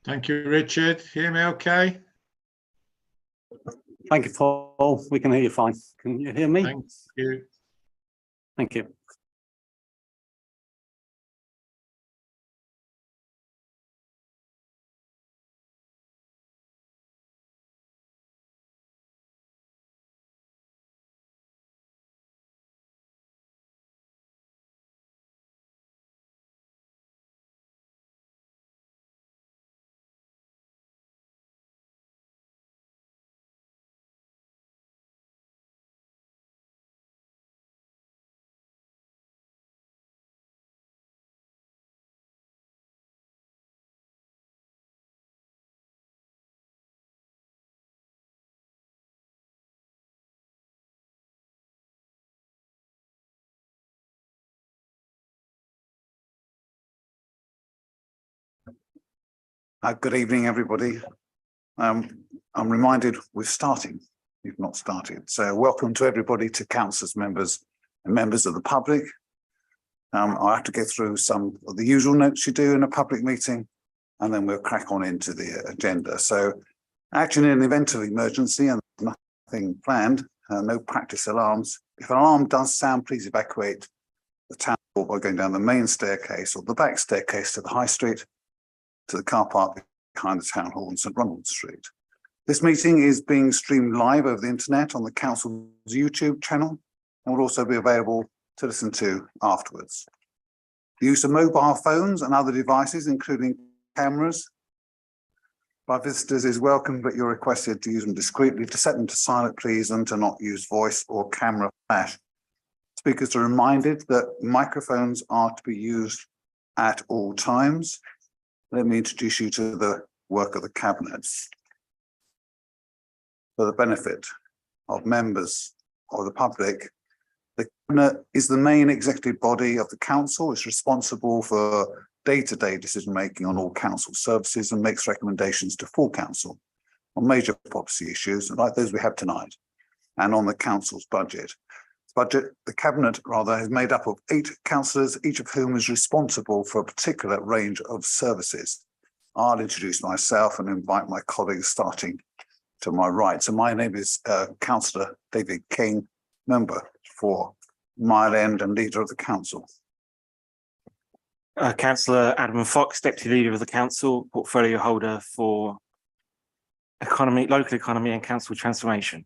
Thank you, Richard. Hear me okay? Thank you, Paul. We can hear you fine. Can you hear me? Thank you. Thank you. Good evening, everybody. I'm reminded we're starting. You've not started. So welcome to everybody, to councillors, members and members of the public. I'll have to go through some of the usual notes you do in a public meeting, and then we'll crack on into the agenda. So action in the event of emergency and nothing planned, no practice alarms. If an alarm does sound, please evacuate the town hall by going down the main staircase or the back staircase to the High Street, to the car park behind the town hall on St Ronald Street. This meeting is being streamed live over the internet on the council's YouTube channel and will also be available to listen to afterwards. The use of mobile phones and other devices, including cameras, by visitors is welcome, but you're requested to use them discreetly, to set them to silent, please, and to not use voice or camera flash. Speakers are reminded that microphones are to be used at all times. Let me introduce you to the work of the Cabinet. For the benefit of members of the public, the Cabinet is the main executive body of the council. It's responsible for day-to-day decision-making on all council services and makes recommendations to full council on major policy issues like those we have tonight, and on the council's budget. The Cabinet is made up of 8 councillors, each of whom is responsible for a particular range of services. I'll introduce myself and invite my colleagues, starting to my right. So my name is Councillor David King, member for Mile End and leader of the council. Councillor Adam Fox, Deputy Leader of the Council, Portfolio Holder for Economy, Local Economy and Council Transformation.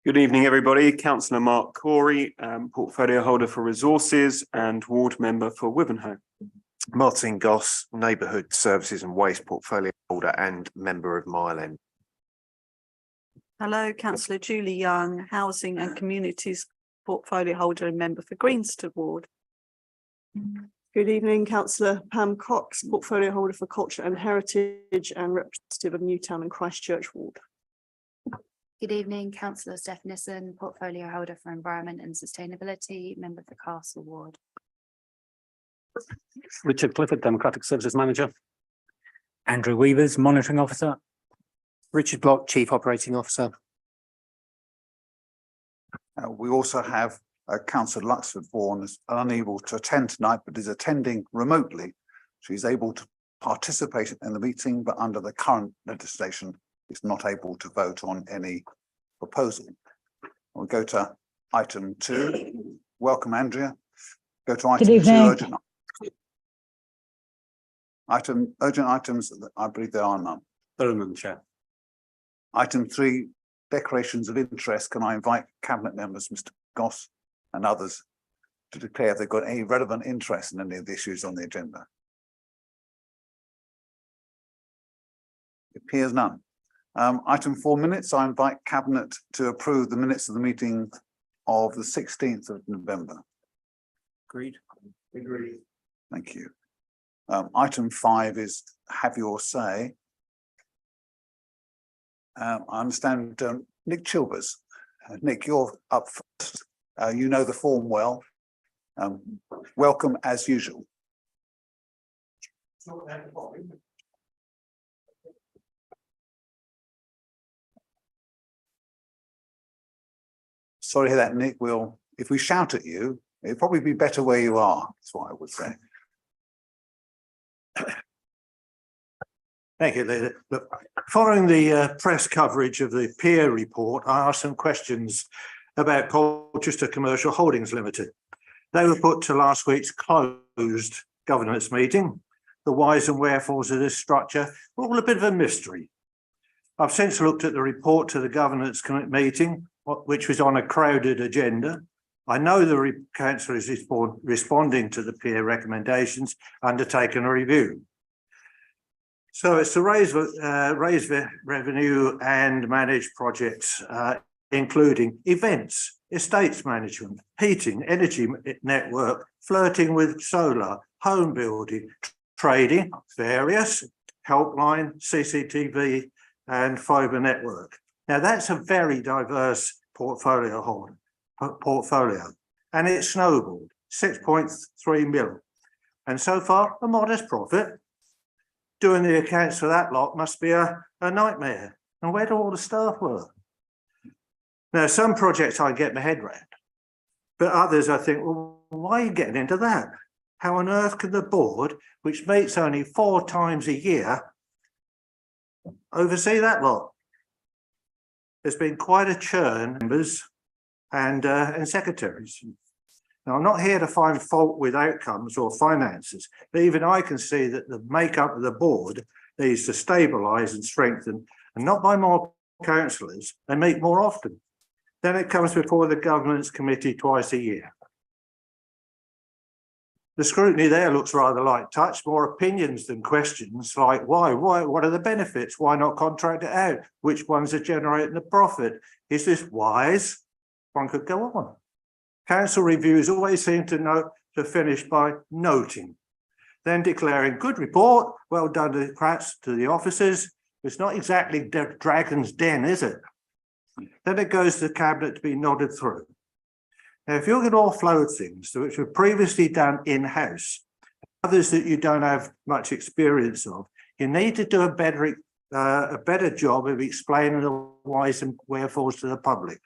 Good evening, everybody. Councillor Mark Corey, Portfolio Holder for Resources and Ward Member for Wivenhoe. Martin Goss, Neighbourhood Services and Waste Portfolio Holder and member of Mile End. Hello, Councillor Julie Young, Housing and Communities Portfolio Holder and member for Greenstead Ward. Good evening, Councillor Pam Cox, Portfolio Holder for Culture and Heritage and representative of Newtown and Christchurch Ward. Good evening, Councillor Steph Nissen, Portfolio Holder for Environment and Sustainability, member for Castle Ward. Richard Clifford, Democratic Services Manager. Andrew Weavers, Monitoring Officer. Richard Block, Chief Operating Officer. We also have Councillor Luxford Vaughan, is unable to attend tonight, but is attending remotely. She's able to participate in the meeting, but under the current legislation, is not able to vote on any proposal. We'll go to item 2. Welcome, Andrea. Go to item 2, urgent items. I believe there are none. There are none, Chair. Item 3, declarations of interest. Can I invite Cabinet members, Mr. Goss and others, to declare if they've got any relevant interest in any of the issues on the agenda? It appears none. Item 4, minutes. I invite Cabinet to approve the minutes of the meeting of the 16th of November. Agreed. Agreed. Thank you. Item 5 is have your say. I understand Nick Chilvers. Nick, you're up first. You know the form well. Welcome as usual. Sorry to hear that, Nick. If we shout at you, it'd probably be better where you are. That's what I would say. Thank you, Leila. Look, following the press coverage of the peer report, I asked some questions about Colchester Commercial Holdings Limited. They were put to last week's closed governance meeting. The whys and wherefores of this structure were all a bit of a mystery. I've since looked at the report to the governance meeting, which was on a crowded agenda. I know the council is responding to the peer recommendations, undertaken a review. So it's to raise revenue and manage projects, including events, estates management, heating, energy network, flirting with solar, home building, trading, various, helpline, CCTV, and fibre network. Now that's a very diverse portfolio, and it's snowballed 6.3 million. And so far, a modest profit. Doing the accounts for that lot must be a nightmare. And where do all the staff work? Now, some projects I get my head around, but others I think, well, why are you getting into that? How on earth can the board, which meets only 4 times a year, oversee that lot? There's been quite a churn of members and secretaries. Now, I'm not here to find fault with outcomes or finances, but even I can see that the makeup of the board needs to stabilise and strengthen, and not by more councillors. They meet more often. Then it comes before the governance committee twice a year. The scrutiny there looks rather light touch, more opinions than questions, like why, what are the benefits? Why not contract it out? Which ones are generating the profit? Is this wise? One could go on. Council reviews always seem to finish by noting, then declaring good report, well done to the officers. It's not exactly Dragon's Den, is it? Then it goes to the cabinet to be nodded through. Now, if you're going to offload things which were previously done in-house, others that you don't have much experience of, you need to do a better job of explaining the whys and wherefores to the public.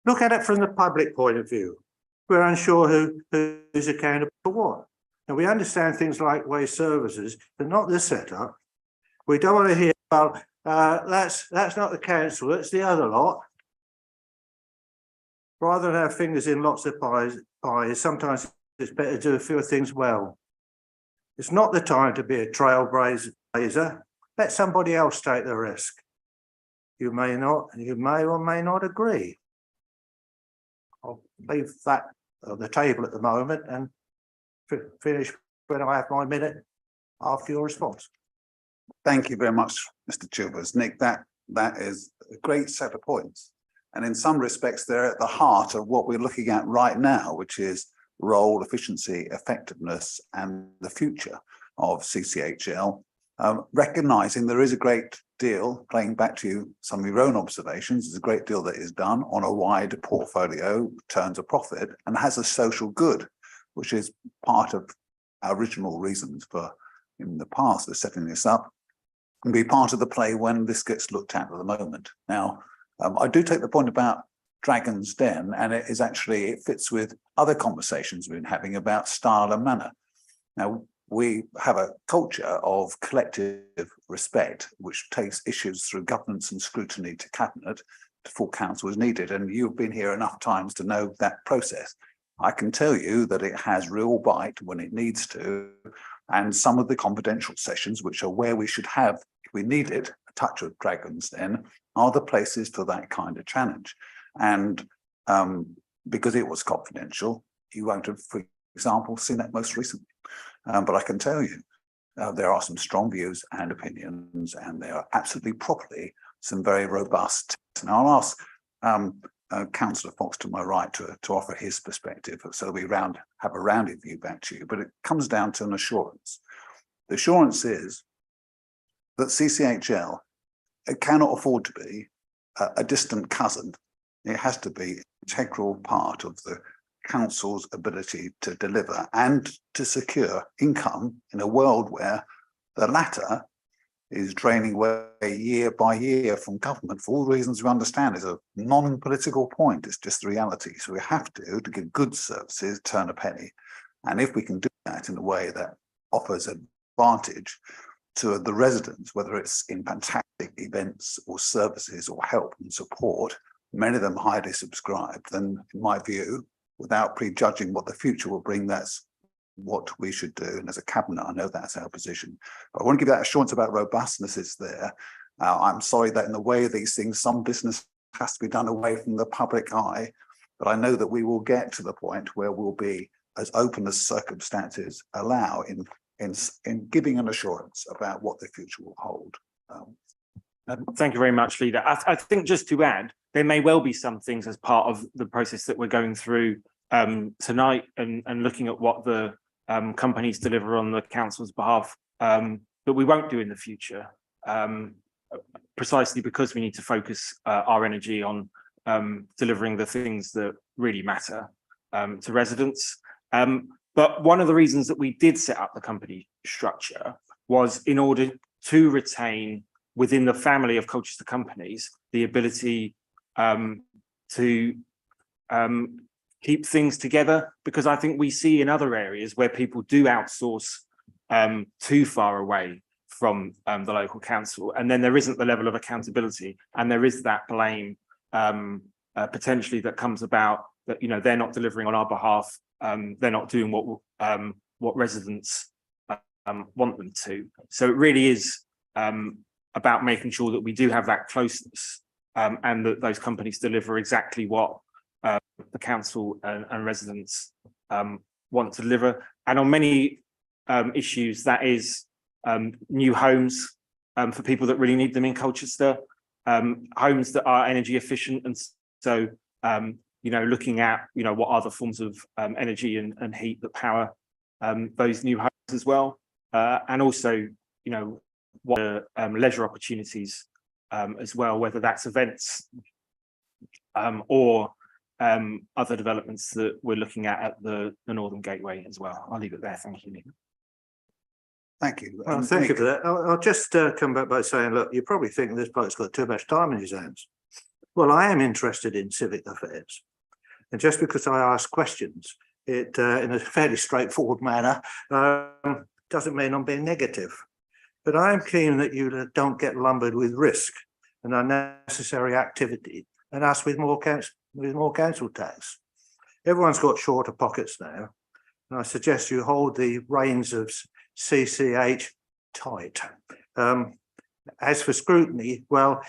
Look at it from the public point of view. We're unsure who's accountable for what. And we understand things like waste services, but not this setup. We don't want to hear about that's not the council, it's the other lot. Rather than have fingers in lots of pies, sometimes it's better to do a few things well. It's not the time to be a trailblazer. Let somebody else take the risk. You may or may not agree. I'll leave that on the table at the moment and finish when I have my minute after your response. Thank you very much, Mr. Chilvers. Nick, that is a great set of points. And in some respects, they're at the heart of what we're looking at right now, which is role, efficiency, effectiveness, and the future of CCHL. Recognising there is a great deal, playing back to you some of your own observations, there's a great deal that is done on a wide portfolio, turns a profit, and has a social good, which is part of our original reasons for, in the past, for setting this up, and be part of the play when this gets looked at the moment. Now, I do take the point about Dragon's Den, and it fits with other conversations we've been having about style and manner. Now, we have a culture of collective respect, which takes issues through governance and scrutiny to cabinet to full council as needed. And you've been here enough times to know that process. I can tell you that it has real bite when it needs to. And some of the confidential sessions, which are where we should have, if we need it, a touch of Dragon's Den, are the places for that kind of challenge. And because it was confidential, you won't have, for example, seen that most recently. But I can tell you, there are some strong views and opinions, and they are absolutely properly some very robust. And I'll ask Councillor Fox to my right to offer his perspective, so we have a rounded view back to you. But it comes down to an assurance. The assurance is that CCHL cannot afford to be a distant cousin. It has to be an integral part of the council's ability to deliver and to secure income in a world where the latter is draining away year by year from government for all reasons we understand. Is a non-political point. It's just the reality. So we have to give good services, turn a penny. And if we can do that in a way that offers a advantage to the residents, whether it's in fantastic events or services or help and support, many of them highly subscribed, then in my view, without prejudging what the future will bring, that's what we should do. And as a cabinet, I know that's our position. But I want to give that assurance about robustness is there. I'm sorry that in the way of these things, some business has to be done away from the public eye. But I know that we will get to the point where we'll be as open as circumstances allow in giving an assurance about what the future will hold. Thank you very much, Leader. I think just to add, there may well be some things as part of the process that we're going through tonight and looking at what the companies deliver on the council's behalf that we won't do in the future, precisely because we need to focus our energy on delivering the things that really matter to residents. But one of the reasons that we did set up the company structure was in order to retain within the family of Colchester companies the ability to keep things together, because I think we see in other areas where people do outsource too far away from the local council, and then there isn't the level of accountability, and there is that blame potentially that comes about that, you know, they're not delivering on our behalf, they're not doing what residents want them to. So it really is about making sure that we do have that closeness and that those companies deliver exactly what the council and residents want to deliver. And on many issues, that is new homes for people that really need them in Colchester, homes that are energy efficient, and so you know, looking at, you know, what other forms of energy and heat that power those new homes as well, and also, you know, what leisure opportunities as well, whether that's events or other developments that we're looking at the Northern Gateway as well. I'll leave it there. Thank you. Thank you. Well, thank you for that. I'll just come back by saying, look, you probably think this bloke's got too much time in his hands. Well, I am interested in civic affairs. And just because I ask questions, it in a fairly straightforward manner, doesn't mean I'm being negative. But I am keen that you don't get lumbered with risk and unnecessary activity and us with more council tax. Everyone's got shorter pockets now, and I suggest you hold the reins of CCH tight. As for scrutiny, well,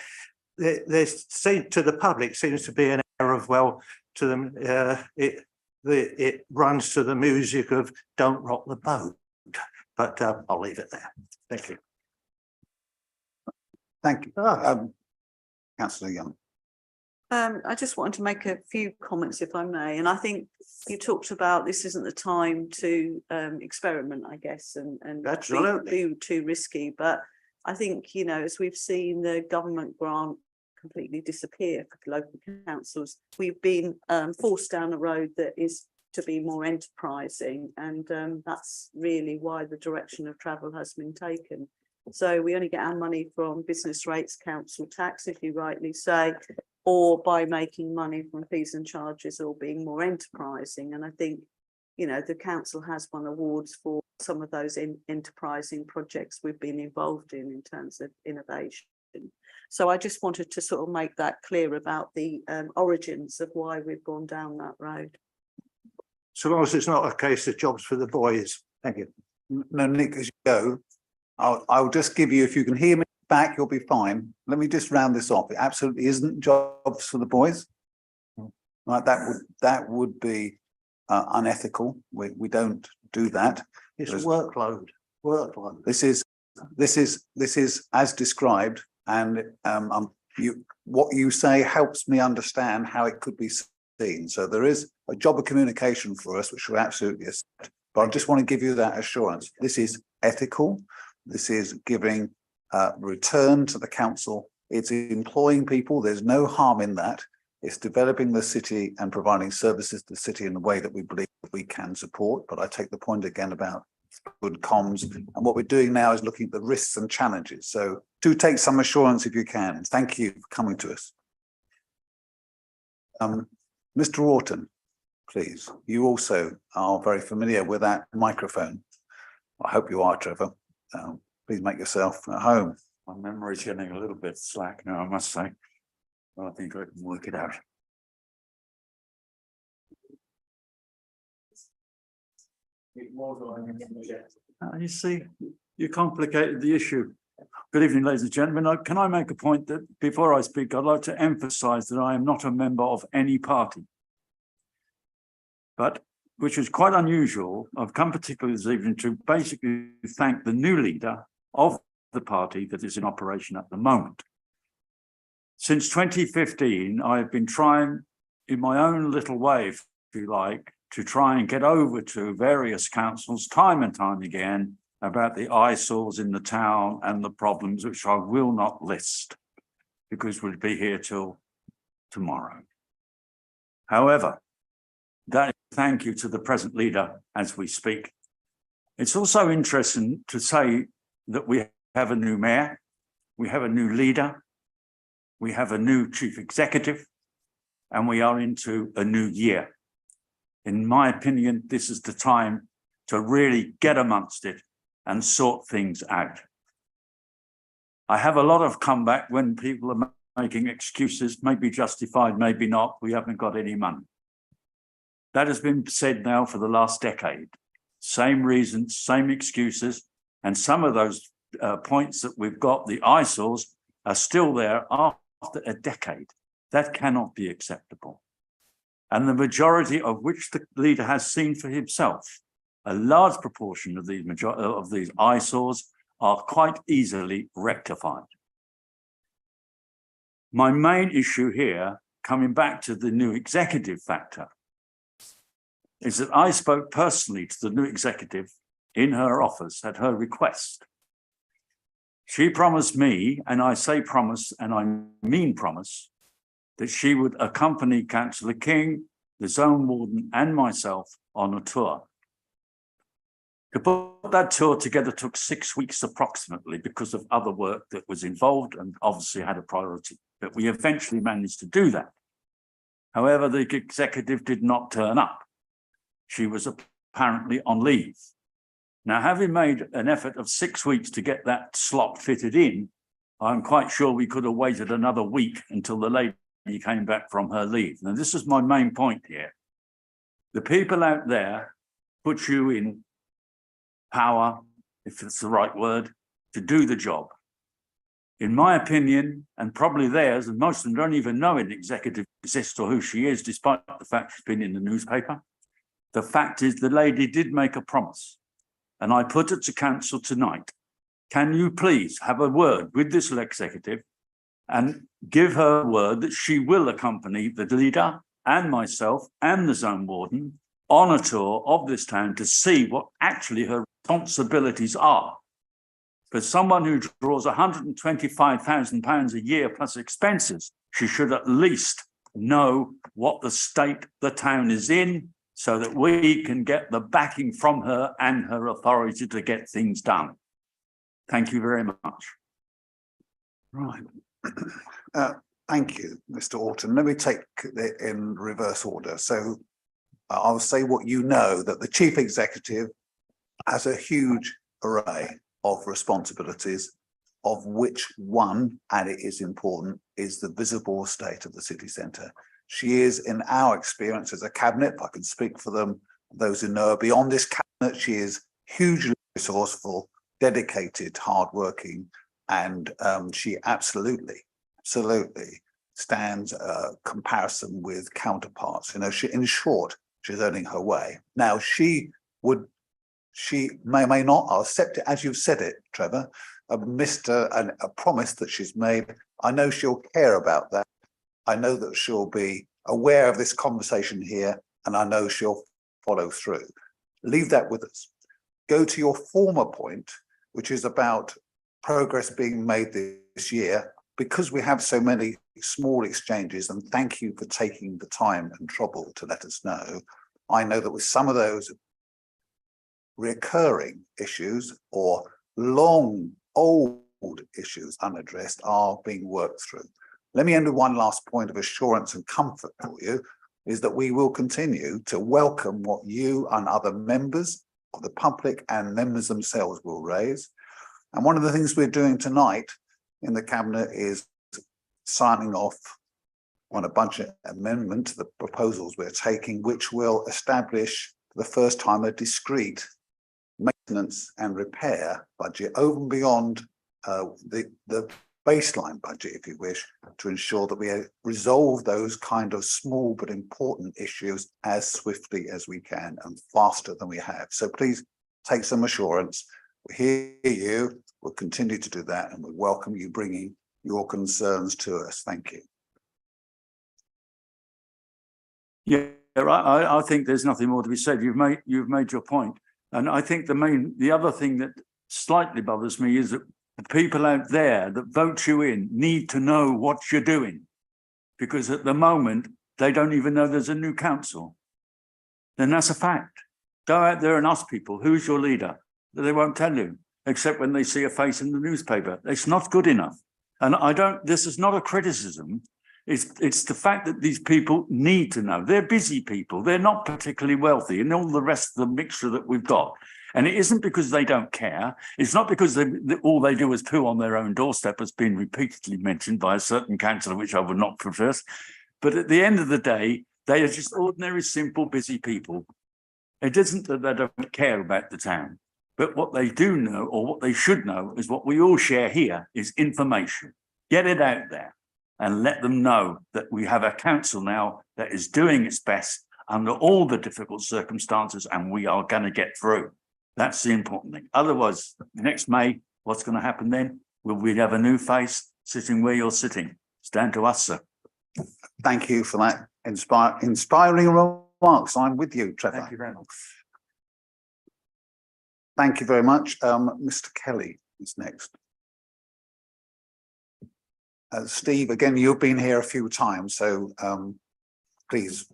there's to the public seems to be an air of, well, to them it runs to the music of "Don't Rock the Boat," but I'll leave it there. Thank you. Thank you, Councillor Young. I just wanted to make a few comments, if I may, and I think you talked about this isn't the time to experiment, I guess, and be too risky. But I think, you know, as we've seen the government grant completely disappear for local councils, we've been forced down a road that is to be more enterprising, and that's really why the direction of travel has been taken. So we only get our money from business rates, council tax, if you rightly say, or by making money from fees and charges or being more enterprising. And I think, you know, the council has won awards for some of those enterprising projects we've been involved in terms of innovation. So I just wanted to sort of make that clear about the origins of why we've gone down that road. So long as it's not a case of jobs for the boys. Thank you. No, Nick, as you go, I'll just give you, if you can hear me back, you'll be fine. Let me just round this off. It absolutely isn't jobs for the boys. Right, that would be unethical. We don't do that. It's workload. This is as described, and what you say helps me understand how it could be seen. So there is a job of communication for us, which we absolutely accept. But I just want to give you that assurance. This is ethical. This is giving return to the council. It's employing people. There's no harm in that. It's developing the city and providing services to the city in a way that we believe we can support. But I take the point again about good comms. And what we're doing now is looking at the risks and challenges. So do take some assurance if you can. Thank you for coming to us. Mr. Orton, please. You also are very familiar with that microphone. I hope you are, Trevor. please make yourself at home. My memory's getting a little bit slack now, I must say. But I think I can work it out. You see, you complicated the issue. Good evening, ladies and gentlemen. Can I make a point that before I speak, I'd like to emphasise that I am not a member of any party. But, which is quite unusual, I've come particularly this evening to basically thank the new leader of the party that is in operation at the moment. Since 2015, I've been trying in my own little way, if you like, to try and get over to various councils time and time again about the eyesores in the town and the problems which I will not list because we'll be here till tomorrow. However, that thank you to the present leader as we speak. It's also interesting to say that we have a new mayor, we have a new leader, we have a new chief executive, and we are into a new year. In my opinion, this is the time to really get amongst it and sort things out. I have a lot of comeback when people are making excuses, maybe justified, maybe not. We haven't got any money. That has been said now for the last decade. Same reasons, same excuses, and some of those points that we've got, the eyesores, are still there after a decade. That cannot be acceptable. And the majority of which the leader has seen for himself, a large proportion of these eyesores are quite easily rectified. My main issue here, coming back to the new executive factor, is that I spoke personally to the new executive in her office at her request. She promised me, and I say promise, and I mean promise, that she would accompany Councillor King, the zone warden, and myself on a tour. To put that tour together took 6 weeks approximately because of other work that was involved and obviously had a priority, but we eventually managed to do that. However, the executive did not turn up. She was apparently on leave. Now, having made an effort of 6 weeks to get that slot fitted in, I'm quite sure we could have waited another week until the lady came back from her leave. Now, this is my main point here. The people out there put you in power, if it's the right word, to do the job. In my opinion, and probably theirs, and most of them don't even know an executive exists or who she is, despite the fact she's been in the newspaper. The fact is the lady did make a promise, and I put it to council tonight. Can you please have a word with this executive and give her word that she will accompany the leader and myself and the zone warden on a tour of this town to see what actually her responsibilities are. For someone who draws £125,000 a year plus expenses, she should at least know what the state the town is in so that we can get the backing from her and her authority to get things done. Thank you very much. Right. Thank you, Mr. Orton. Let me take it in reverse order. So I'll say what you know, that the chief executive has a huge array of responsibilities, of which one, and it is important, is the visible state of the city centre. She is, in our experience as a cabinet, I can speak for them, those who know her beyond this cabinet, she is hugely resourceful, dedicated, hardworking, and she absolutely stands a comparison with counterparts. You know, she, in short, she's earning her way. Now, she may or may not, I'll accept it as you've said it, Trevor, a promise that she's made. I know she'll care about that. I know that she'll be aware of this conversation here, and I know she'll follow through. Leave that with us. Go to your former point, which is about progress being made this year. Because we have so many small exchanges, and thank you for taking the time and trouble to let us know. I know that with some of those recurring issues or long old issues unaddressed are being worked through. Let me end with one last point of assurance and comfort for you, is that we will continue to welcome what you and other members of the public and members themselves will raise. And one of the things we're doing tonight in the Cabinet is signing off on a budget amendment to the proposals we're taking, which will establish for the first time a discrete maintenance and repair budget over and beyond the baseline budget, if you wish, to ensure that we resolve those kind of small but important issues as swiftly as we can and faster than we have. So please take some assurance. We hear you, we'll continue to do that, and we welcome you bringing your concerns to us. Thank you. Yeah, I think there's nothing more to be said. You've made your point. And I think the other thing that slightly bothers me is that the people out there that vote you in need to know what you're doing. Because at the moment, they don't even know there's a new council. Then that's a fact. Go out there and ask people, who's your leader? They won't tell you, except when they see a face in the newspaper. It's not good enough. And this is not a criticism. It's the fact that these people need to know. They're busy people. They're not particularly wealthy and all the rest of the mixture that we've got. And it isn't because they don't care. It's not because all they do is poo on their own doorstep, as been repeatedly mentioned by a certain councillor, which I would not profess. But at the end of the day, they are just ordinary, simple, busy people. It isn't that they don't care about the town. But what they do know, or what they should know, is what we all share here, is information. Get it out there. And let them know that we have a council now that is doing its best under all the difficult circumstances, and we are going to get through. That's the important thing. Otherwise, next May, what's going to happen then? Will we have a new face sitting where you're sitting? It's down to us, sir. Thank you for that inspiring remarks. I'm with you, Trevor. Thank you very much. Thank you very much. Mr. Kelly is next. Steve, again, you've been here a few times, so please,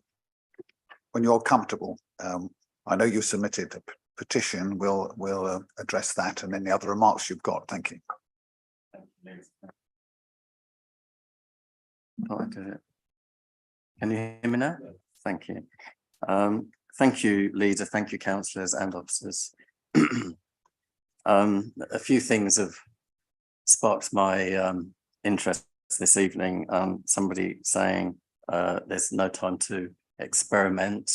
when you're comfortable, I know you submitted a petition, we'll address that and any other remarks you've got. Thank you. Can you hear me now? Thank you. Thank you, Leader. Thank you, councillors and officers. A few things have sparked my interest this evening. Somebody saying there's no time to experiment,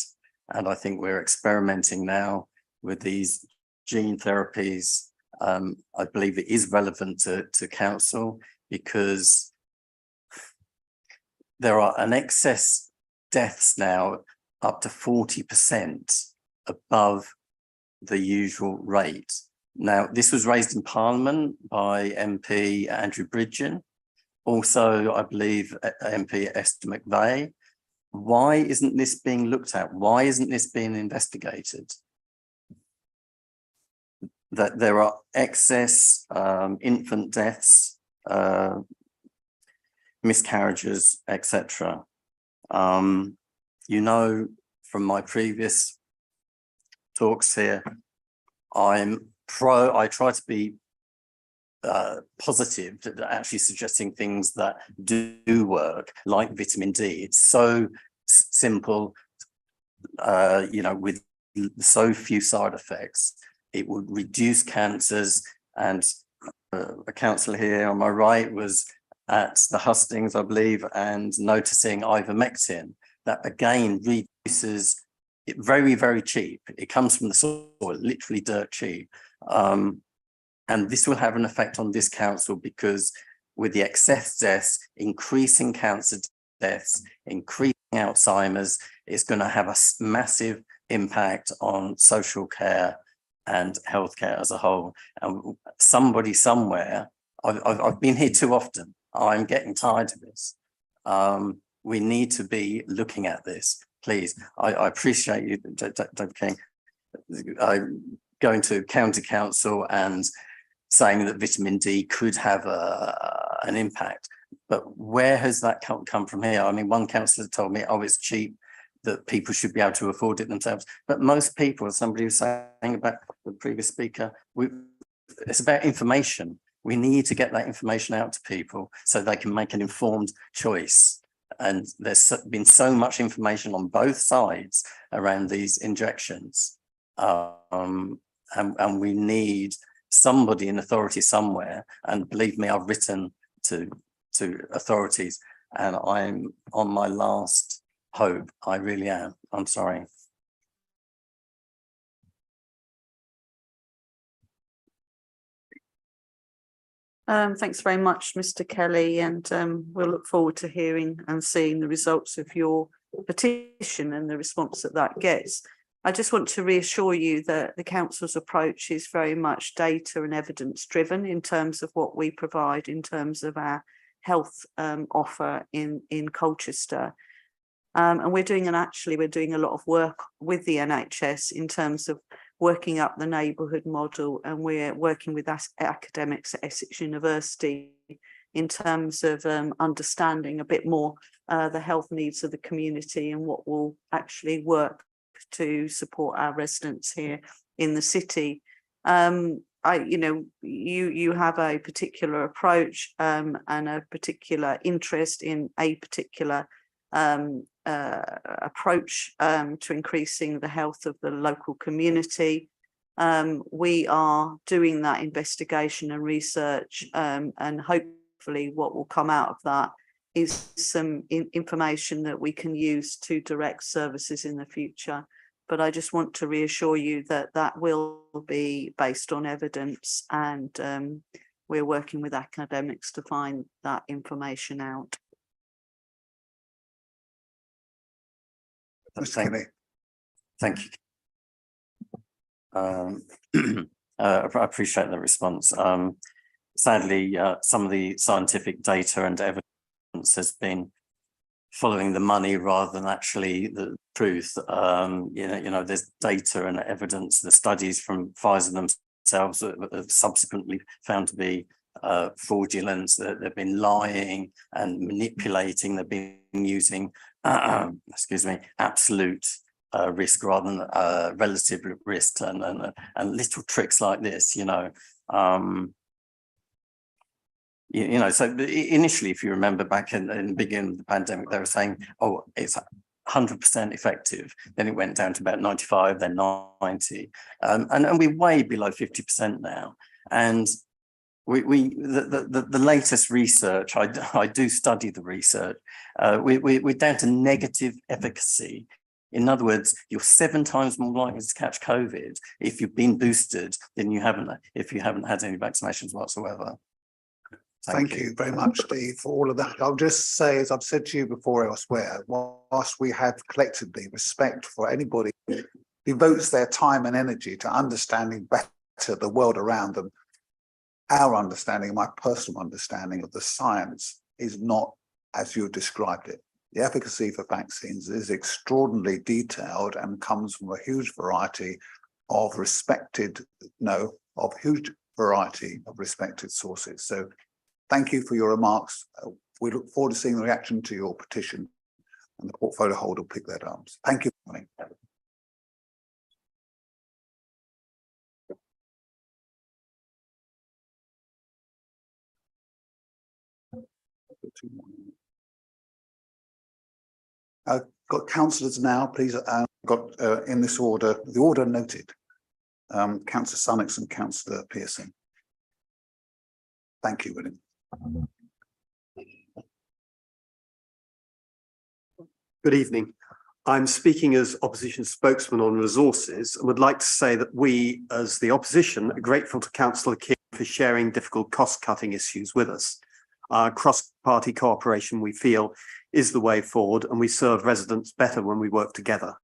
and I think we're experimenting now with these gene therapies. I believe it is relevant to council because there are an excess deaths now up to 40% above the usual rate. Now, this was raised in Parliament by MP Andrew Bridgen. Also, I believe MP Esther McVeigh. Why isn't this being looked at? Why isn't this being investigated? That there are excess infant deaths, miscarriages, etc. You know, from my previous talks here, I try to be positive, actually suggesting things that do work, like vitamin D. It's so simple, you know, with so few side effects. It would reduce cancers, and a councillor here on my right was at the hustings, I believe, and noticing ivermectin. That again reduces it very, very cheap. It comes from the soil, literally dirt cheap. And this will have an effect on this council because with the excess deaths, increasing cancer deaths, increasing Alzheimer's, it's going to have a massive impact on social care and healthcare as a whole. And somebody somewhere, I've been here too often. I'm getting tired of this. We need to be looking at this, please. I appreciate you, Dr. King, going to county council and saying that vitamin D could have an impact. But where has that come from here? I mean, one councillor told me, oh, it's cheap, that people should be able to afford it themselves. But most people, somebody was saying about the previous speaker, it's about information. We need to get that information out to people so they can make an informed choice. And there's been so much information on both sides around these injections. And we need somebody in authority somewhere, and believe me, I've written to authorities, and I'm on my last hope. I really am. I'm sorry. Thanks very much, Mr. Kelly, and we'll look forward to hearing and seeing the results of your petition and the response that that gets. I just want to reassure you that the council's approach is very much data and evidence driven in terms of what we provide in terms of our health offer in Colchester. And we're doing a lot of work with the NHS in terms of working up the neighbourhood model, and we're working with academics at Essex University in terms of understanding a bit more the health needs of the community and what will actually work to support our residents here in the city. You have a particular approach and a particular interest in a particular approach to increasing the health of the local community. We are doing that investigation and research, and hopefully what will come out of that is some information that we can use to direct services in the future. But I just want to reassure you that that will be based on evidence, and we're working with academics to find that information out. Thank you. I appreciate the response. Sadly, some of the scientific data and evidence has been following the money rather than actually the truth. There's data and evidence. The studies from Pfizer themselves have subsequently found to be fraudulent. They've been lying and manipulating. They've been using, absolute risk rather than relative risk, and little tricks like this. So initially, if you remember back in the beginning of the pandemic, they were saying, oh, it's 100% effective. Then it went down to about 95, then 90. And we're way below 50% now. And the latest research, I do study the research, we're down to negative efficacy. In other words, you're 7 times more likely to catch COVID if you've been boosted than if you haven't had any vaccinations whatsoever. Thank you very much, Steve, for all of that. I'll just say, as I've said to you before elsewhere, whilst we have collectively respect for anybody who devotes their time and energy to understanding better the world around them, our understanding, my personal understanding of the science is not as you described it. The efficacy for vaccines is extraordinarily detailed and comes from a huge variety of respected sources. So thank you for your remarks. We look forward to seeing the reaction to your petition, and the portfolio holder will pick that up. Thank you. Got councillors now, please. In this order, the order noted. Councillor Sunnox and Councillor Pearson. Thank you, William. Good evening. I'm speaking as opposition spokesman on resources, and would like to say that we, as the opposition, are grateful to Councillor King for sharing difficult cost-cutting issues with us. Our cross-party cooperation, we feel, is the way forward, and we serve residents better when we work together.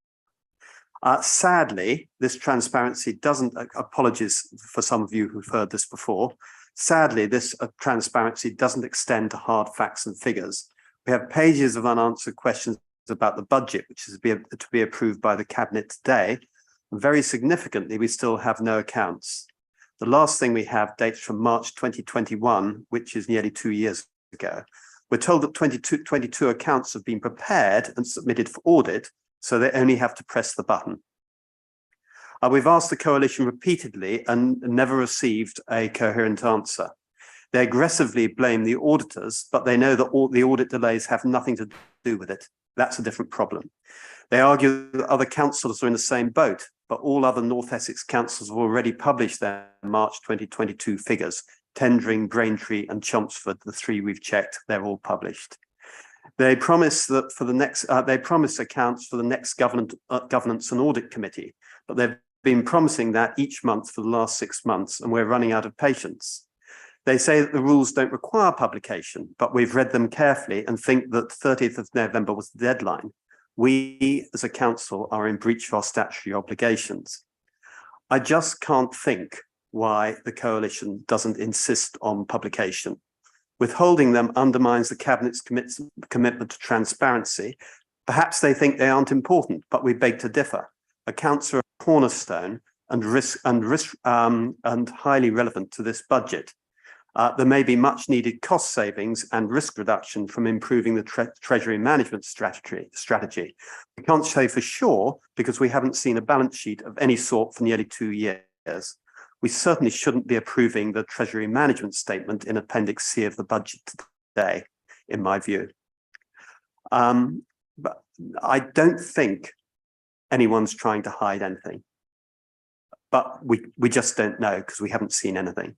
Sadly, this transparency doesn't, apologies for some of you who've heard this before, sadly, this transparency doesn't extend to hard facts and figures. We have pages of unanswered questions about the budget, which is to be approved by the Cabinet today. And very significantly, we still have no accounts. The last thing we have dates from March 2021, which is nearly 2 years ago. We're told that 22 accounts have been prepared and submitted for audit, so they only have to press the button. We've asked the coalition repeatedly and never received a coherent answer. They aggressively blame the auditors, but they know that all the audit delays have nothing to do with it. That's a different problem. They argue that other councillors are in the same boat. but all other North Essex councils have already published their March 2022 figures. Tendring, Braintree and Chelmsford, the three we've checked, they're all published. They promise that for the next, they promise accounts for the next governance and audit committee, but they've been promising that each month for the last 6 months, and we're running out of patience. They say that the rules don't require publication, but we've read them carefully and think that 30th of November was the deadline. We as a council are in breach of our statutory obligations. I just can't think why the coalition doesn't insist on publication. Withholding them undermines the Cabinet's commitment to transparency. Perhaps they think they aren't important, but we beg to differ. Accounts are a cornerstone and highly relevant to this budget. There may be much needed cost savings and risk reduction from improving the treasury management strategy. We can't say for sure because we haven't seen a balance sheet of any sort for nearly 2 years. We certainly shouldn't be approving the treasury management statement in Appendix C of the budget today, in my view. But I don't think anyone's trying to hide anything. But we just don't know because we haven't seen anything.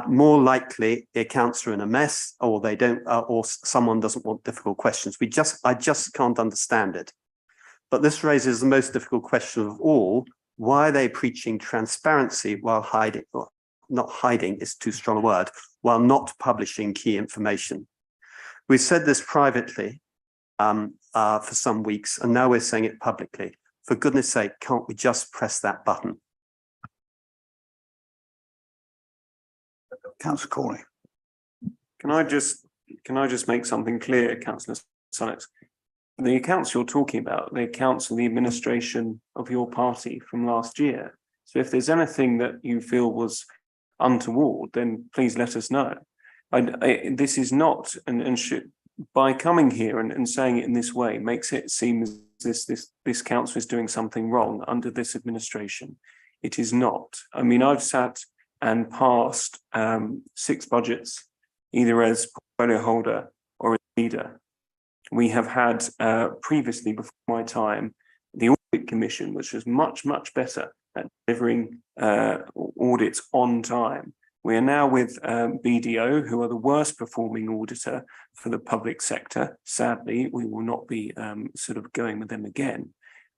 More likely, the accounts are in a mess, or they don't, or someone doesn't want difficult questions. I just can't understand it. But this raises the most difficult question of all: why are they preaching transparency while hiding? Well, not hiding is too strong a word. While not publishing key information. We've said this privately for some weeks, and now we're saying it publicly. For goodness sake, can't we just press that button? Councillor Corey. Can I just make something clear, Councillor Sunnox? The accounts you're talking about, the accounts of the administration of your party from last year. So if there's anything that you feel was untoward, then please let us know. This is not, and should, by coming here and saying it in this way, makes it seem as this council is doing something wrong under this administration. It is not. I mean, I've sat and passed 6 budgets, either as portfolio holder or as leader. We have had previously, before my time, the Audit Commission, which was much, much better at delivering audits on time. We are now with BDO, who are the worst performing auditor for the public sector. Sadly, we will not be sort of going with them again.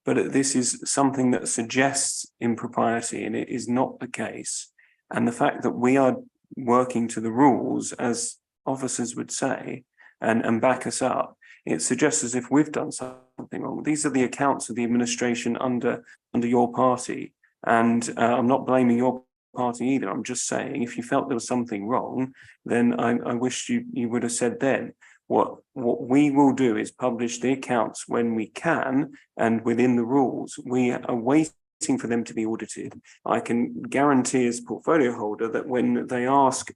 But this is something that suggests impropriety, and it is not the case. And the fact that we are working to the rules, as officers would say, and back us up, it suggests as if we've done something wrong. These are the accounts of the administration under your party. And I'm not blaming your party either. I'm just saying, if you felt there was something wrong, then I wish you would have said then. What we will do is publish the accounts when we can and within the rules. We are waiting for them to be audited. I can guarantee as portfolio holder that when they ask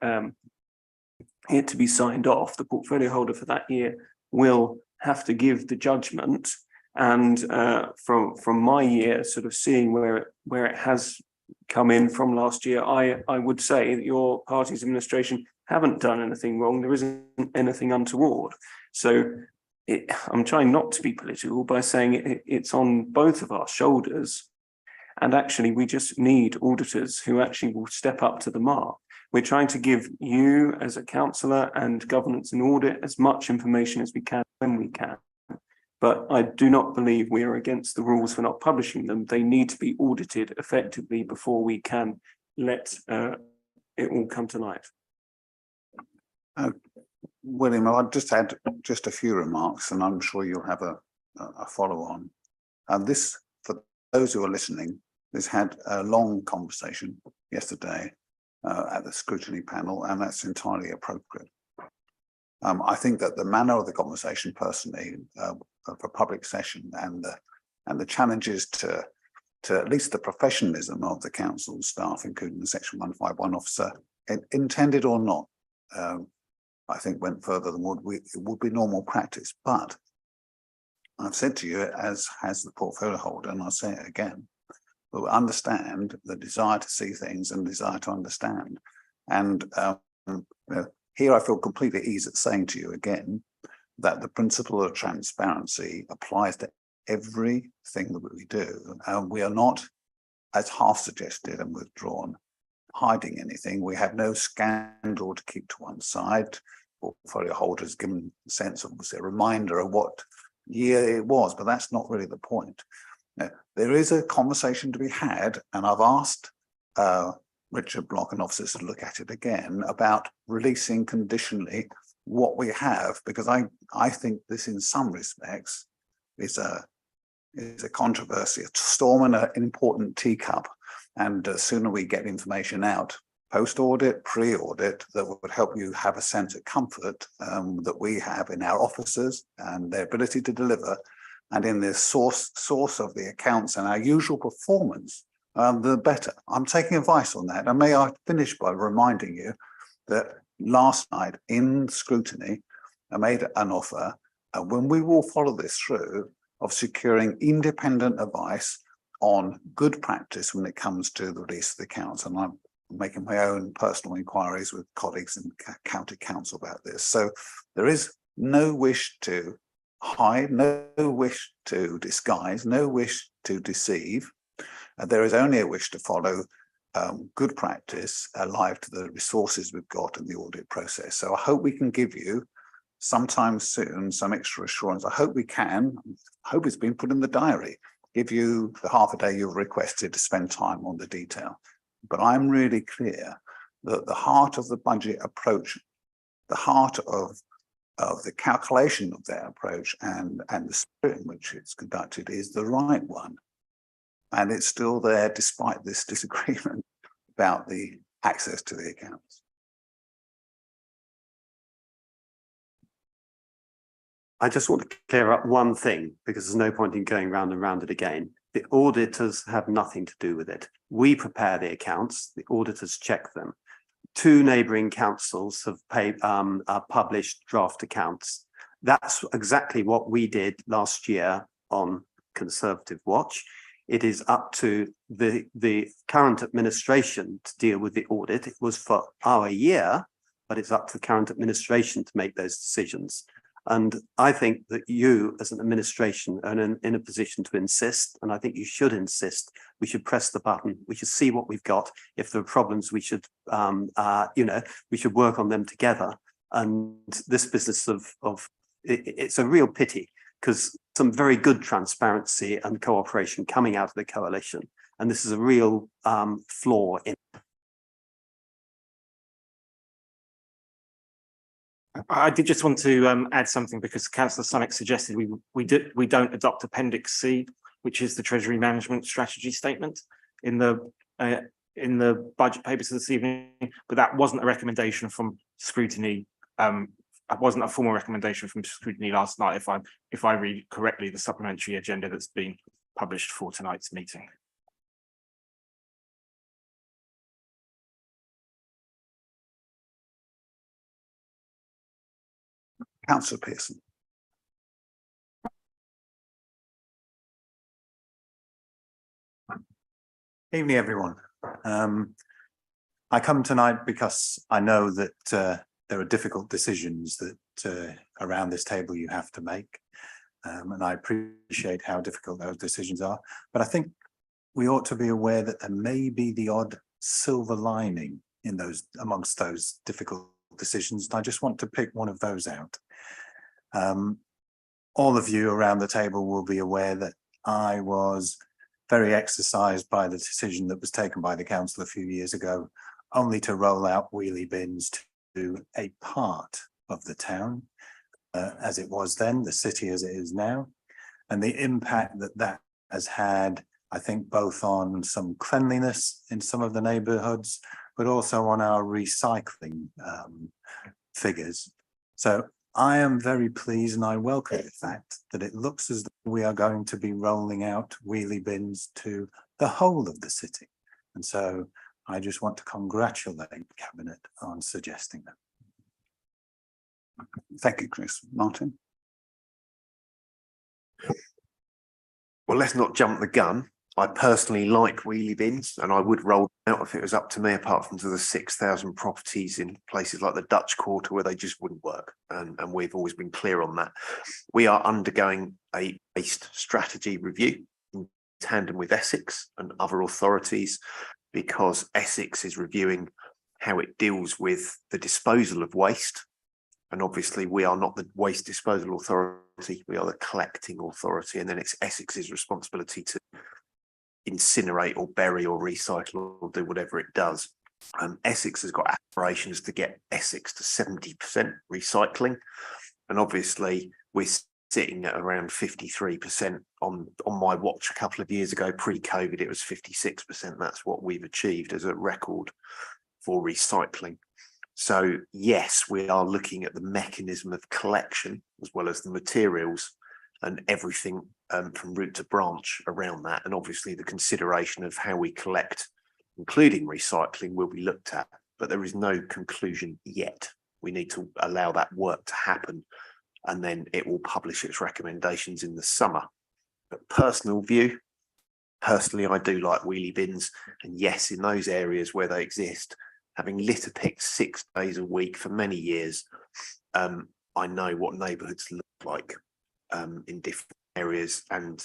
it to be signed off, the portfolio holder for that year will have to give the judgment. And from my year, sort of seeing where it has come in from last year, I would say that your party's administration haven't done anything wrong. There isn't anything untoward. So I'm trying not to be political by saying it's on both of our shoulders. And actually, we just need auditors who actually will step up to the mark. We're trying to give you as a councillor and governance and audit as much information as we can when we can. But I do not believe we are against the rules for not publishing them. They need to be audited effectively before we can let it all come to light. William, I'll just add just a few remarks, and I'm sure you'll have a follow-on. This, for those who are listening, this had a long conversation yesterday at the scrutiny panel, and that's entirely appropriate. I think that the manner of the conversation, personally, for public session and the challenges to at least the professionalism of the council staff, including the Section 151 officer, intended or not, I think went further than would be normal practice. But I've said to you, as has the portfolio holder, and I'll say it again, we'll understand the desire to see things and desire to understand. And here I feel completely at ease at saying to you again that the principle of transparency applies to everything that we do. We are not as half suggested and withdrawn, hiding anything. We have no scandal to keep to one side. Portfolio holders given a sense of, a reminder of what year it was, but that's not really the point. Now, there is a conversation to be had, and I've asked Richard Block and officers to look at it again about releasing conditionally what we have, because I think this in some respects is a controversy, a storm in an important teacup. And the sooner we get information out, post-audit, pre-audit, that would help you have a sense of comfort that we have in our officers and their ability to deliver, and in the source of the accounts and our usual performance, the better. I'm taking advice on that. And may I finish by reminding you that last night in scrutiny, I made an offer, and when we will follow this through, of securing independent advice on good practice when it comes to the release of the accounts. And I'm making my own personal inquiries with colleagues in county council about this. So there is no wish to hide, no wish to disguise, no wish to deceive. There is only a wish to follow good practice alive to the resources we've got in the audit process. So I hope we can give you sometime soon some extra assurance. I hope we can. I hope it's been put in the diary. Give you the half a day you've requested to spend time on the detail. But I'm really clear that the heart of the budget approach, the heart of the calculation of that approach and the spirit in which it's conducted is the right one. And it's still there despite this disagreement about the access to the accounts. I just want to clear up one thing, because there's no point in going round and round it again. The auditors have nothing to do with it. We prepare the accounts, the auditors check them. 2 neighbouring councils have published draft accounts. That's exactly what we did last year on Conservative Watch. It is up to the current administration to deal with the audit. It was for our year, but it's up to the current administration to make those decisions. And I think that you, as an administration, are in a position to insist, and I think you should insist. We should press the button. We should see what we've got. If there are problems, we should, we should work on them together. And this business it's a real pity, because some very good transparency and cooperation coming out of the coalition, and this is a real flaw in. I did just want to add something, because Councillor Sunnock suggested we don't adopt Appendix C, which is the Treasury Management Strategy Statement in the budget papers this evening, but that wasn't a recommendation from scrutiny. It wasn't a formal recommendation from scrutiny last night, if I read correctly the supplementary agenda that's been published for tonight's meeting. Councillor Pearson. Evening, everyone. I come tonight because I know that there are difficult decisions that around this table you have to make. And I appreciate how difficult those decisions are. But I think we ought to be aware that there may be the odd silver lining in amongst those difficult decisions. And I just want to pick one of those out. All of you around the table will be aware that I was very exercised by the decision that was taken by the council a few years ago, only to roll out wheelie bins to a part of the town, as it was then, the city as it is now, and the impact that that has had, I think, both on some cleanliness in some of the neighbourhoods, but also on our recycling figures. So I am very pleased, and I welcome the fact that it looks as though we are going to be rolling out wheelie bins to the whole of the city. And so I just want to congratulate the Cabinet on suggesting that. Thank you, Chris. Martin? Well, let's not jump the gun. I personally like wheelie bins, and I would roll them out if it was up to me, apart from to the 6,000 properties in places like the Dutch Quarter where they just wouldn't work. And we've always been clear on that. We are undergoing a waste strategy review. tandem with Essex and other authorities, because Essex is reviewing how it deals with the disposal of waste. And obviously we are not the waste disposal authority, we are the collecting authority, and then it's Essex's responsibility to incinerate or bury or recycle or do whatever it does. Essex has got aspirations to get Essex to 70% recycling, and obviously we're sitting at around 53% on my watch. A couple of years ago, pre-COVID, it was 56%. That's what we've achieved as a record for recycling. So yes, we are looking at the mechanism of collection as well as the materials and everything from root to branch around that. And obviously the consideration of how we collect, including recycling, will be looked at, but there is no conclusion yet. We need to allow that work to happen, and then it will publish its recommendations in the summer. But personal view, personally, I do like wheelie bins. And yes, in those areas where they exist, having litter picked 6 days a week for many years, I know what neighbourhoods look like in different areas. And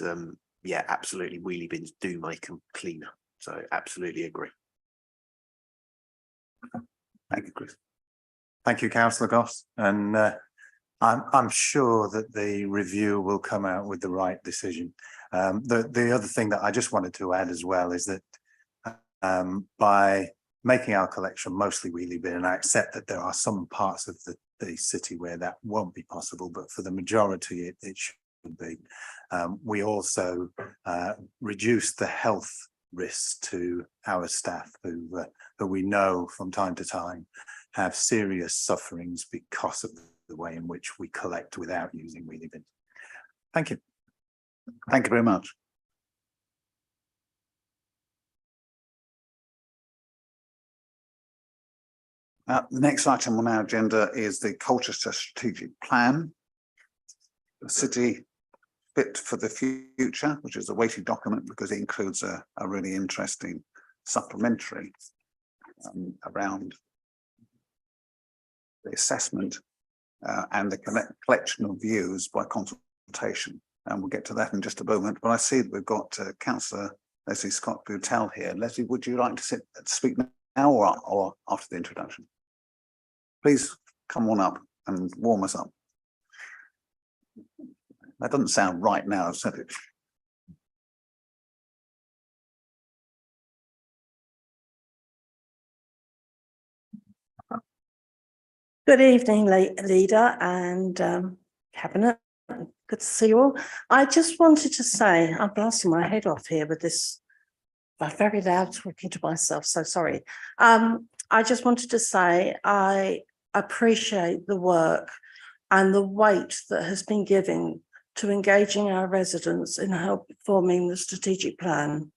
yeah, absolutely, wheelie bins do make them cleaner. So absolutely agree. Thank you, Chris. Thank you, Councillor Goss. And I'm sure that the review will come out with the right decision. The other thing that I just wanted to add as well is that by making our collection mostly wheelie bin, and I accept that there are some parts of the city where that won't be possible, but for the majority it should be. We also reduce the health risks to our staff who we know from time to time have serious sufferings because of the way in which we collect without using wheelie bins. Thank you. Thank you very much. The next item on our agenda is the Colchester Strategic Plan, the City Fit for the Future, which is a weighty document because it includes a really interesting supplementary around the assessment and the collection of views by consultation. And we'll get to that in just a moment. But I see that we've got Councillor Leslie Scott-Butel here. Leslie, would you like to speak now or after the introduction? Please come on up and warm us up. That doesn't sound right now, I've said it. Good evening, Leader and Cabinet. Good to see you all. I just wanted to say, I'm blasting my head off here with this, I'm very loud talking to myself, so sorry. I just wanted to say I appreciate the work and the weight that has been given to engaging our residents in help forming the strategic plan.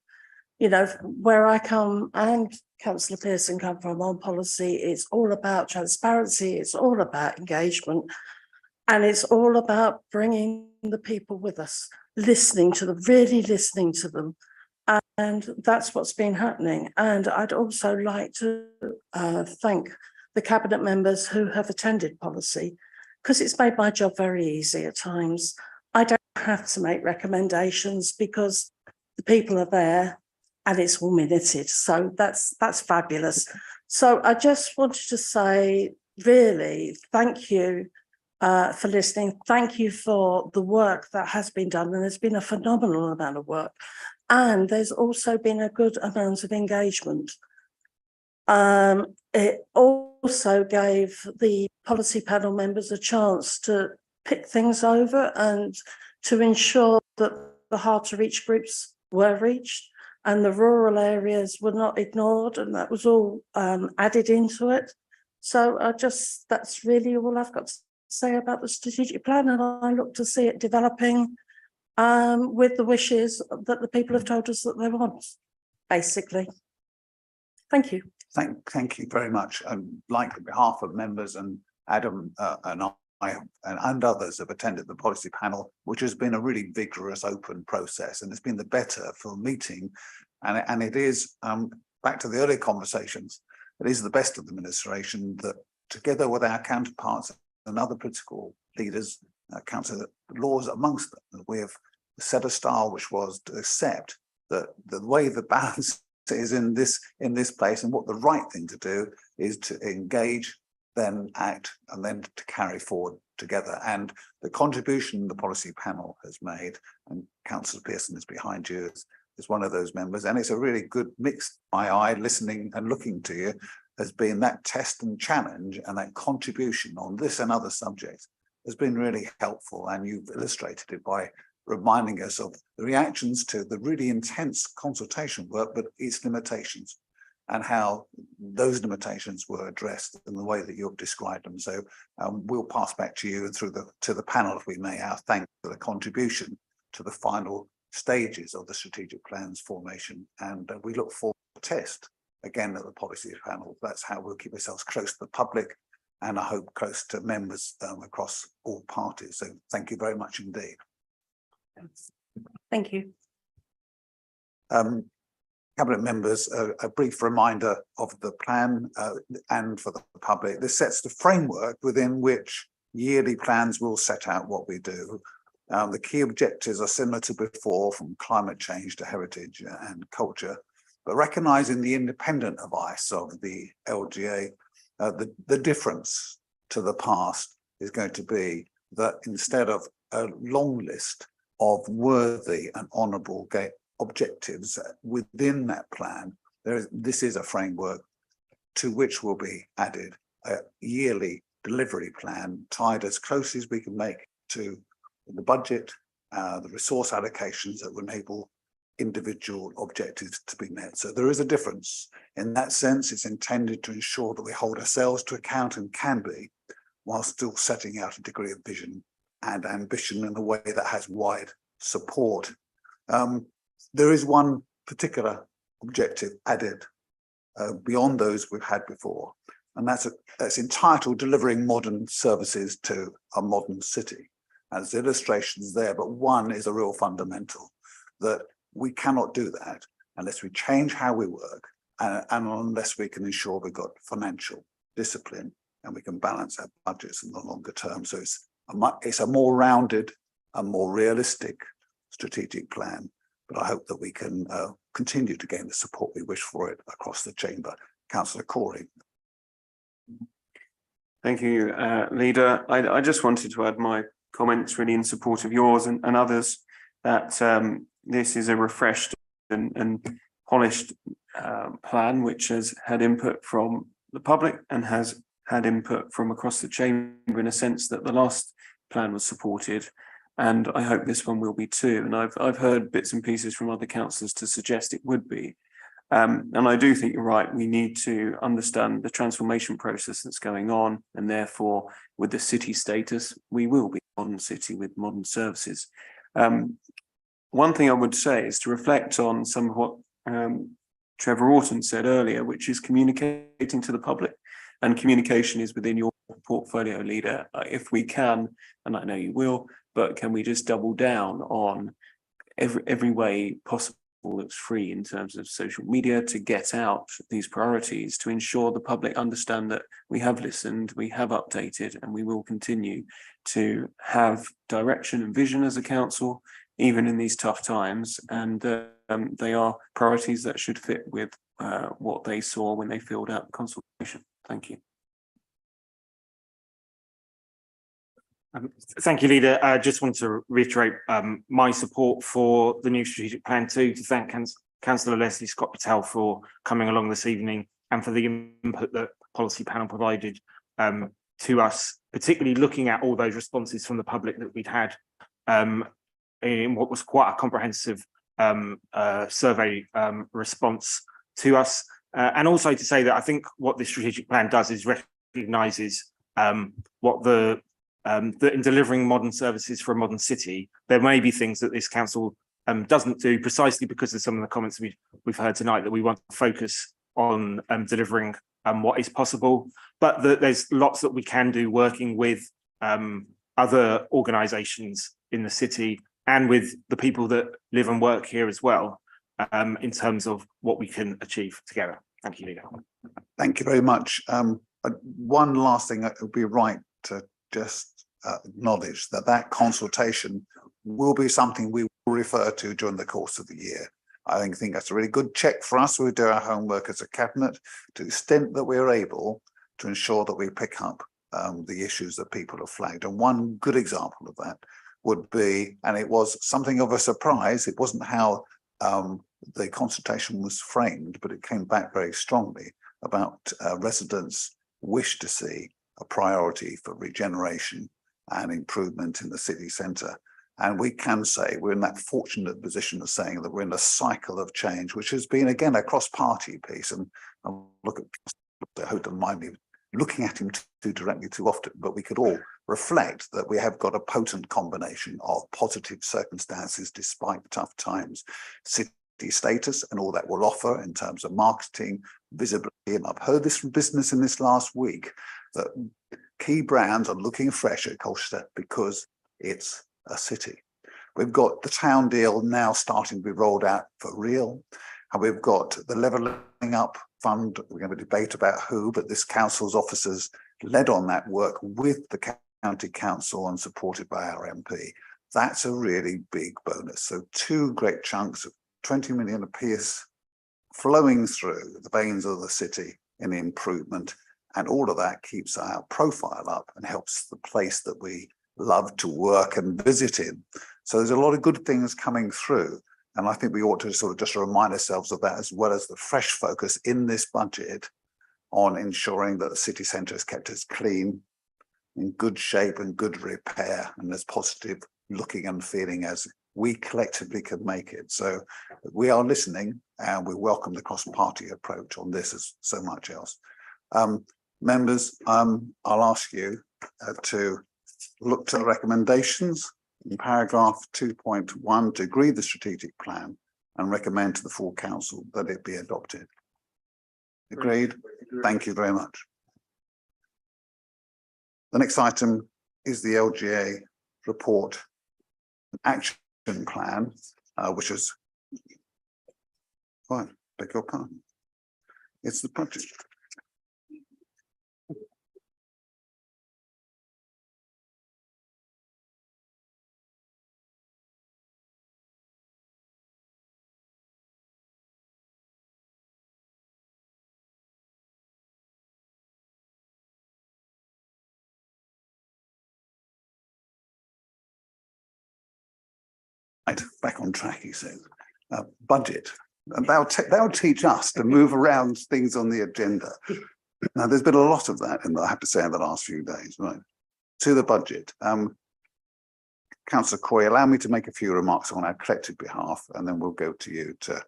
You know, where I come and Councillor Pearson come from on policy, it's all about transparency, it's all about engagement, and it's all about bringing the people with us, listening to them, really listening to them. And that's what's been happening. And I'd also like to thank the Cabinet members who have attended policy, because it's made my job very easy at times. I don't have to make recommendations because the people are there and it's all minuted. So that's fabulous. So I just wanted to say, really, thank you for listening. Thank you for the work that has been done. And there's been a phenomenal amount of work. And there's also been a good amount of engagement. It also gave the policy panel members a chance to pick things over and to ensure that the hard to reach groups were reached and the rural areas were not ignored, and that was all added into it. So that's really all I've got to say about the strategic plan, and I look to see it developing with the wishes that the people have told us that they want, basically. Thank you. Thank you very much. And like on behalf of members and Adam and I and others have attended the policy panel, which has been a really vigorous, open process, and it's been the better for meeting. And it is, back to the earlier conversations, it is the best of the administration that, together with our counterparts and other political leaders, council laws amongst them, we have set a style which was to accept that the way the balance is in this place, and what the right thing to do is to engage, then act, and then to carry forward together. And the contribution the policy panel has made, and Councillor Pearson is behind you as one of those members, and it's a really good mix. My eye listening and looking to you has been that test and challenge, and that contribution on this and other subjects has been really helpful. And you've illustrated it by reminding us of the reactions to the really intense consultation work, but its limitations, and how those limitations were addressed in the way that you've described them. So we'll pass back to you and to the panel, if we may, our thanks for the contribution to the final stages of the strategic plans formation. And we look forward to the test again at the policy panel. That's how we'll keep ourselves close to the public, and I hope close to members across all parties. So thank you very much indeed. Thank you. Cabinet members, a brief reminder of the plan and for the public. This sets the framework within which yearly plans will set out what we do. The key objectives are similar to before, from climate change to heritage and culture, but recognising the independent advice of the LGA, the difference to the past is going to be that instead of a long list of worthy and honourable objectives within that plan, this is a framework to which will be added a yearly delivery plan tied as close as we can make to the budget, the resource allocations that will enable individual objectives to be met. So there is a difference. In that sense, it's intended to ensure that we hold ourselves to account, and can be, while still setting out a degree of vision and ambition in a way that has wide support. There is one particular objective added beyond those we've had before, and that's entitled Delivering Modern Services to a Modern City. And there's illustrations there, but one is a real fundamental, that we cannot do that unless we change how we work, and unless we can ensure we've got financial discipline and we can balance our budgets in the longer term. So it's a more rounded and more realistic strategic plan, but I hope that we can continue to gain the support we wish for it across the chamber. Councillor Corey. Thank you, Leader. I just wanted to add my comments really in support of yours and others, that this is a refreshed and polished plan which has had input from the public and has had input from across the chamber, in a sense that the last plan was supported, and I hope this one will be too. And I've heard bits and pieces from other councillors to suggest it would be. And I do think you're right, we need to understand the transformation process that's going on, and therefore with the city status, we will be a modern city with modern services. One thing I would say is to reflect on some of what Trevor Orton said earlier, which is communicating to the public, and communication is within your portfolio, Leader. If we can, and I know you will, but can we just double down on every way possible that's free in terms of social media to get out these priorities, to ensure the public understand that we have listened, we have updated, and we will continue to have direction and vision as a council, even in these tough times. And they are priorities that should fit with what they saw when they filled out the consultation. Thank you. Thank you, Leader. I just want to reiterate my support for the new strategic plan too, to thank Councillor Leslie Scott Patel for coming along this evening and for the input that policy panel provided to us, particularly looking at all those responses from the public that we'd had in what was quite a comprehensive survey response to us. And also to say that I think what this strategic plan does is recognises what that in delivering modern services for a modern city, there may be things that this council doesn't do, precisely because of some of the comments we've heard tonight, that we want to focus on delivering what is possible, but that there's lots that we can do working with other organisations in the city and with the people that live and work here as well, in terms of what we can achieve together. Thank you, Leader. Thank you very much. One last thing, it would be right to just acknowledge that consultation will be something we will refer to during the course of the year. I think that's a really good check for us. We do our homework as a cabinet to the extent that we're able to ensure that we pick up the issues that people have flagged. And one good example of that would be, and it was something of a surprise, it wasn't how the consultation was framed, but it came back very strongly about residents' wish to see a priority for regeneration and improvement in the city centre. And we can say we're in that fortunate position of saying that we're in a cycle of change, which has been, again, a cross-party piece. And I'll look at, I hope don't mind me looking at him too directly too often, but we could all reflect that we have got a potent combination of positive circumstances despite tough times, city status and all that will offer in terms of marketing, visibility. And I've heard this from business in this last week, that key brands are looking fresh at Colchester because it's a city. We've got the town deal now starting to be rolled out for real. And we've got the Levelling Up Fund. We're going to debate about who, but this council's officers led on that work with the county council and supported by our MP. That's a really big bonus. So two great chunks of 20 million apiece flowing through the veins of the city in improvement. And all of that keeps our profile up and helps the place that we love to work and visit in. So there's a lot of good things coming through. And I think we ought to sort of just remind ourselves of that, as well as the fresh focus in this budget on ensuring that the city centre is kept as clean, in good shape and good repair, and as positive looking and feeling as we collectively can make it. So we are listening and we welcome the cross-party approach on this as so much else. Members, I'll ask you to look to the recommendations in paragraph 2.1 to agree the strategic plan and recommend to the full council that it be adopted. Agreed? Thank you very much. The next item is the LGA report action plan, which is, fine, beg your pardon. It's the budget. Right, back on track, he says. Budget. And they'll teach us to move around things on the agenda. Now, there's been a lot of that, and I have to say, in the last few days, right? To the budget. Councillor Coy, allow me to make a few remarks on our collective behalf, and then we'll go to you to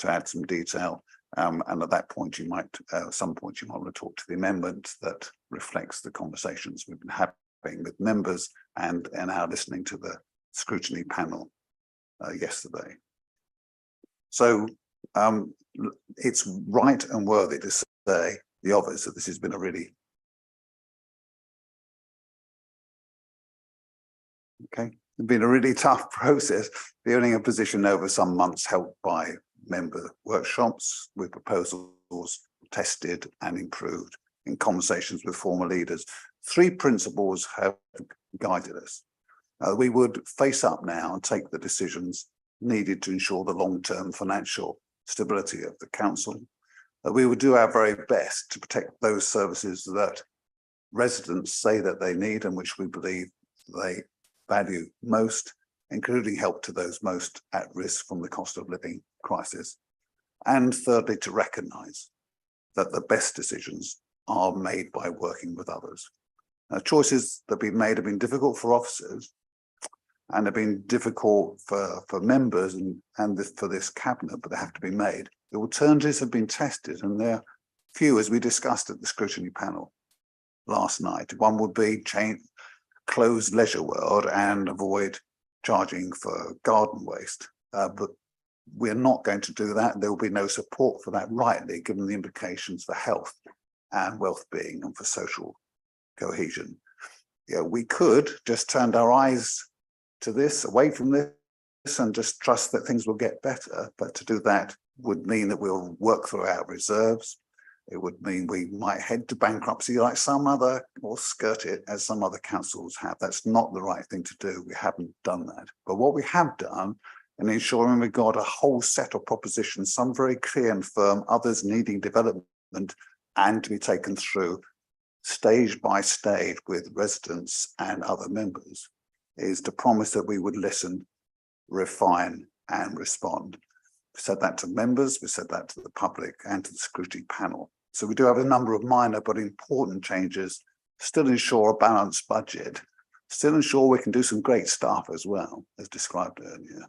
add some detail. And at that point, you might, at some point, you might want to talk to the amendment that reflects the conversations we've been having with members and our listening to the scrutiny panel yesterday. So it's right and worthy to say the obvious that this has been a really it's been a really tough process, building a position over some months, helped by member workshops with proposals tested and improved in conversations with former leaders. Three principles have guided us. We would face up now and take the decisions needed to ensure the long-term financial stability of the council. We would do our very best to protect those services that residents say that they need and which we believe they value most, including help to those most at risk from the cost of living crisis. And thirdly, to recognise that the best decisions are made by working with others. Choices that have been made have been difficult for officers and have been difficult for members and for this cabinet, but they have to be made. The alternatives have been tested, and they're few, as we discussed at the scrutiny panel last night. One would be close Leisure World and avoid charging for garden waste, but we're not going to do that. There will be no support for that, rightly, given the implications for health and well-being and for social cohesion. Yeah, we could just turn our eyes to this, away from this, and just trust that things will get better. But to do that would mean that we'll work through our reserves. It would mean we might head to bankruptcy like some other, or skirt it as some other councils have. That's not the right thing to do. We haven't done that. But what we have done in ensuring we got a whole set of propositions, some very clear and firm, others needing development and to be taken through stage by stage with residents and other members, is to promise that we would listen, refine and respond. We said that to members, we said that to the public and to the scrutiny panel. So we do have a number of minor but important changes, still ensure a balanced budget, still ensure we can do some great stuff as well, as described earlier,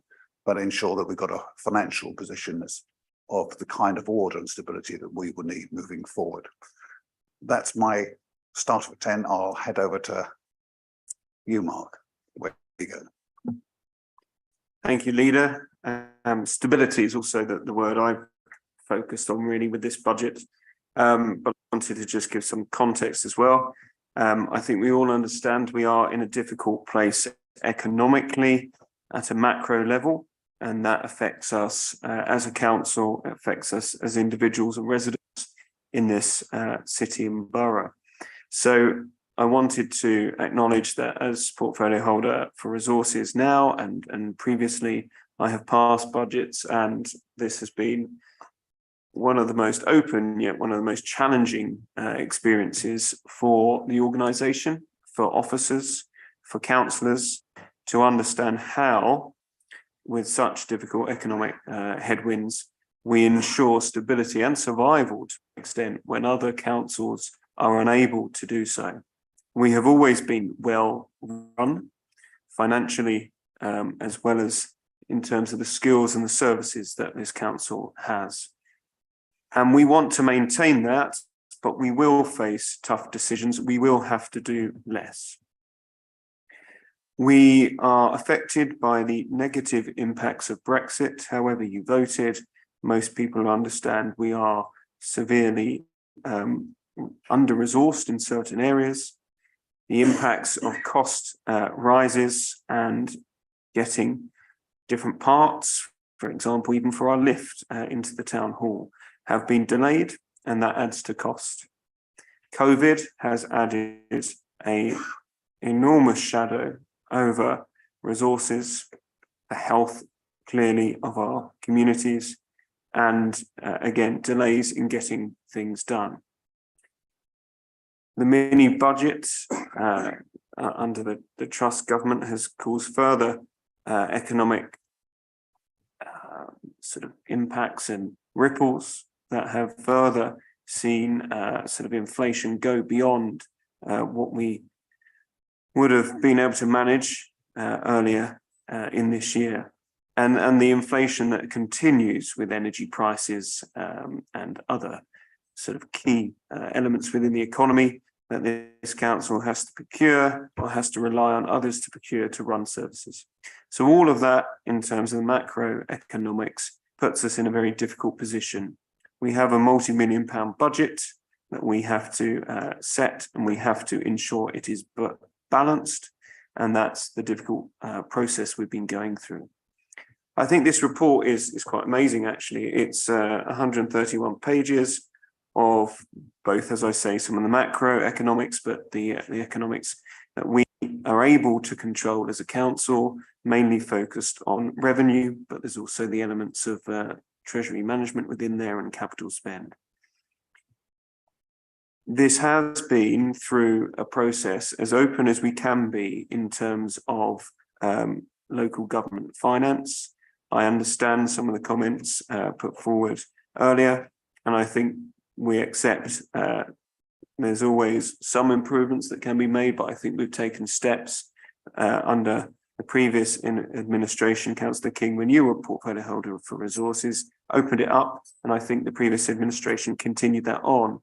but ensure that we've got a financial position that's of the kind of order and stability that we will need moving forward. That's my start of 10. I'll head over to you, Mark. Where you go. Thank you, Leader. Stability is also the word I've focused on really with this budget. But I wanted to just give some context as well. I think we all understand we are in a difficult place economically at a macro level, and that affects us as a council, affects us as individuals and residents in this city and borough. So I wanted to acknowledge that as portfolio holder for resources now and previously, I have passed budgets, and this has been one of the most open yet one of the most challenging experiences for the organisation, for officers, for councillors to understand how, with such difficult economic headwinds, we ensure stability and survival to an extent when other councils are unable to do so. We have always been well run financially, as well as in terms of the skills and the services that this council has. And we want to maintain that, but we will face tough decisions. We will have to do less. We are affected by the negative impacts of Brexit. However you voted, most people understand we are severely under-resourced in certain areas. The impacts of cost rises and getting different parts, for example, even for our lift into the town hall, have been delayed, and that adds to cost. COVID has added an enormous shadow over resources, the health clearly of our communities, and again, delays in getting things done. The mini budget under the Truss government has caused further economic sort of impacts and ripples that have further seen sort of inflation go beyond what we would have been able to manage earlier in this year. And the inflation that continues with energy prices and other sort of key elements within the economy that this council has to procure or has to rely on others to procure to run services. So all of that in terms of the macroeconomics puts us in a very difficult position. We have a multi-million pound budget that we have to set, and we have to ensure it is balanced, and that's the difficult process we've been going through. I think this report is quite amazing, actually. It's 131 pages of both, as I say, some of the macroeconomics, but the economics that we are able to control as a council, mainly focused on revenue, but there's also the elements of treasury management within there and capital spend. This has been through a process as open as we can be in terms of local government finance. I understand some of the comments put forward earlier, and I think we accept there's always some improvements that can be made, but I think we've taken steps under the previous administration, Councillor King, when you were portfolio holder for resources, opened it up, and I think the previous administration continued that on.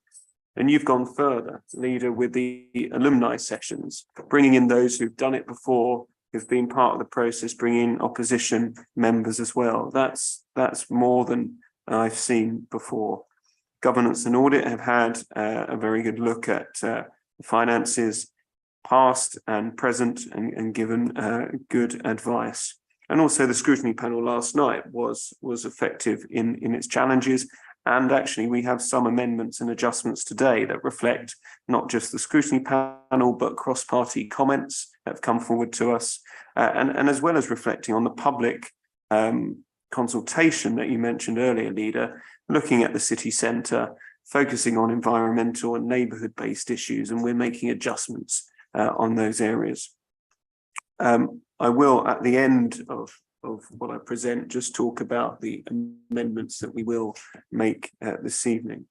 And you've gone further, Leader, with the alumni sessions, bringing in those who've done it before, who've been part of the process, bringing in opposition members as well. That's more than I've seen before. Governance and Audit have had a very good look at finances, past and present, and given good advice. And also the scrutiny panel last night was effective in its challenges. And actually, we have some amendments and adjustments today that reflect not just the scrutiny panel, but cross-party comments that have come forward to us, and as well as reflecting on the public consultation that you mentioned earlier, Leader, looking at the city centre, focusing on environmental and neighbourhood-based issues, and we're making adjustments on those areas. I will, at the end of what I present, just talk about the amendments that we will make this evening.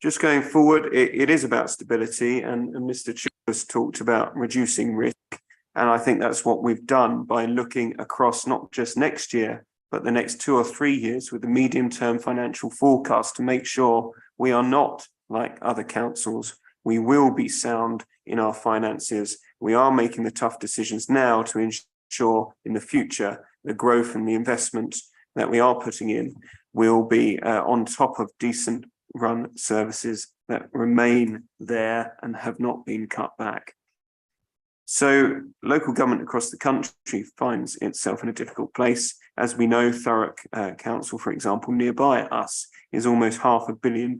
Just going forward, it is about stability, and Mr. Chu has talked about reducing risk. And I think that's what we've done by looking across not just next year, but the next 2 or 3 years with the medium-term financial forecast to make sure we are not like other councils. We will be sound in our finances. We are making the tough decisions now to ensure in the future the growth and the investment that we are putting in will be on top of decent run services that remain there and have not been cut back. So local government across the country finds itself in a difficult place. As we know, Thurrock Council, for example, nearby us, is almost £500 million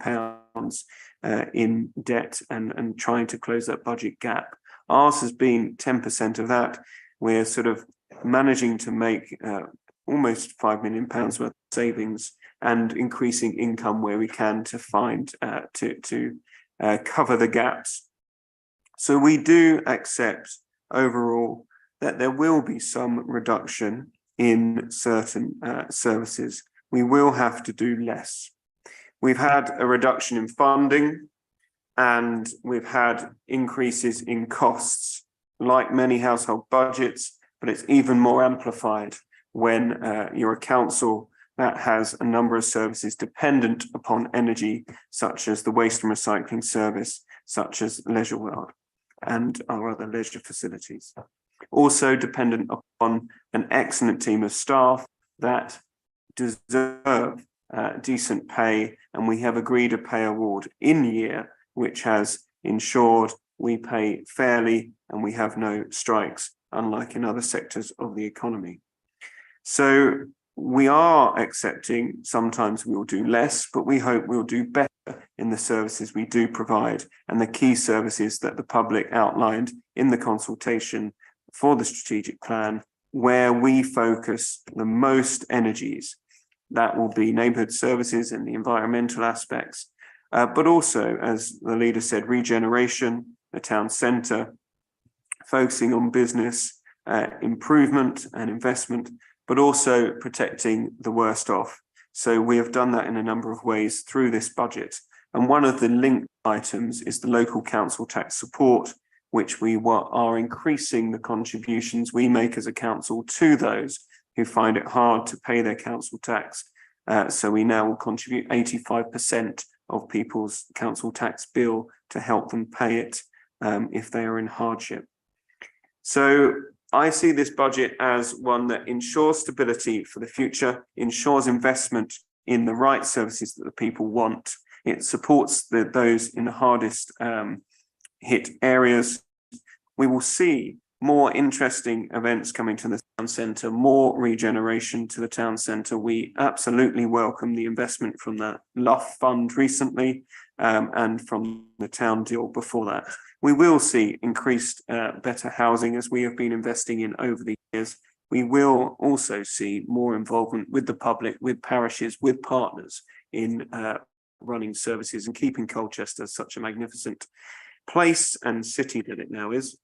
in debt and trying to close that budget gap. Ours has been 10% of that. We're sort of managing to make almost £5 million worth of savings and increasing income where we can to find to cover the gaps. So we do accept overall that there will be some reduction in certain services. We will have to do less. We've had a reduction in funding and we've had increases in costs, like many household budgets, but it's even more amplified when you're a council that has a number of services dependent upon energy, such as the waste and recycling service, such as Leisure World and our other leisure facilities. Also dependent upon an excellent team of staff that deserve decent pay, and we have agreed a pay award in year, which has ensured we pay fairly and we have no strikes, unlike in other sectors of the economy. So we are accepting sometimes we will do less, but we hope we'll do better in the services we do provide and the key services that the public outlined in the consultation for the strategic plan, where we focus the most energies. That will be neighbourhood services and the environmental aspects, but also, as the leader said, regeneration, the town centre, focusing on business improvement and investment, but also protecting the worst off. So we have done that in a number of ways through this budget. And one of the linked items is the local council tax support, which we are increasing the contributions we make as a council to those who find it hard to pay their council tax. So we now will contribute 85% of people's council tax bill to help them pay it if they are in hardship. So I see this budget as one that ensures stability for the future, ensures investment in the right services that the people want. It supports those in the hardest hit areas. We will see more interesting events coming to the town centre, more regeneration to the town centre. We absolutely welcome the investment from the Luff Fund recently and from the town deal before that. We will see increased better housing as we have been investing in over the years. We will also see more involvement with the public, with parishes, with partners in running services and keeping Colchester such a magnificent place and city that it now is.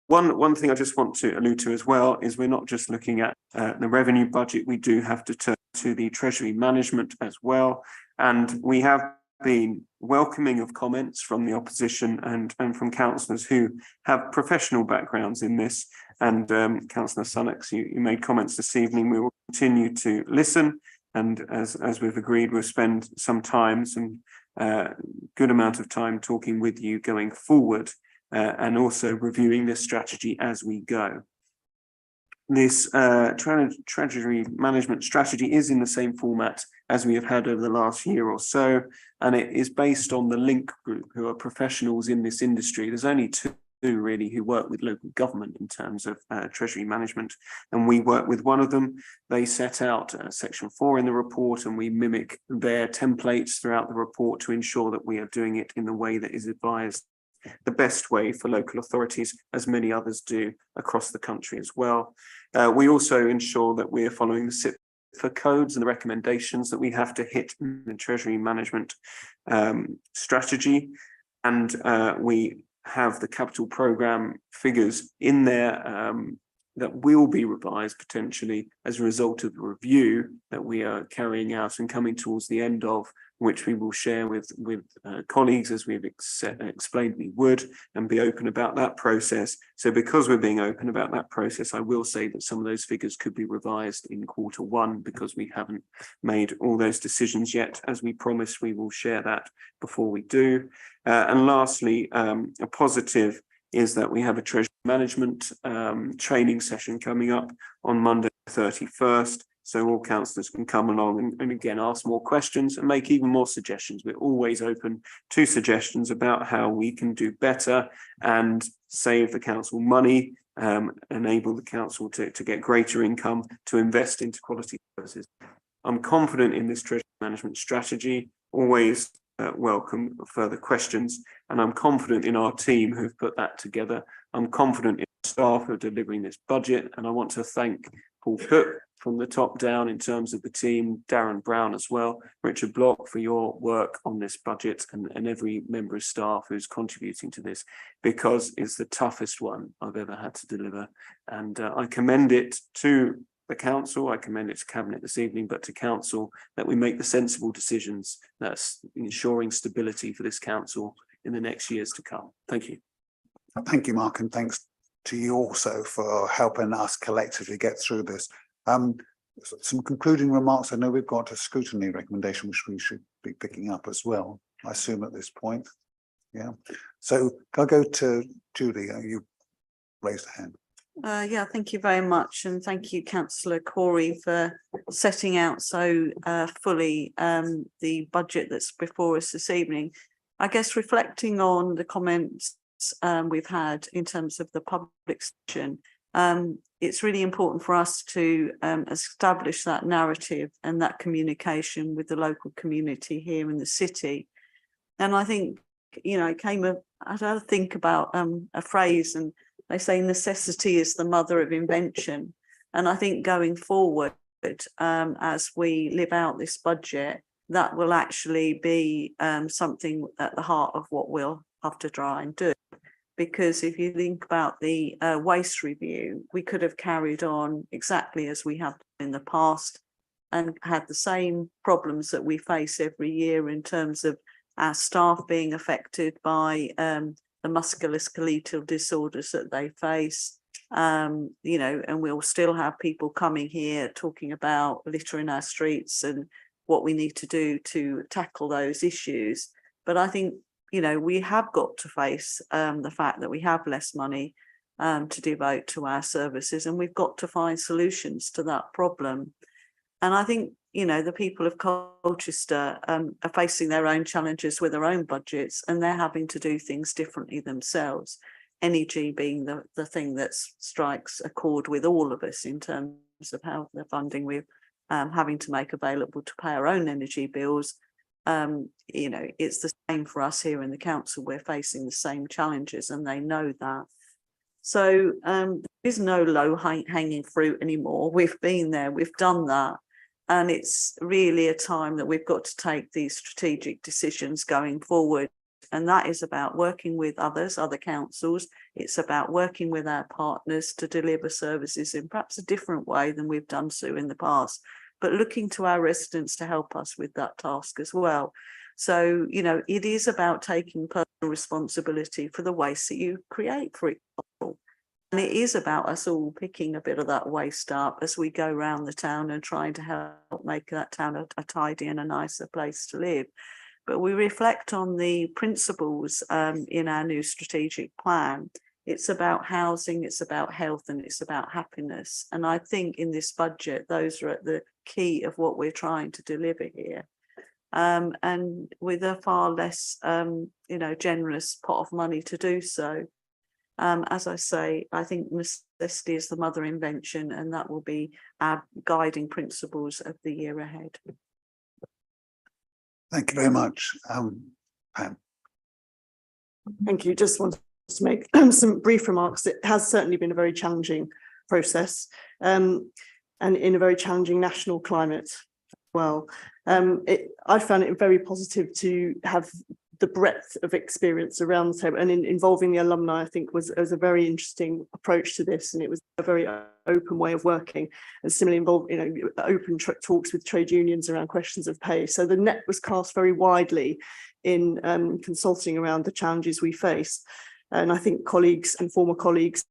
One thing I just want to allude to as well is we're not just looking at the revenue budget, we do have to turn to the treasury management as well. And we have been welcoming of comments from the opposition and from councillors who have professional backgrounds in this. And Councillor Sunnox, you made comments this evening. We will continue to listen. And as we've agreed, we'll spend some good amount of time talking with you going forward and also reviewing this strategy as we go. This treasury management strategy is in the same format as we have had over the last year or so, and it is based on the Link Group, who are professionals in this industry. There's only two really who work with local government in terms of treasury management, and we work with one of them. They set out section 4 in the report, and we mimic their templates throughout the report to ensure that we are doing it in the way that is advised the best way for local authorities, as many others do across the country as well. We also ensure that we are following the CIPFA codes and the recommendations that we have to hit in the Treasury Management strategy. And we have the capital programme figures in there that will be revised potentially as a result of the review that we are carrying out and coming towards the end of, which we will share with colleagues as we've explained we would, and be open about that process. So because we're being open about that process, I will say that some of those figures could be revised in Q1 because we haven't made all those decisions yet. As we promised, we will share that before we do. And lastly, a positive is that we have a treasury management training session coming up on Monday, 31st. So all councillors can come along and again, ask more questions and make even more suggestions. We're always open to suggestions about how we can do better and save the council money, enable the council to get greater income, to invest into quality services. I'm confident in this treasury management strategy, always welcome further questions, and I'm confident in our team who've put that together. I'm confident in staff who are delivering this budget, and I want to thank Paul Cook from the top down in terms of the team, Darren Brown as well, Richard Block for your work on this budget, and every member of staff who's contributing to this, because it's the toughest one I've ever had to deliver. And I commend it to the council, I commend it to cabinet this evening, but to council, that we make the sensible decisions that's ensuring stability for this council in the next years to come. Thank you. Thank you, Mark, and thanks to you also for helping us collectively get through this. Some concluding remarks. I know we've got a scrutiny recommendation, which we should be picking up as well, I assume at this point. Yeah. So I'll go to Julie. You raised a hand. Yeah, thank you very much, and thank you, Councillor Corey, for setting out so fully the budget that's before us this evening. I guess reflecting on the comments we've had in terms of the public session, it's really important for us to establish that narrative and that communication with the local community here in the city. And I think, you know, I had to think about a phrase, and they say necessity is the mother of invention. And I think going forward, as we live out this budget, that will actually be something at the heart of what we'll have to try and do. Because if you think about the waste review, we could have carried on exactly as we have in the past and had the same problems that we face every year in terms of our staff being affected by the musculoskeletal disorders that they face, you know, and we'll still have people coming here talking about litter in our streets and what we need to do to tackle those issues. But I think, you know, we have got to face the fact that we have less money to devote to our services, and we've got to find solutions to that problem. And I think, you know, the people of Colchester are facing their own challenges with their own budgets, and they're having to do things differently themselves. Energy being the thing that strikes a chord with all of us in terms of how the funding we're having to make available to pay our own energy bills. You know, it's the same for us here in the council. We're facing the same challenges, and they know that. So there is no low hanging fruit anymore. We've been there, we've done that. And it's really a time that we've got to take these strategic decisions going forward. And that is about working with others, other councils. It's about working with our partners to deliver services in perhaps a different way than we've done so in the past, but looking to our residents to help us with that task as well. So, you know, it is about taking personal responsibility for the waste that you create, for example. And it is about us all picking a bit of that waste up as we go around the town and trying to help make that town a tidy and a nicer place to live. But we reflect on the principles in our new strategic plan. It's about housing, it's about health, and it's about happiness. And I think in this budget, those are at the key of what we're trying to deliver here. And with a far less, you know, generous pot of money to do so. As I say, I think necessity is the mother invention, and that will be our guiding principles of the year ahead. Thank you very much, Pam. Thank you. Just wanted to make some brief remarks. It has certainly been a very challenging process and in a very challenging national climate as well. I found it very positive to have the breadth of experience around the table, and involving the alumni, I think was a very interesting approach to this, and it was a very open way of working, and similarly involved, open talks with trade unions around questions of pay. So the net was cast very widely in consulting around the challenges we face. And I think colleagues and former colleagues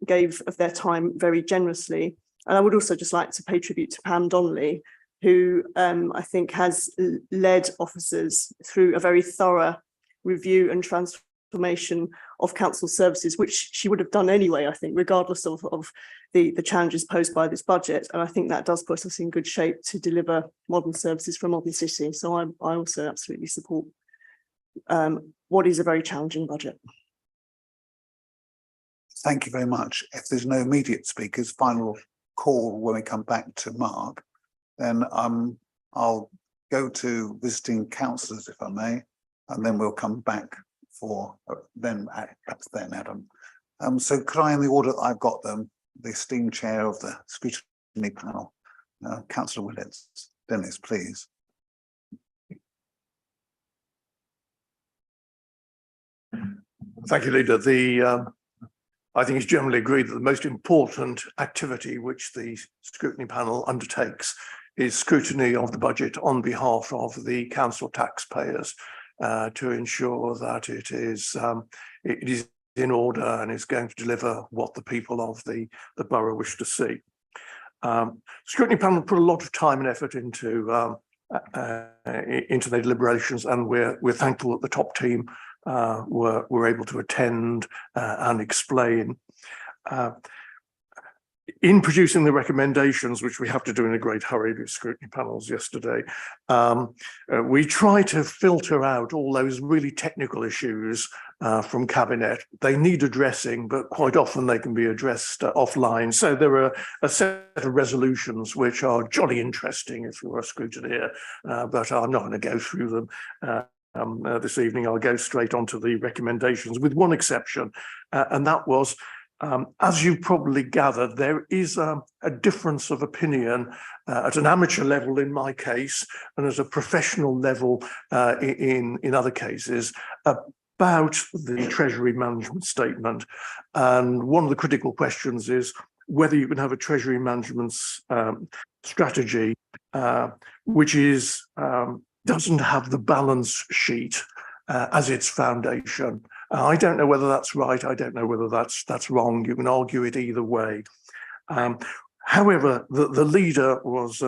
gave of their time very generously. And I would also just like to pay tribute to Pam Donnelly, who I think has led officers through a very thorough review and transformation of council services, which she would have done anyway, I think, regardless of the challenges posed by this budget. And I think that does put us in good shape to deliver modern services for a modern city. So I also absolutely support what is a very challenging budget. Thank you very much. If there's no immediate speakers, final call when we come back to Mark, then I'll go to visiting councillors, if I may, and then we'll come back for perhaps then Adam. So could I, in the order that I've got them, the esteemed chair of the scrutiny panel, Councillor Willits. Dennis, please. Thank you, Leader. I think it's generally agreed that the most important activity which the scrutiny panel undertakes is scrutiny of the budget on behalf of the council taxpayers to ensure that it is in order and is going to deliver what the people of the borough wish to see. Scrutiny panel put a lot of time and effort into their deliberations, and we're thankful that the top team were able to attend and explain. In producing the recommendations, which we have to do in a great hurry with scrutiny panels yesterday, we try to filter out all those really technical issues from Cabinet. They need addressing, but quite often they can be addressed offline. So there are a set of resolutions which are jolly interesting if you're a scrutineer, but I'm not going to go through them. This evening, I'll go straight on to the recommendations, with one exception, and that was, as you probably gathered, there is a difference of opinion at an amateur level in my case, and at a professional level in other cases, about the Treasury management statement. And one of the critical questions is whether you can have a Treasury management strategy which is doesn't have the balance sheet as its foundation. I don't know whether that's right. I don't know whether that's wrong. You can argue it either way. However, the leader was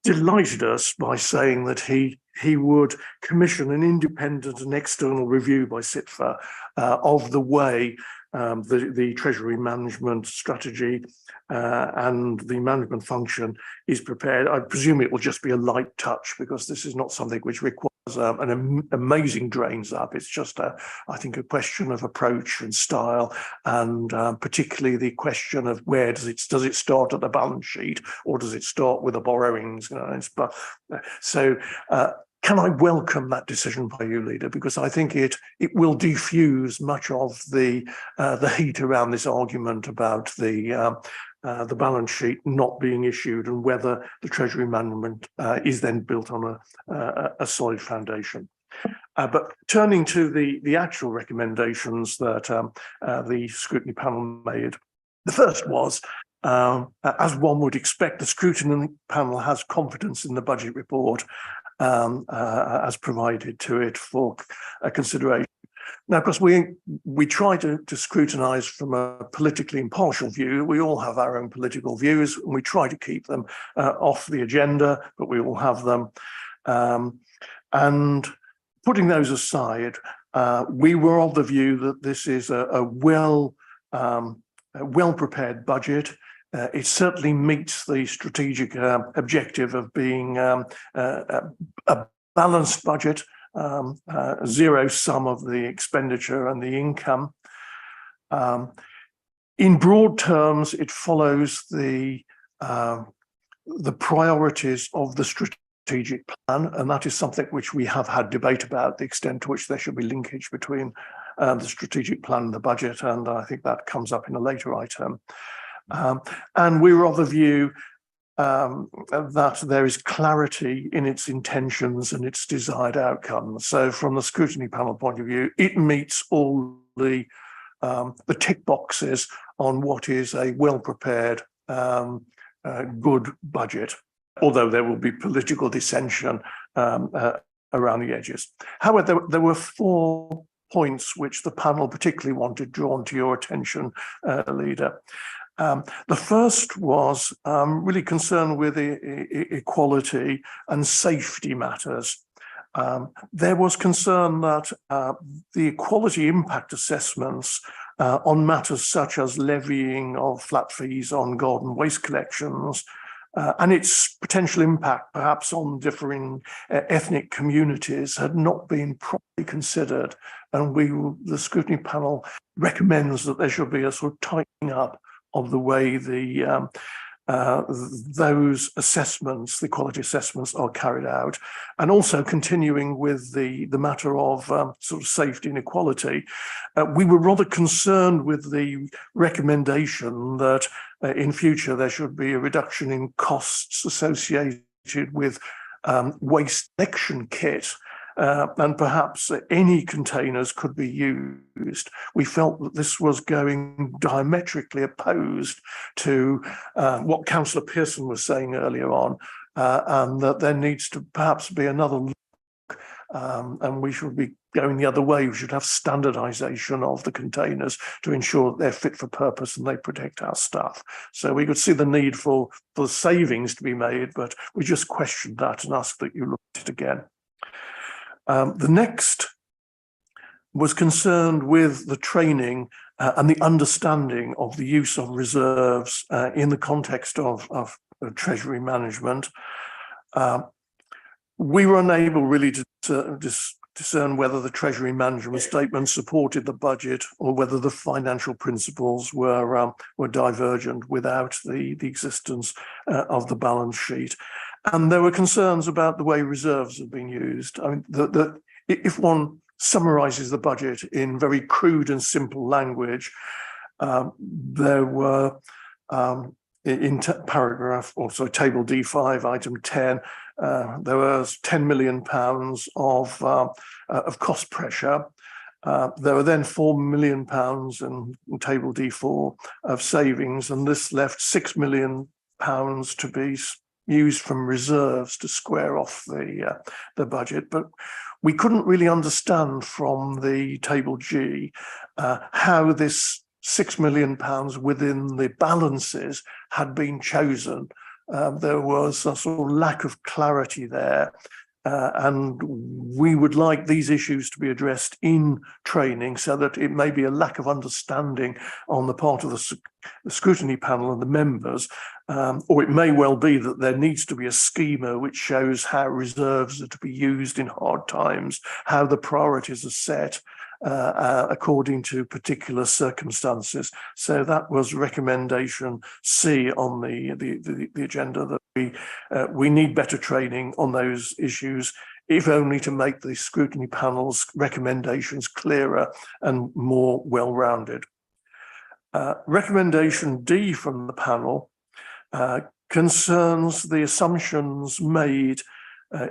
delighted us by saying that he would commission an independent and external review by CITFA of the way the Treasury management strategy and the management function is prepared. I presume it will just be a light touch, because this is not something which requires an amazing drains up. It's just I think a question of approach and style, and particularly the question of where does it start at the balance sheet, or does it start with the borrowings? Can I welcome that decision by you, Leader? Because I think it will diffuse much of the heat around this argument about the balance sheet not being issued, and whether the Treasury management is then built on a solid foundation. But turning to the actual recommendations that the scrutiny panel made, the first was, as one would expect, the scrutiny panel has confidence in the budget report as provided to it for consideration. Now, of course, we try to scrutinise from a politically impartial view. We all have our own political views, and we try to keep them off the agenda, but we all have them. And putting those aside, we were of the view that this is a well-prepared budget. It certainly meets the strategic objective of being a balanced budget, zero sum of the expenditure and the income. In broad terms, it follows the priorities of the strategic strategic plan, and that is something which we have had debate about, the extent to which there should be linkage between the strategic plan and the budget, and I think that comes up in a later item. And we were of the view that there is clarity in its intentions and its desired outcomes. So from the scrutiny panel point of view, it meets all the tick boxes on what is a well-prepared, good budget, although there will be political dissension around the edges. However, there were 4 points which the panel particularly wanted drawn to your attention, Leader. The first was really concerned with equality and safety matters. There was concern that the equality impact assessments on matters such as levying of flat fees on garden waste collections and its potential impact perhaps on differing ethnic communities had not been properly considered. And the scrutiny panel recommends that there should be a sort of tightening up of the way those assessments, the quality assessments, are carried out, and also continuing with the matter of sort of safety and equality. We were rather concerned with the recommendation that in future there should be a reduction in costs associated with waste collection kit. And perhaps any containers could be used. We felt that this was going diametrically opposed to what Councillor Pearson was saying earlier on, and that there needs to perhaps be another look, and we should be going the other way. We should have standardisation of the containers to ensure that they're fit for purpose and they protect our stuff. So we could see the need for savings to be made, but we just questioned that and asked that you look at it again. The next was concerned with the training and the understanding of the use of reserves in the context of treasury management. We were unable really to discern whether the treasury management statement supported the budget or whether the financial principles were divergent without the existence of the balance sheet. And there were concerns about the way reserves have been used. I mean, if one summarises the budget in very crude and simple language, there were in paragraph, or sorry, table D5, item 10, there was £10 million of cost pressure. There were then £4 million in table D4 of savings, and this left £6 million to be used from reserves to square off the budget. But we couldn't really understand from the table G how this £6 million within the balances had been chosen. There was a sort of lack of clarity there. And we would like these issues to be addressed in training so that it may be a lack of understanding on the part of the scrutiny panel and the members, or it may well be that there needs to be a schema which shows how reserves are to be used in hard times, how the priorities are set according to particular circumstances. So that was recommendation C on the agenda, that we need better training on those issues, if only to make the scrutiny panel's recommendations clearer and more well-rounded. Recommendation D from the panel concerns the assumptions made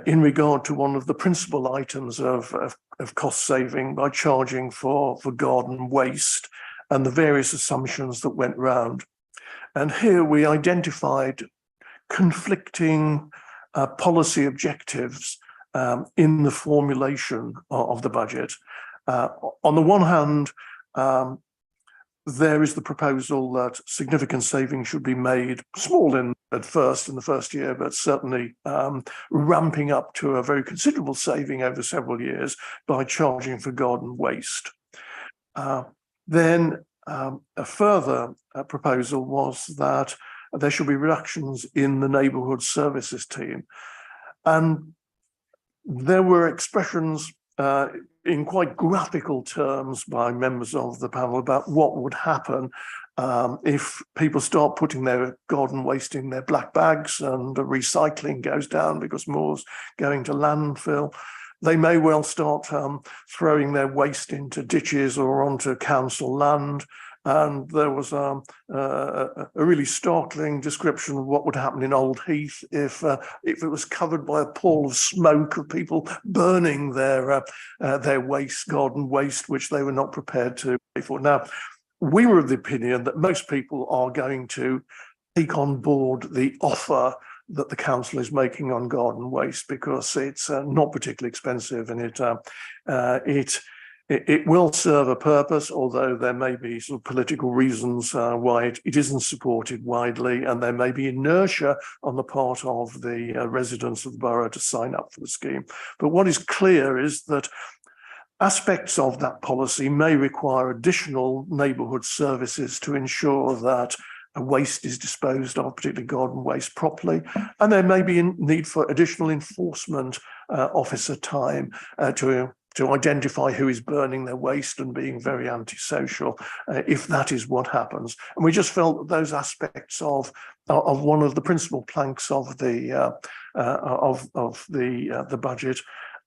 in regard to one of the principal items of cost saving by charging for garden waste and the various assumptions that went round. And here we identified conflicting policy objectives in the formulation of the budget. On the one hand, there is the proposal that significant savings should be made, small at first in the first year, but certainly ramping up to a very considerable saving over several years by charging for garden waste. Then a further proposal was that there should be reductions in the neighbourhood services team. And there were expressions in quite graphical terms by members of the panel about what would happen If people start putting their garden waste in their black bags and the recycling goes down because more's going to landfill, they may well start throwing their waste into ditches or onto council land. And there was a really startling description of what would happen in Old Heath if it was covered by a pall of smoke of people burning their waste, garden waste, which they were not prepared to pay for. Now, we were of the opinion that most people are going to take on board the offer that the council is making on garden waste because it's not particularly expensive and it will serve a purpose, although there may be sort of political reasons why it isn't supported widely, and there may be inertia on the part of the residents of the borough to sign up for the scheme. But what is clear is that aspects of that policy may require additional neighbourhood services to ensure that waste is disposed of, particularly garden waste, properly. And there may be a need for additional enforcement officer time to identify who is burning their waste and being very antisocial, if that is what happens. And we just felt that those aspects of one of the principal planks of the budget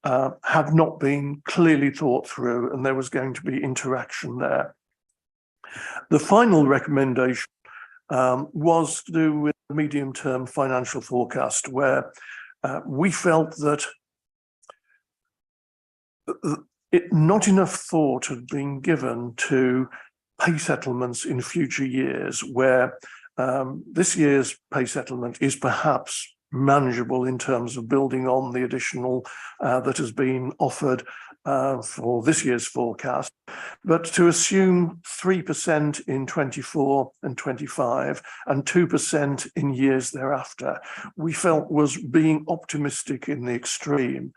had not been clearly thought through, and there was going to be interaction there. The final recommendation was to do with the medium-term financial forecast, where we felt that not enough thought had been given to pay settlements in future years, where this year's pay settlement is perhaps manageable in terms of building on the additional that has been offered for this year's forecast, but to assume 3% in 24 and 25 and 2% in years thereafter, we felt was being optimistic in the extreme.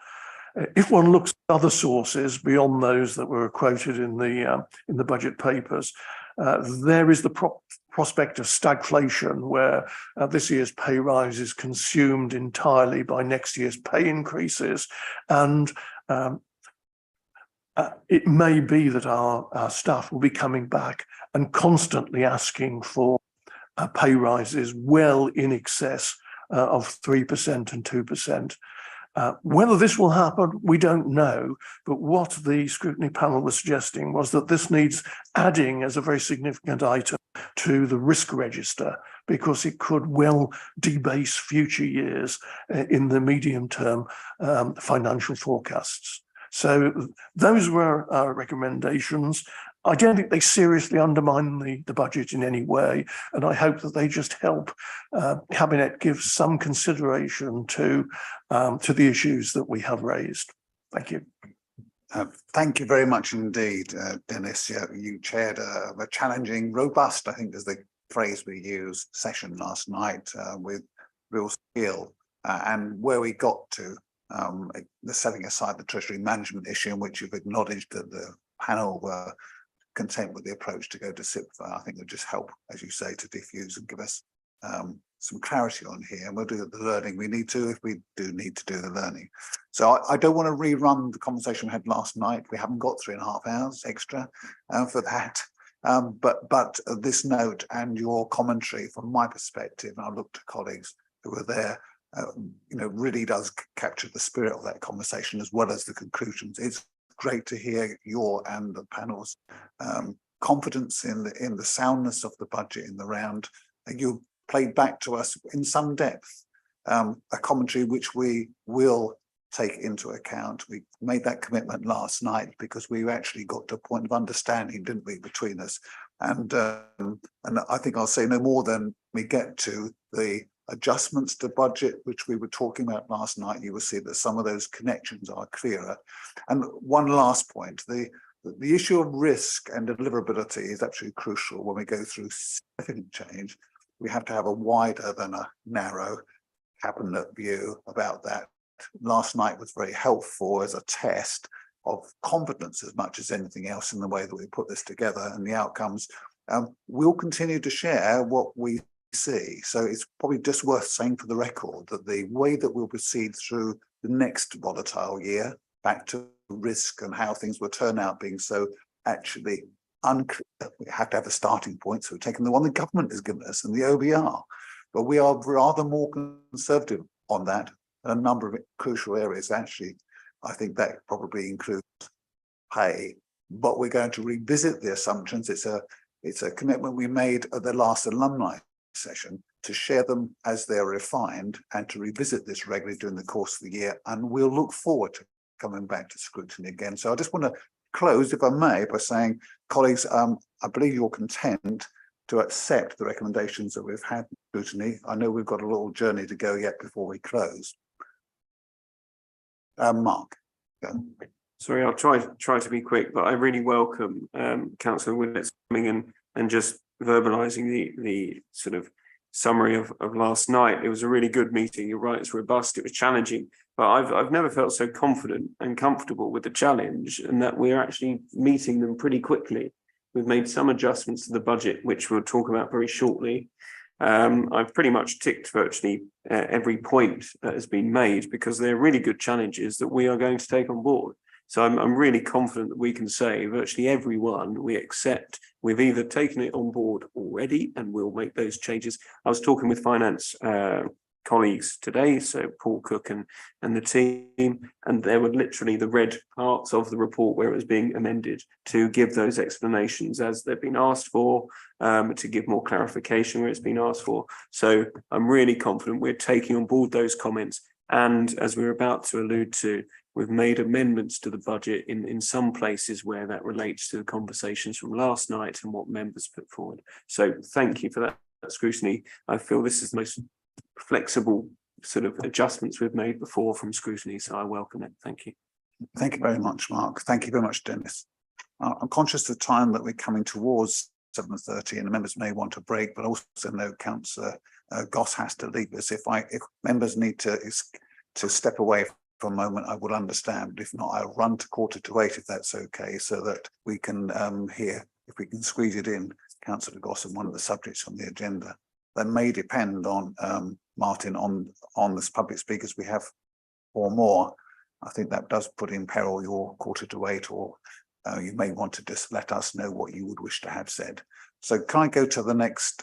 If one looks at other sources beyond those that were quoted in the budget papers, there is the prospect of stagflation, where this year's pay rise is consumed entirely by next year's pay increases, and it may be that our staff will be coming back and constantly asking for pay rises well in excess of 3% and 2%. Whether this will happen, we don't know, but what the scrutiny panel was suggesting was that this needs adding as a very significant item to the risk register, because it could well debase future years in the medium-term financial forecasts. So those were our recommendations. I don't think they seriously undermine the budget in any way, and I hope that they just help Cabinet give some consideration to the issues that we have raised. Thank you. Thank you very much indeed, Dennis. You chaired a challenging, robust, I think is the phrase we use, session last night with real skill, and where we got to the setting aside the Treasury management issue, in which you've acknowledged that the panel were content with the approach to go to SIPFA. I think it'll just help, as you say, to diffuse and give us some clarity on here, and we'll do the learning we need to, if we do need to do the learning. So I don't want to rerun the conversation we had last night. We haven't got 3.5 hours extra for that. But this note and your commentary, from my perspective, and I look to colleagues who were there, really does capture the spirit of that conversation as well as the conclusions. It's great to hear your and the panel's confidence in the soundness of the budget in the round. And you played back to us in some depth a commentary which we will take into account. We made that commitment last night because we actually got to a point of understanding, didn't we, between us? And I think I'll say no more than we get to the adjustments to budget, which we were talking about last night. You will see that some of those connections are clearer. And one last point, the issue of risk and deliverability is absolutely crucial when we go through significant change. We have to have a wider than a narrow cabinet view about that. Last night was very helpful as a test of confidence as much as anything else in the way that we put this together and the outcomes. We'll continue to share what we see. So it's probably just worth saying for the record that the way that we'll proceed through the next volatile year, back to risk and how things will turn out being so actually we have to have a starting point, so we're taking the one the government has given us and the OBR. But we are rather more conservative on that in a number of crucial areas. Actually, I think that probably includes pay, but we're going to revisit the assumptions. It's a commitment we made at the last alumni session to share them as they're refined and to revisit this regularly during the course of the year. And we'll look forward to coming back to scrutiny again. So I just want to close, if I may, by saying, colleagues, I believe you're content to accept the recommendations that we've had in scrutiny. I know we've got a little journey to go yet before we close. Mark. Go. Sorry, I'll try to be quick, but I really welcome Councillor Willett's coming and just verbalising the sort of summary of last night. It was a really good meeting. You're right, it's robust, it was challenging, but I've never felt so confident and comfortable with the challenge, and that we're actually meeting them pretty quickly. We've made some adjustments to the budget, which we'll talk about very shortly. I've pretty much ticked virtually every point that has been made, because they're really good challenges that we are going to take on board. So I'm really confident that we can say virtually everyone we accept, we've either taken it on board already and we'll make those changes. I was talking with finance colleagues today, so Paul Cook and the team, and there were literally the red parts of the report where it was being amended to give those explanations as they've been asked for, to give more clarification where it's been asked for. So I'm really confident we're taking on board those comments. And as we're about to allude to, we've made amendments to the budget in some places where that relates to the conversations from last night and what members put forward. So thank you for that scrutiny. I feel this is the most flexible sort of adjustments we've made before from scrutiny, so I welcome it. Thank you. Thank you very much, Mark. Thank you very much, Dennis. I'm conscious of the time that we're coming towards 7:30 and the members may want to break, but also know Councillor Goss has to leave us. If members need to step away for a moment, I would understand. If not, I'll run to 7:45 if that's okay, so that we can hear, if we can squeeze it in, Councillor Goss on one of the subjects on the agenda. That may depend on Martin, on this public speakers we have or more. I think that does put in peril your 7:45, or you may want to just let us know what you would wish to have said. So can I go to the next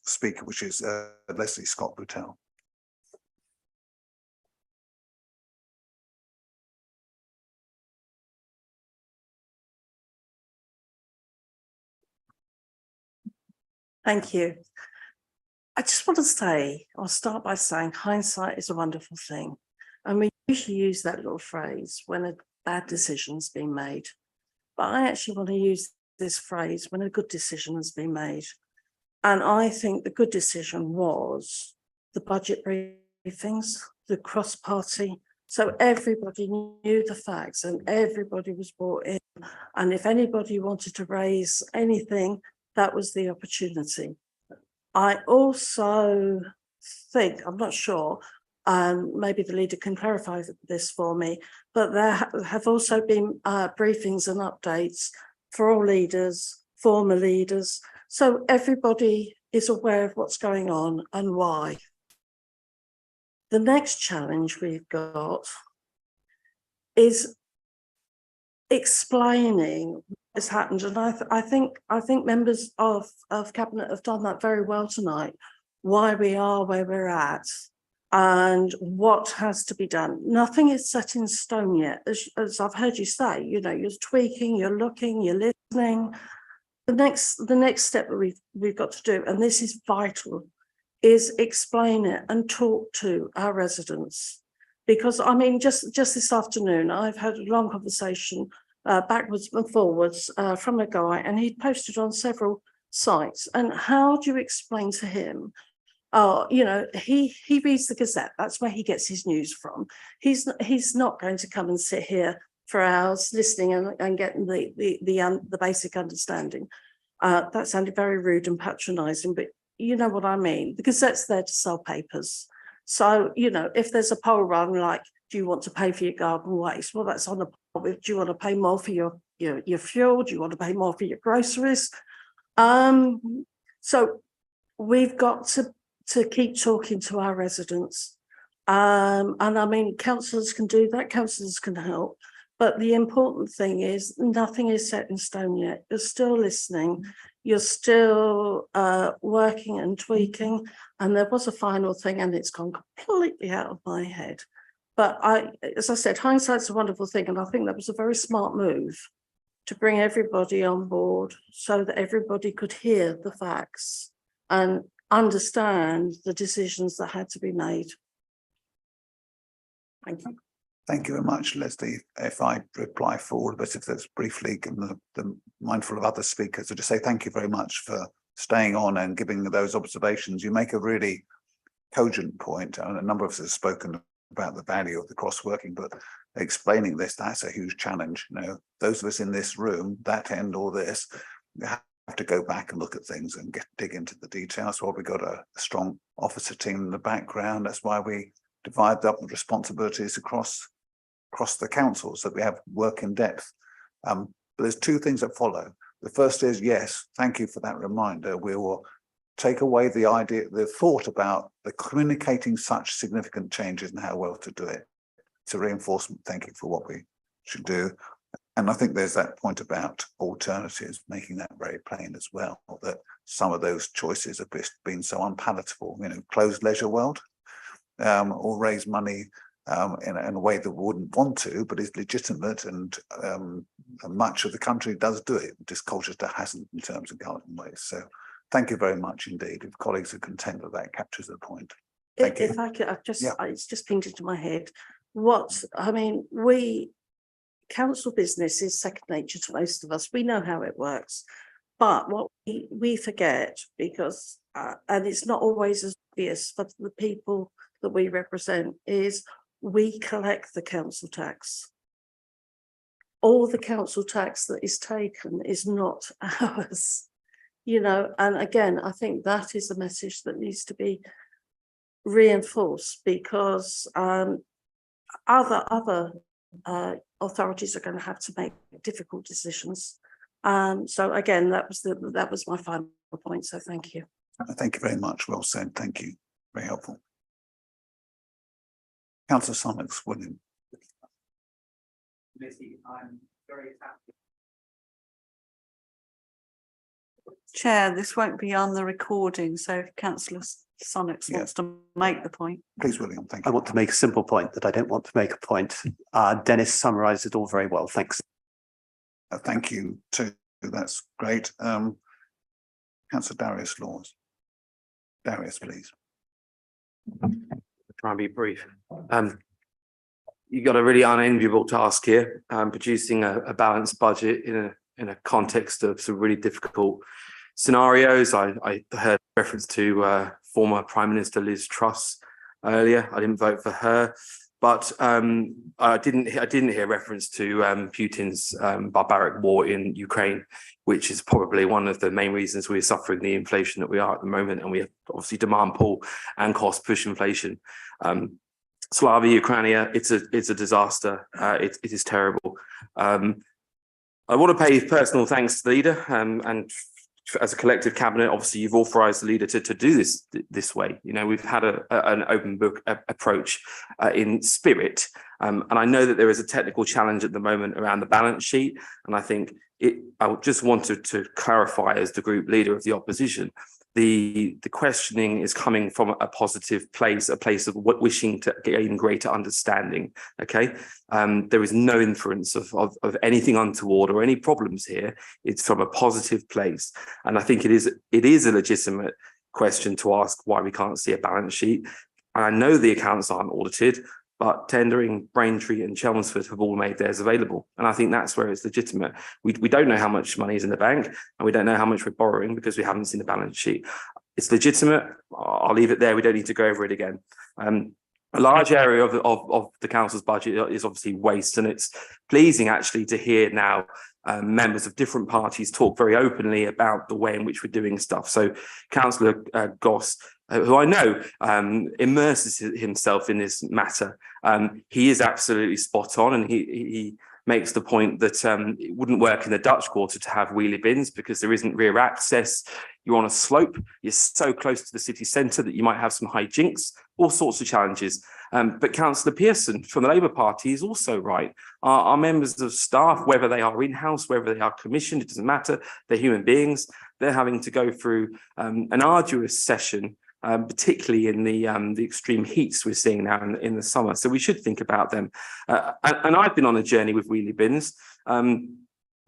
speaker, which is Leslie Scott Boutel. Thank you. I just want to say, I'll start by saying hindsight is a wonderful thing. And we usually use that little phrase when a bad decision's been made. But I actually want to use this phrase when a good decision has been made. And I think the good decision was the budget briefings, the cross-party. So everybody knew the facts and everybody was brought in. And if anybody wanted to raise anything, that was the opportunity. I also think, I'm not sure, maybe the leader can clarify this for me, but there have also been briefings and updates for all leaders, former leaders, so everybody is aware of what's going on and why. The next challenge we've got is explaining has happened, and I think members of Cabinet have done that very well tonight, why we are where we're at and what has to be done. Nothing is set in stone yet, as I've heard you say. You know, you're tweaking, you're looking, you're listening. The next step that we've got to do, and this is vital, is explain it and talk to our residents. Because I mean, just this afternoon, I've had a long conversation backwards and forwards from a guy, and he'd posted on several sites. And how do you explain to him? You know, he reads the Gazette. That's where he gets his news from. He's not going to come and sit here for hours listening and getting the basic understanding. That sounded very rude and patronising, but you know what I mean. The Gazette's there to sell papers. So, you know, if there's a poll run like, do you want to pay for your garden waste? Well, that's on the poll. Do you want to pay more for your fuel? Do you want to pay more for your groceries? So we've got to keep talking to our residents. And I mean, councillors can do that. Councillors can help. But the important thing is nothing is set in stone yet. You're still listening. You're still working and tweaking. And there was a final thing and it's gone completely out of my head. But as I said, hindsight's a wonderful thing. And I think that was a very smart move to bring everybody on board so that everybody could hear the facts and understand the decisions that had to be made. Thank you. Thank you very much, Leslie. If I reply forward, but if that's briefly, given the mindful of other speakers, to just say thank you very much for staying on and giving those observations. You make a really cogent point, and a number of us have spoken about the value of the cross-working, but explaining this, that's a huge challenge. You know, those of us in this room, that end or this, have to go back and look at things and dig into the details. That's why we've got a strong officer team in the background. That's why we divide up the responsibilities across the council, so that we have work in depth. But there's two things that follow. The first is, yes, thank you for that reminder. We will take away the idea, the thought about the communicating such significant changes and how well to do it. It's a reinforcement. Thank you for what we should do. And I think there's that point about alternatives, making that very plain as well, that some of those choices have been so unpalatable, you know, closed leisure world, or raise money in a way that we wouldn't want to, but is legitimate, and much of the country does do it. Just Colchester hasn't in terms of garden waste. So thank you very much indeed. If colleagues are content that that captures the point. Thank you. If I could, Yeah. it's just pinged into my head. Council business is second nature to most of us. We know how it works. But what we forget, because, and it's not always as obvious for the people that we represent, is we collect the council tax. All the council tax that is taken is not ours, you know, and again, I think that is a message that needs to be reinforced, because other authorities are going to have to make difficult decisions. So again, that was my final point. So thank you. Thank you very much. Well said. Thank you. Very helpful. Councillor Sommers, William. I'm very happy. Chair, this won't be on the recording, so if Councillor Sonics wants to make the point. Please, William, thank you. I want to make a simple point that I don't want to make a point. Dennis summarised it all very well. Thanks. Thank you too. That's great. Councillor Darius Laws. Darius, please. Try and be brief. You've got a really unenviable task here, producing a balanced budget in a context of some really difficult scenarios. I heard reference to former Prime Minister Liz Truss earlier. I didn't vote for her, but I didn't hear reference to Putin's barbaric war in Ukraine, which is probably one of the main reasons we're suffering the inflation that we are at the moment, and we have obviously demand pull and cost push inflation. Slavia, Ukraine, it's a disaster. It is terrible. I want to pay personal thanks to the leader, and as a collective cabinet, obviously you've authorised the leader to do this way. You know, we've had an open book approach in spirit, and I know that there is a technical challenge at the moment around the balance sheet, and I think I just wanted to clarify, as the group leader of the opposition, the questioning is coming from a positive place, a place of wishing to gain greater understanding. Okay, there is no inference of anything untoward or any problems here. It's from a positive place, and I think it is a legitimate question to ask why we can't see a balance sheet. And I know the accounts aren't audited, but Tendering, Braintree and Chelmsford have all made theirs available. And I think that's where it's legitimate. We don't know how much money is in the bank, and we don't know how much we're borrowing because we haven't seen the balance sheet. It's legitimate. I'll leave it there. We don't need to go over it again. A large area of the council's budget is obviously waste, and it's pleasing actually to hear now members of different parties talk very openly about the way in which we're doing stuff. So Councillor Goss, who I know immerses himself in this matter, he is absolutely spot on, and he makes the point that it wouldn't work in the Dutch Quarter to have wheelie bins because there isn't rear access. You're on a slope, you're so close to the city centre that you might have some hijinks, all sorts of challenges. But Councillor Pearson from the Labour Party is also right. Our members of staff, whether they are in-house, whether they are commissioned, it doesn't matter, they're human beings. They're having to go through an arduous session, particularly in the extreme heats we're seeing now in the summer. So we should think about them. And I've been on a journey with wheelie bins.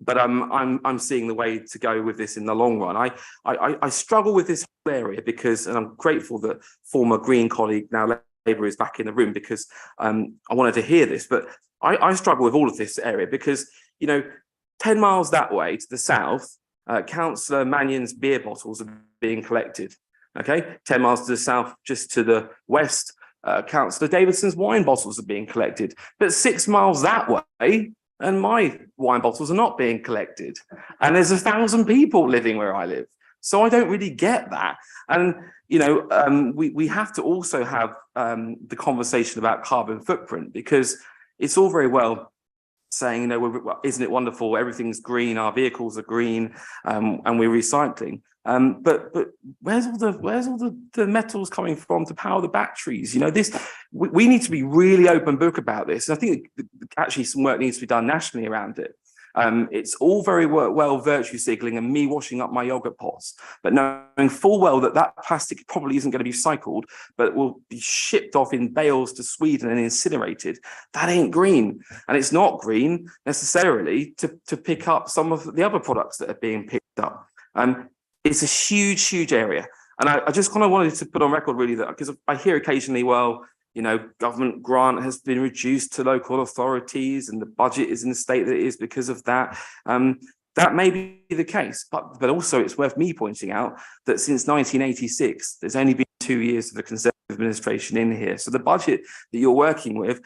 But I'm seeing the way to go with this in the long run. I struggle with this whole area because, and I'm grateful that former Green colleague, now Labour, is back in the room because I wanted to hear this. But I struggle with all of this area because, you know, 10 miles that way to the south, Councillor Mannion's beer bottles are being collected. Okay, 10 miles to the south, just to the west, Councillor Davidson's wine bottles are being collected. But 6 miles that way, and my wine bottles are not being collected. And there's 1,000 people living where I live. So I don't really get that. And, you know, we have to also have the conversation about carbon footprint, because it's all very well saying, you know, isn't it wonderful? Everything's green, our vehicles are green, and we're recycling. But where's all the metals coming from to power the batteries? You know, we need to be really open book about this. And I think actually some work needs to be done nationally around it. It's all very well virtue signaling and me washing up my yogurt pots, but knowing full well that plastic probably isn't going to be cycled, but will be shipped off in bales to Sweden and incinerated. That ain't green. And it's not green necessarily to pick up some of the other products that are being picked up. It's a huge area. And I just kind of wanted to put on record really that, because I hear occasionally, well, you know, government grant has been reduced to local authorities and the budget is in the state that it is because of that. That may be the case, but also it's worth me pointing out that since 1986, there's only been 2 years of the Conservative administration in here. So the budget that you're working with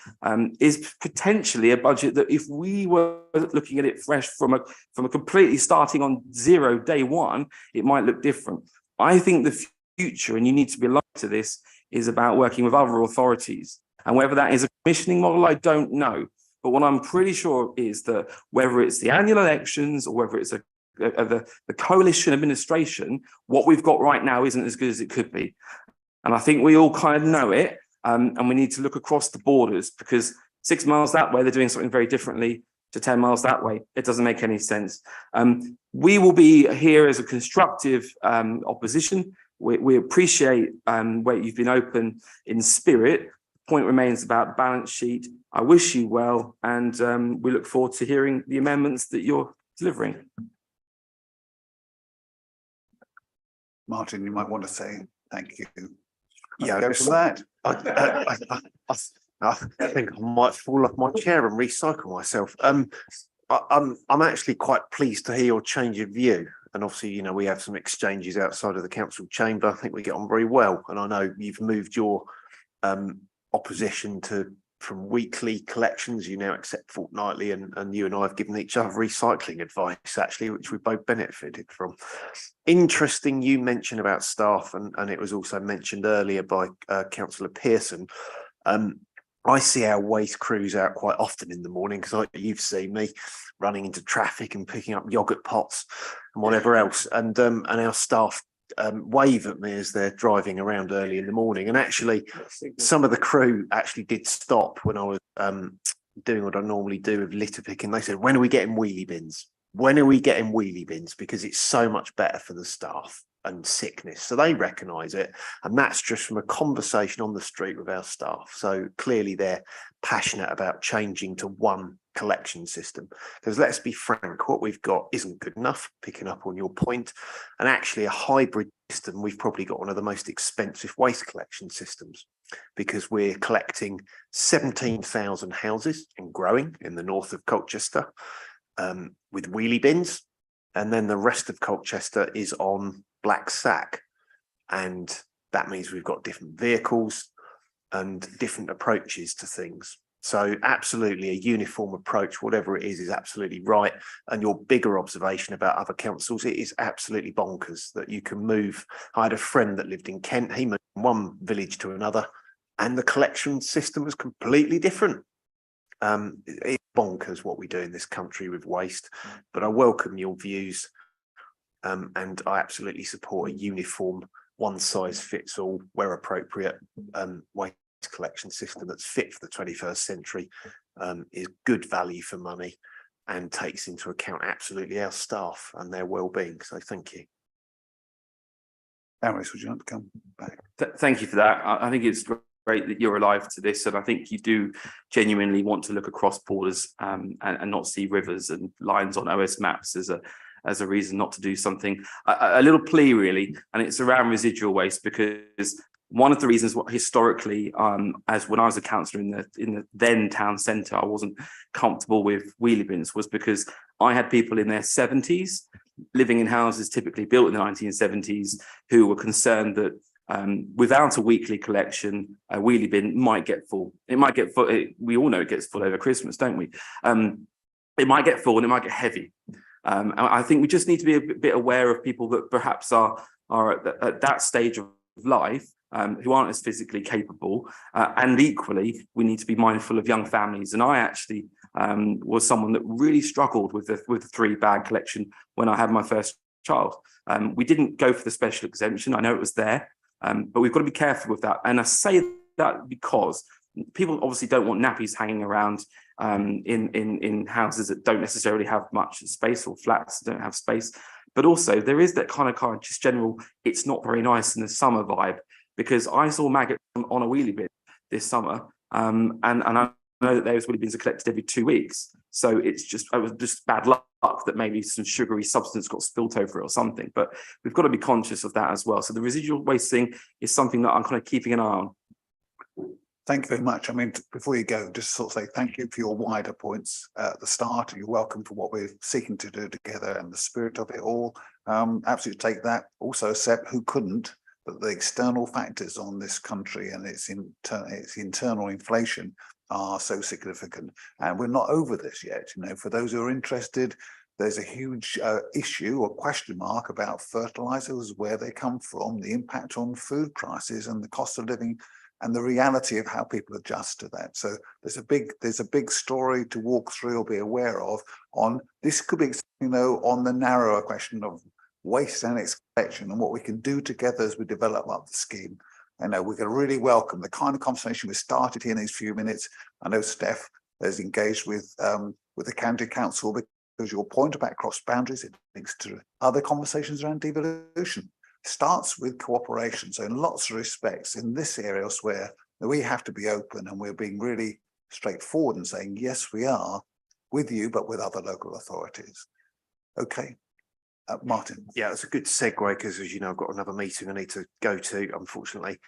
is potentially a budget that, if we were looking at it fresh from a completely starting on zero day one, it might look different. I think the future, and you need to be alive to this, is about working with other authorities. And whether that is a commissioning model, I don't know. But what I'm pretty sure is that whether it's the annual elections or whether it's the coalition administration, what we've got right now isn't as good as it could be. And I think we all kind of know it. And we need to look across the borders, because 6 miles that way, they're doing something very differently to 10 miles that way. It doesn't make any sense. We will be here as a constructive opposition. We appreciate where you've been open in spirit. The point remains about the balance sheet. I wish you well, and we look forward to hearing the amendments that you're delivering. Martin, you might want to say thank you. Yeah, Go for that. I think I might fall off my chair and recycle myself. I'm actually quite pleased to hear your change of view. And obviously, you know, we have some exchanges outside of the council chamber. I think we get on very well. And I know you've moved your opposition from weekly collections. You now accept fortnightly, and you and I have given each other recycling advice, actually, which we both benefited from. Interesting you mentioned about staff, and it was also mentioned earlier by Councillor Pearson. I see our waste crews out quite often in the morning, because you've seen me running into traffic and picking up yogurt pots and whatever else. And our staff wave at me as they're driving around early in the morning. And actually, some of the crew actually did stop when I was doing what I normally do with litter picking. They said, "When are we getting wheelie bins? When are we getting wheelie bins? Because it's so much better for the staff and sickness." So they recognise it. And that's just from a conversation on the street with our staff. So clearly they're passionate about changing to one collection system. Because let's be frank, what we've got isn't good enough, picking up on your point. And actually a hybrid system, we've probably got one of the most expensive waste collection systems, because we're collecting 17,000 houses and growing in the north of Colchester with wheelie bins. And then the rest of Colchester is on black sack. And that means we've got different vehicles and different approaches to things. So absolutely a uniform approach, whatever it is absolutely right. And your bigger observation about other councils, it is absolutely bonkers that you can move. I had a friend that lived in Kent. He moved from one village to another, and the collection system was completely different. It's bonkers what we do in this country with waste, but I welcome your views. And I absolutely support a uniform, one size fits all, where appropriate, waste collection system that's fit for the 21st century, is good value for money and takes into account absolutely our staff and their well-being. So thank you. Darius, would you like to come back? Thank you for that. I think it's great that you're alive to this, and I think you do genuinely want to look across borders and not see rivers and lines on OS maps as a reason not to do something. A little plea really, and it's around residual waste, because one of the reasons what historically, as when I was a councillor in the then town centre, I wasn't comfortable with wheelie bins, was because I had people in their 70s living in houses typically built in the 1970s who were concerned that without a weekly collection, a wheelie bin might get full. It might get full. We all know it gets full over Christmas, don't we? It might get full and it might get heavy. And I think we just need to be a bit aware of people that perhaps are at that stage of life who aren't as physically capable. And equally, we need to be mindful of young families. And I actually was someone that really struggled with the 3-bag collection when I had my first child. We didn't go for the special exemption. I know it was there. But we've got to be careful with that. And I say that because people obviously don't want nappies hanging around in houses that don't necessarily have much space, or flats that don't have space. But also there is that kind of just general, it's not very nice in the summer vibe, because I saw maggots on a wheelie bin this summer. And I know that those wheelie bins are collected every 2 weeks. So it was just bad luck that maybe some sugary substance got spilt over it or something. But we've got to be conscious of that as well. So the residual waste thing is something that I'm kind of keeping an eye on. Thank you very much. I mean, before you go, just sort of say thank you for your wider points at the start. You're welcome for what we're seeking to do together and the spirit of it all. Absolutely take that. Also accept who couldn't, but the external factors on this country and its internal inflation are so significant, and we're not over this yet. You know, for those who are interested, there's a huge issue or question mark about fertilizers, where they come from, the impact on food prices and the cost of living, and the reality of how people adjust to that. So there's a big story to walk through or be aware of on this. Could be, you know, on the narrower question of waste and its collection and what we can do together as we develop up the scheme. I know we're going to really welcome the kind of conversation we started here in these few minutes. I know Steph is engaged with the county council, because your point about cross boundaries, it links to other conversations around devolution. Starts with cooperation. So in lots of respects, in this area elsewhere, we have to be open, and we're being really straightforward and saying, yes, we are with you, but with other local authorities. Okay. Martin. Yeah, it's a good segue, because as you know, I've got another meeting I need to go to, unfortunately.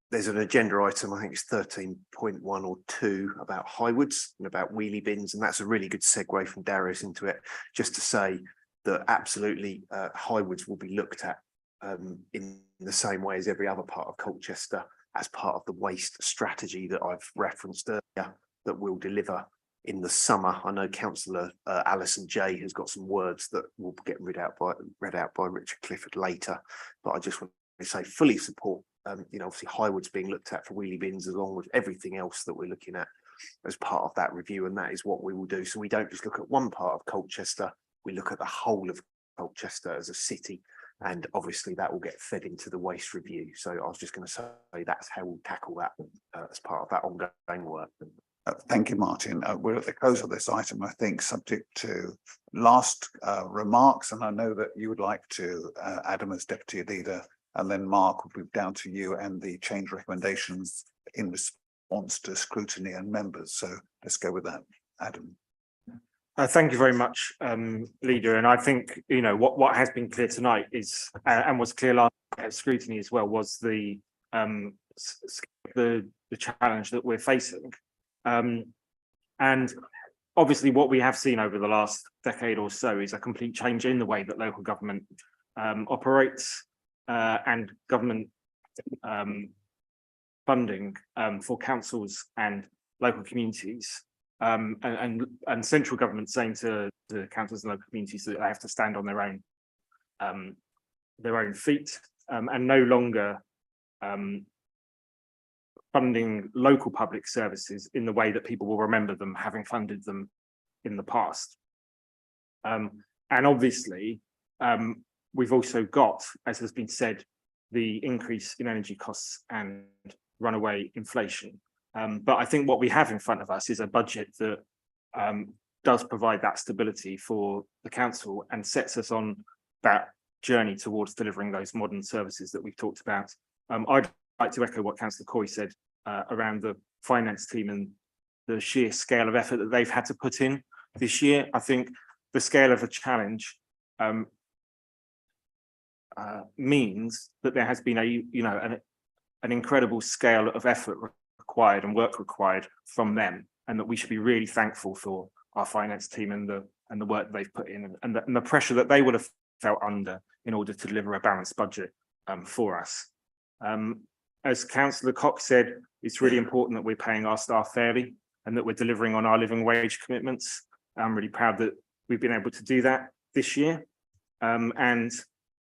There's an agenda item, I think it's 13.1 or 2, about Highwoods and about wheelie bins, and that's a really good segue from Darius into it, just to say that absolutely Highwoods will be looked at in the same way as every other part of Colchester, as part of the waste strategy that I've referenced earlier, that will deliver in the summer. I know Councillor Alison Jay has got some words that will get read out by Richard Clifford later, but I just want to say fully support, you know, obviously Highwoods being looked at for wheelie bins, along with everything else that we're looking at as part of that review, and that is what we will do. So we don't just look at one part of Colchester, we look at the whole of Colchester as a city, and obviously that will get fed into the waste review. So I was just going to say that's how we'll tackle that as part of that ongoing work. Thank you, Martin. We're at the close of this item, I think, subject to last remarks, and I know that you would like to, Adam as deputy leader, and then Mark will be down to you and the change recommendations in response to scrutiny and members. So let's go with that, Adam. Thank you very much, Leader. And I think, you know, what has been clear tonight is, and was clear last at scrutiny as well, was the challenge that we're facing. And obviously what we have seen over the last decade or so is a complete change in the way that local government operates, and government funding for councils and local communities, and central government saying to the councils and local communities that they have to stand on their own feet, and no longer funding local public services in the way that people will remember them having funded them in the past. And obviously, we've also got, as has been said, the increase in energy costs and runaway inflation. But I think what we have in front of us is a budget that does provide that stability for the council and sets us on that journey towards delivering those modern services that we've talked about. I'd like to echo what Councillor Coy said around the finance team and the sheer scale of effort that they've had to put in this year. I think the scale of the challenge means that there has been an incredible scale of effort required and work required from them, and that we should be really thankful for our finance team and the work that they've put in and the pressure that they would have felt under in order to deliver a balanced budget for us. As Councillor Cox said, it's really important that we're paying our staff fairly and that we're delivering on our living wage commitments. I'm really proud that we've been able to do that this year. And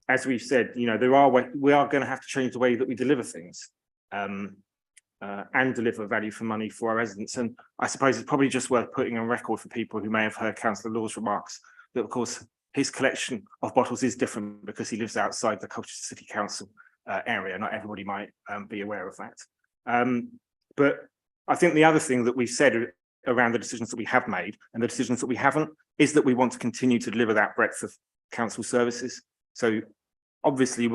as we've said, we are going to have to change the way that we deliver things and deliver value for money for our residents. And I suppose it's probably just worth putting on record for people who may have heard Councillor Law's remarks that, of course, his collection of bottles is different because he lives outside the Colchester City Council area. Not everybody might be aware of that. But I think the other thing that we've said around the decisions that we have made and the decisions that we haven't is that we want to continue to deliver that breadth of council services. So obviously,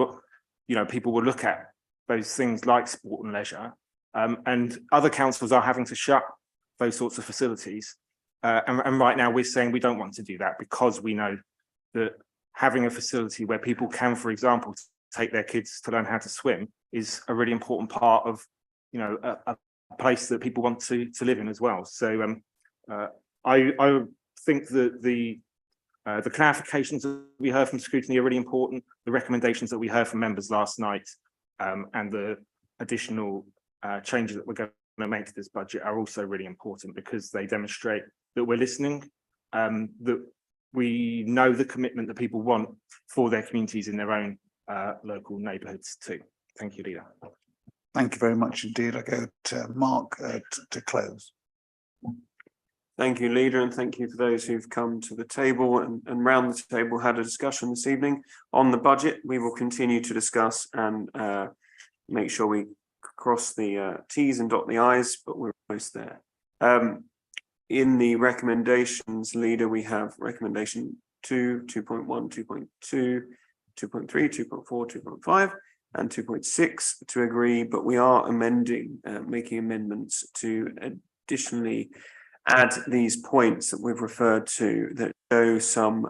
people will look at those things like sport and leisure, and other councils are having to shut those sorts of facilities. And right now we're saying we don't want to do that because we know that having a facility where people can, for example, take their kids to learn how to swim is a really important part of, a place that people want to live in as well. So I think that the clarifications that we heard from scrutiny are really important. The recommendations that we heard from members last night and the additional changes that we're going to make to this budget are also really important because they demonstrate that we're listening, that we know the commitment that people want for their communities in their own local neighbourhoods too. Thank you, Leader. Thank you very much indeed. I go to Mark to close. Thank you, Leader, and thank you for those who've come to the table and round the table had a discussion this evening on the budget. We will continue to discuss and make sure we cross the T's and dot the I's, but we're almost there. In the recommendations, Leader, we have recommendation 2, 2.1, 2.2, 2.3, 2.4, 2.5, and 2.6 to agree, but we are amending, making amendments to additionally add these points that we've referred to that show some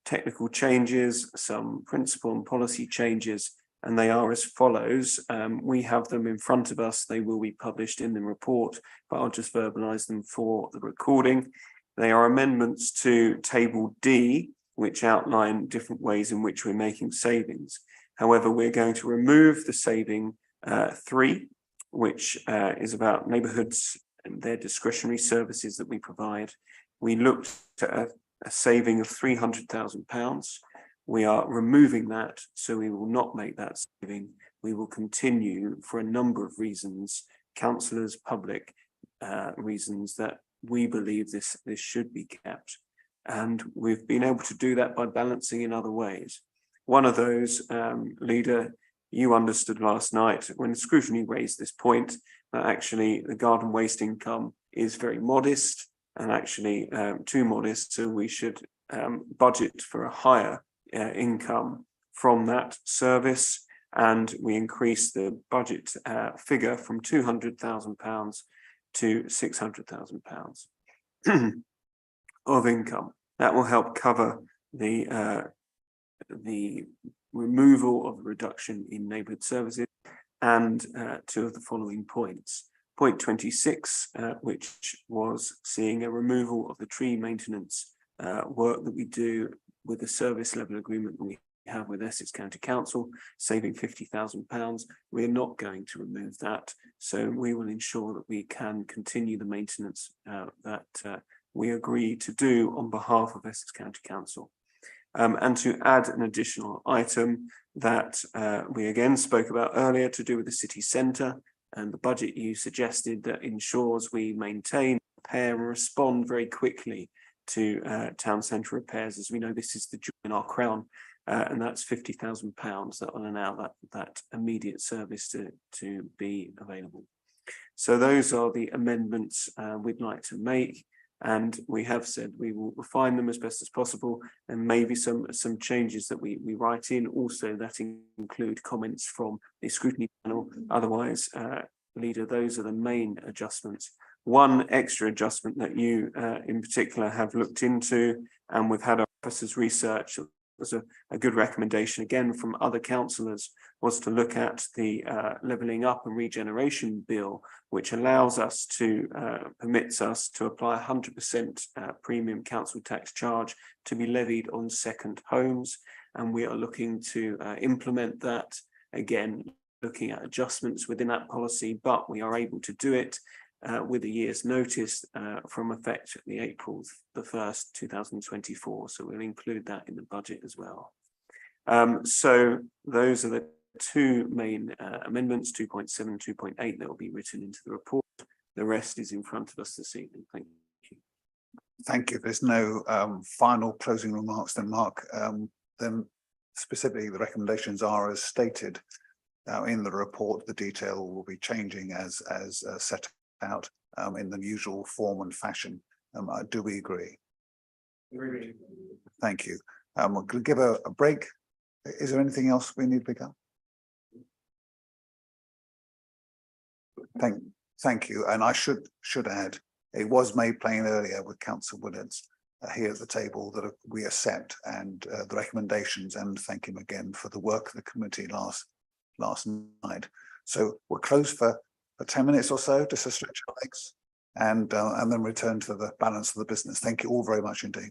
technical changes, some principle and policy changes, and they are as follows. We have them in front of us. They will be published in the report, but I'll just verbalise them for the recording. They are amendments to Table D, which outline different ways in which we're making savings. However, we're going to remove the saving 3, which is about neighbourhoods and their discretionary services that we provide. We looked at a saving of £300,000. We are removing that, so we will not make that saving. We will continue for a number of reasons, councillors, public reasons that we believe this should be kept. And we've been able to do that by balancing in other ways. One of those, Leader, you understood last night when scrutiny raised this point that actually the garden waste income is very modest and actually too modest. So we should budget for a higher income from that service. And we increase the budget figure from £200,000 to £600,000 of income. That will help cover the removal of the reduction in neighbourhood services and 2 of the following points. Point 26, which was seeing a removal of the tree maintenance work that we do with the service level agreement that we have with Essex County Council, saving £50,000. We're not going to remove that. So we will ensure that we can continue the maintenance that we agree to do on behalf of Essex County Council. And to add an additional item that we again spoke about earlier to do with the city centre and the budget you suggested that ensures we maintain, repair and respond very quickly to town centre repairs. As we know, this is the jewel in our crown And that's £50,000 that will allow that immediate service to be available. So those are the amendments we'd like to make. And we have said we will refine them as best as possible, and maybe some changes that we write in also that include comments from the scrutiny panel. Otherwise, Leader, those are the main adjustments. One extra adjustment that you in particular have looked into, and we've had our officers research, was a good recommendation again from other councillors, was to look at the levelling up and regeneration bill, which allows us to permits us to apply 100% premium council tax charge to be levied on second homes, and we are looking to implement that, again looking at adjustments within that policy, but we are able to do it with a year's notice from effect the April the 1st, 2024. So we'll include that in the budget as well. So those are the two main amendments, 2.7, 2.8, that will be written into the report. The rest is in front of us this evening. Thank you. Thank you. There's no final closing remarks then, Mark. Then specifically the recommendations are as stated in the report. The detail will be changing as set out in the usual form and fashion. Do we agree? Thank you. We're going to give a break. Is there anything else we need to pick up? Thank you. And I should add, it was made plain earlier with Councillor Willards here at the table that we accept and the recommendations, and thank him again for the work of the committee last night. So we're closed for 10 minutes or so just to stretch our legs and then return to the balance of the business. Thank you all very much indeed.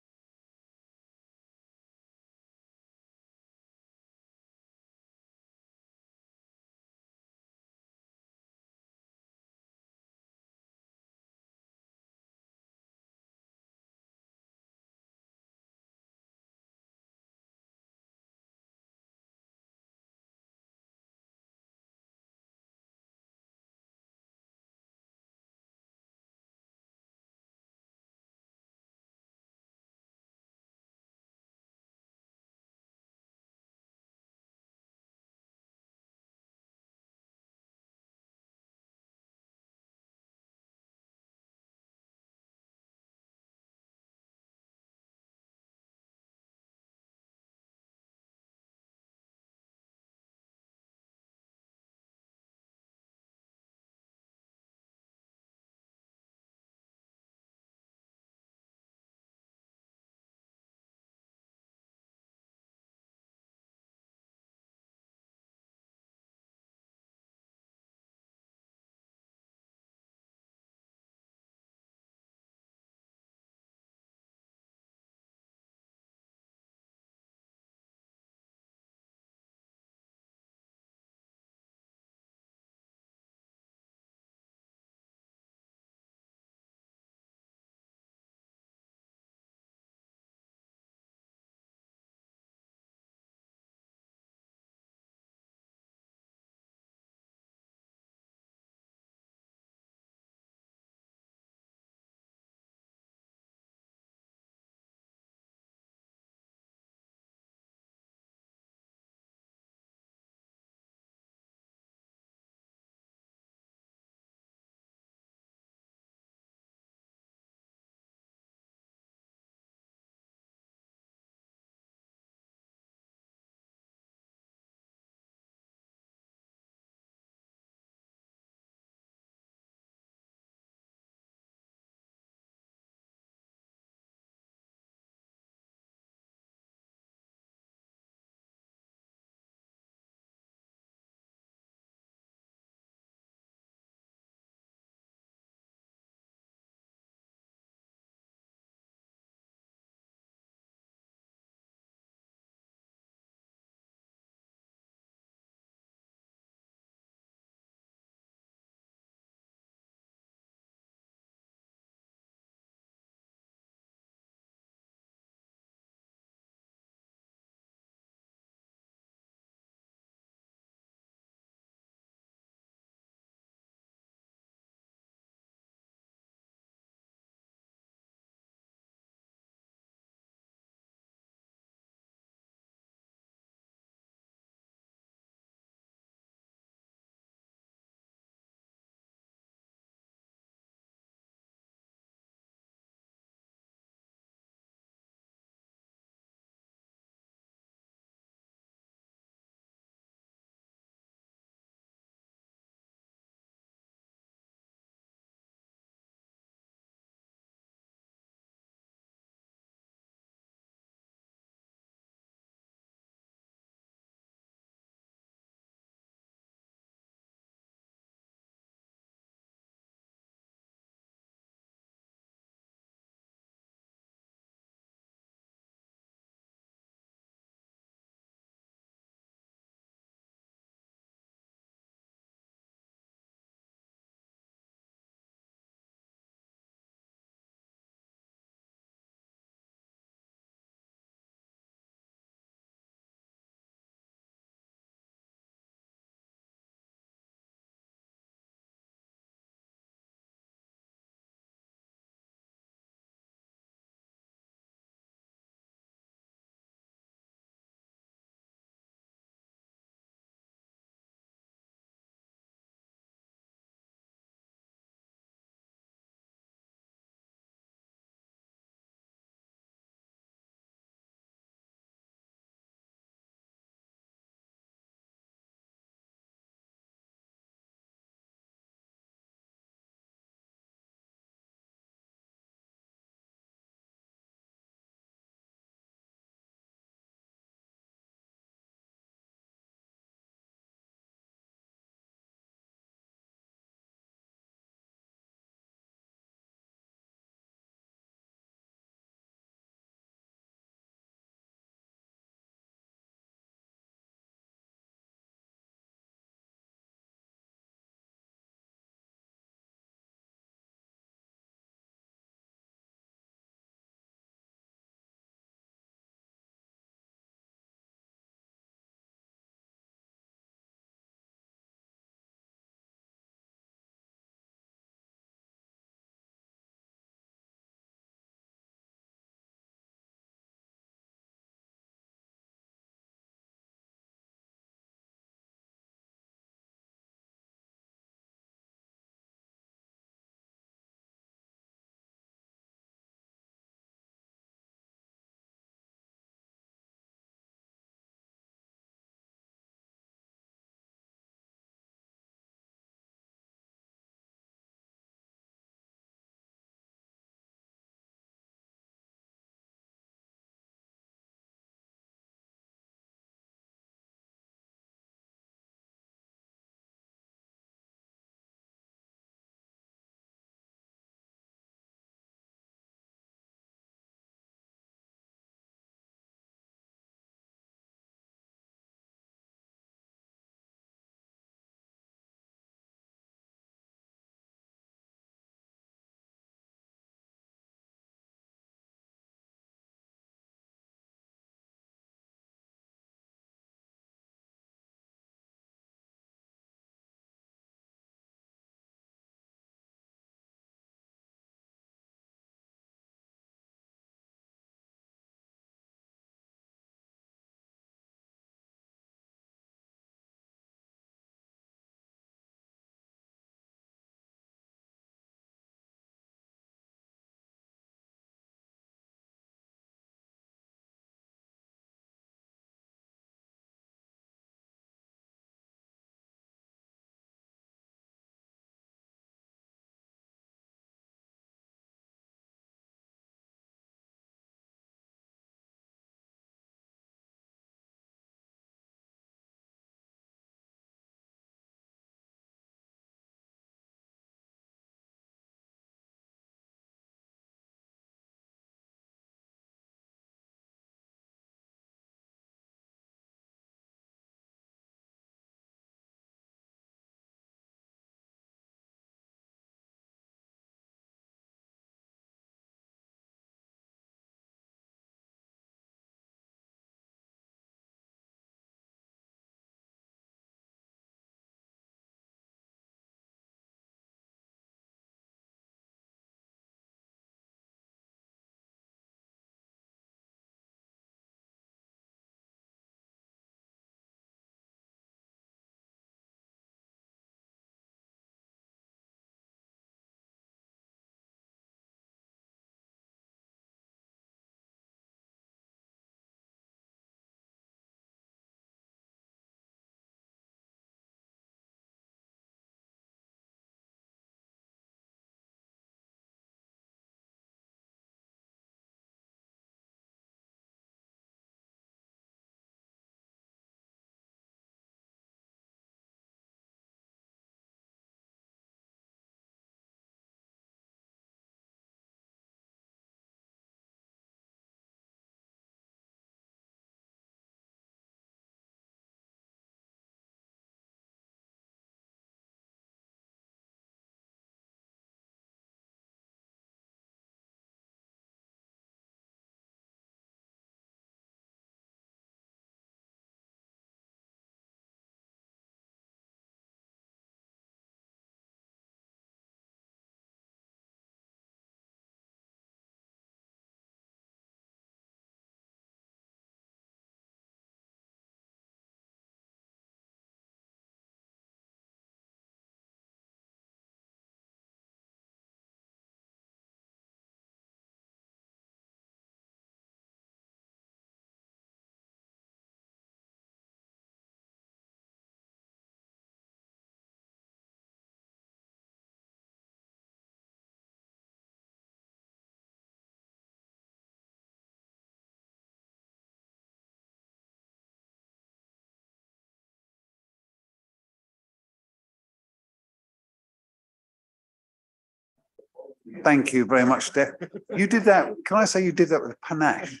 Thank you very much, Steph. You did that, can I say you did that with panache?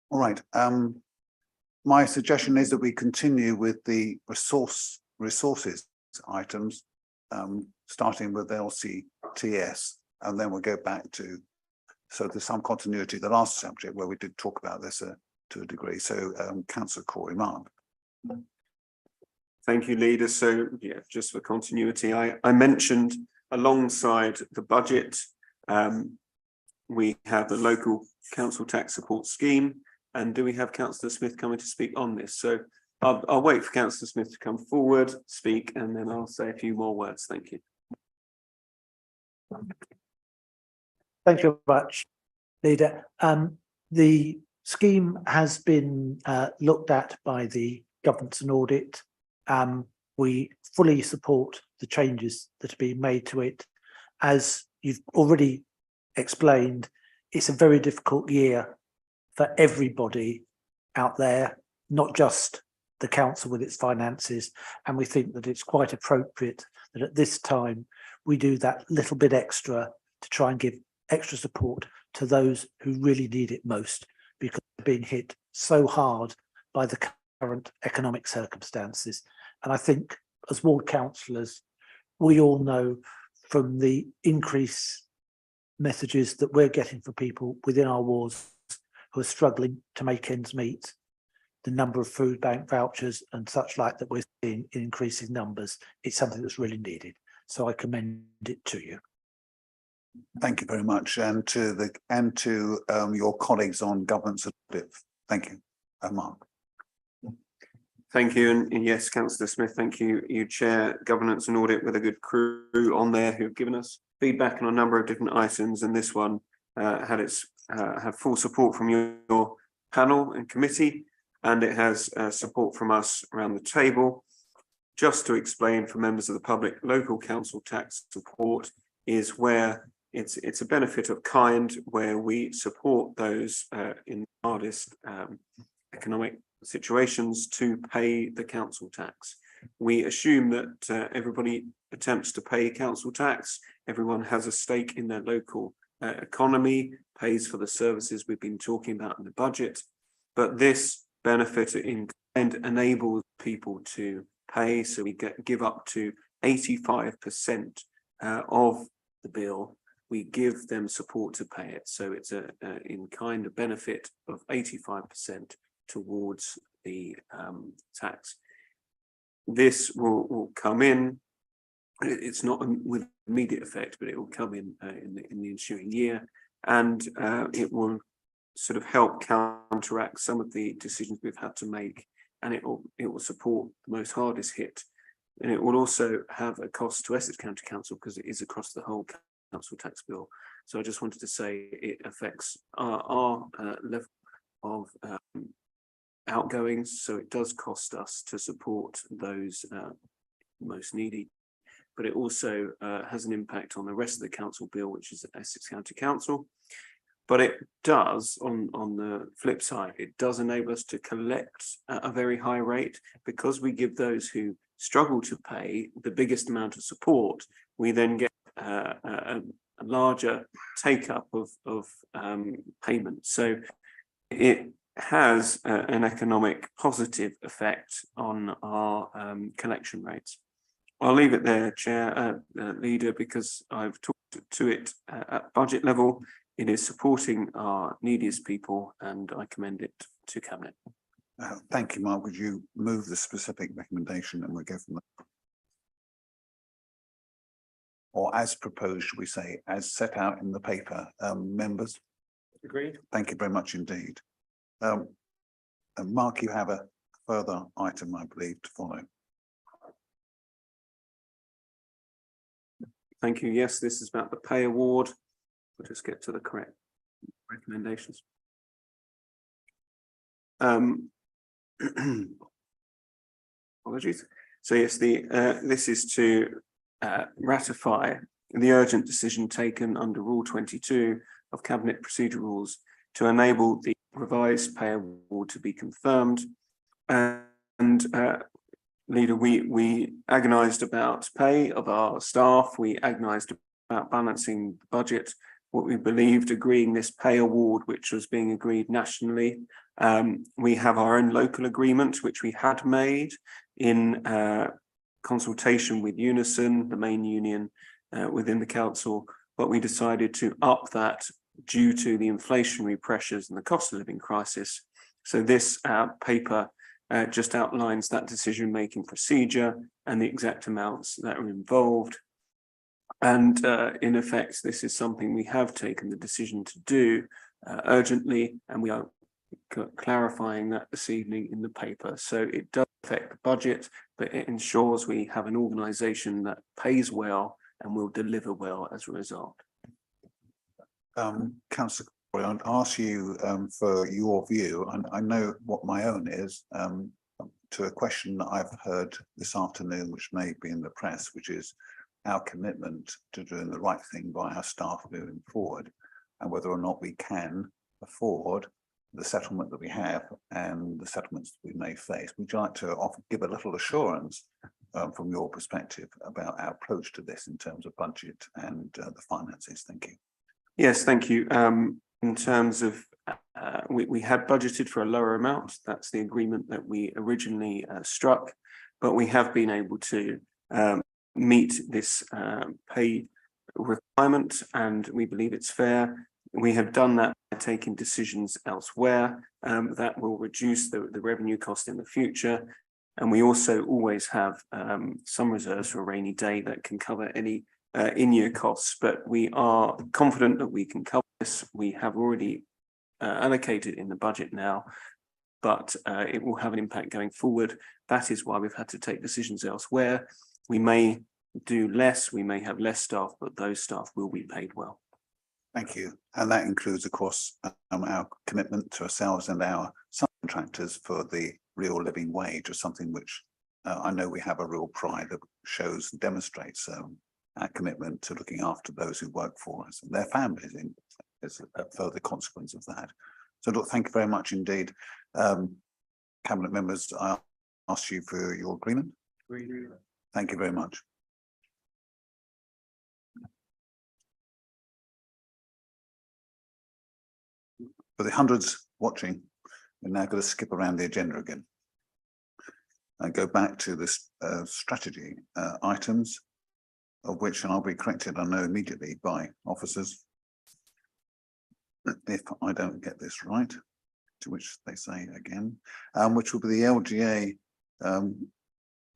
All right, my suggestion is that we continue with the resources items, starting with LCTS, and then we'll go back to, so there's some continuity, the last subject where we did talk about this to a degree. So Councillor Corey Mark. Thank you, Leader. So yeah, just for continuity, I mentioned alongside the budget, we have the local council tax support scheme. And do we have Councillor Smith coming to speak on this? So I'll wait for Councillor Smith to come forward, speak, and then I'll say a few more words. Thank you. Thank you very much, Leader. The scheme has been looked at by the Governance and Audit. We fully support the changes that are being made to it. As you've already explained, it's a very difficult year for everybody out there, not just the council with its finances. And we think that it's quite appropriate that at this time we do that little bit extra to try and give extra support to those who really need it most, because they're being hit so hard by the current economic circumstances. And I think as ward councillors, we all know from the increase messages that we're getting for people within our wards who are struggling to make ends meet, the number of food bank vouchers and such like that we're seeing in increasing numbers, it's something that's really needed. So I commend it to you. Thank you very much, and to your colleagues on governance and audit. Thank you, Mark. Thank you, and yes, Councillor Smith, thank you. You chair governance and audit with a good crew on there who've given us feedback on a number of different items, and this one had full support from your panel and committee, and it has support from us around the table. Just to explain for members of the public, local council tax support is where it's a benefit of kind, where we support those in the hardest economic situations to pay the council tax. We assume that everybody attempts to pay council tax. Everyone has a stake in their local economy, pays for the services we've been talking about in the budget. But this benefit in kind enables people to pay. So we give up to 85% of the bill. We give them support to pay it. So it's a in kind of benefit of 85% towards the tax. This will come in. It's not with immediate effect, but it will come in the ensuing year, and it will sort of help counteract some of the decisions we've had to make, and it will support the most hardest hit, and it will also have a cost to Essex County Council because it is across the whole council tax bill. So I just wanted to say it affects our level of outgoings, so it does cost us to support those most needy, but it also has an impact on the rest of the council bill, which is Essex County Council. But it does, on the flip side, it does enable us to collect at a very high rate, because we give those who struggle to pay the biggest amount of support. We then get a larger take up of payment. So it has an economic positive effect on our collection rates. I'll leave it there, Chair, Leader, because I've talked to it at budget level. It is supporting our neediest people, and I commend it to Cabinet. Thank you, Mark. Would you move the specific recommendation and we'll go from there? Or as proposed, should we say, as set out in the paper, members? Agreed. Thank you very much indeed. Mark, you have a further item, I believe, to follow. Thank you. Yes, this is about the pay award. We'll just get to the correct recommendations. Apologies. So yes, this is to ratify the urgent decision taken under Rule 22 of Cabinet Procedure Rules to enable the revised pay award to be confirmed. And Leader, we agonised about pay of our staff. We agonised about balancing the budget, what we believed agreeing this pay award, which was being agreed nationally. We have our own local agreement, which we had made in consultation with Unison, the main union within the council, but we decided to up that due to the inflationary pressures and the cost of living crisis. So this paper just outlines that decision-making procedure and the exact amounts that are involved. And in effect, this is something we have taken the decision to do urgently, and we are clarifying that this evening in the paper. So it does affect the budget, but it ensures we have an organisation that pays well and will deliver well as a result. Councillor Corey, I'd ask you for your view, and I know what my own is, to a question that I've heard this afternoon, which may be in the press, which is our commitment to doing the right thing by our staff moving forward, and whether or not we can afford the settlement that we have and the settlements that we may face. Would you like to give a little assurance from your perspective about our approach to this in terms of budget and the finances? Thank you. Yes, thank you. In terms of, we had budgeted for a lower amount. That's the agreement that we originally struck, but we have been able to meet this pay requirement, and we believe it's fair. We have done that by taking decisions elsewhere that will reduce the revenue cost in the future. And we also always have some reserves for a rainy day that can cover any in-year costs, but we are confident that we can cover this. We have already allocated in the budget now, but it will have an impact going forward. That is why we've had to take decisions elsewhere. We may do less, we may have less staff, but those staff will be paid well. Thank you. And that includes, of course, our commitment to ourselves and our subcontractors for the real living wage, or something which I know we have a real pride that shows and demonstrates our commitment to looking after those who work for us and their families as a further consequence of that. So look, thank you very much indeed. Cabinet members, I ask you for your agreement. Thank you very much. For the hundreds watching, we're now going to skip around the agenda again and go back to this strategy items, of which, and I'll be corrected, I know immediately by officers if I don't get this right, to which they say again, which will be the LGA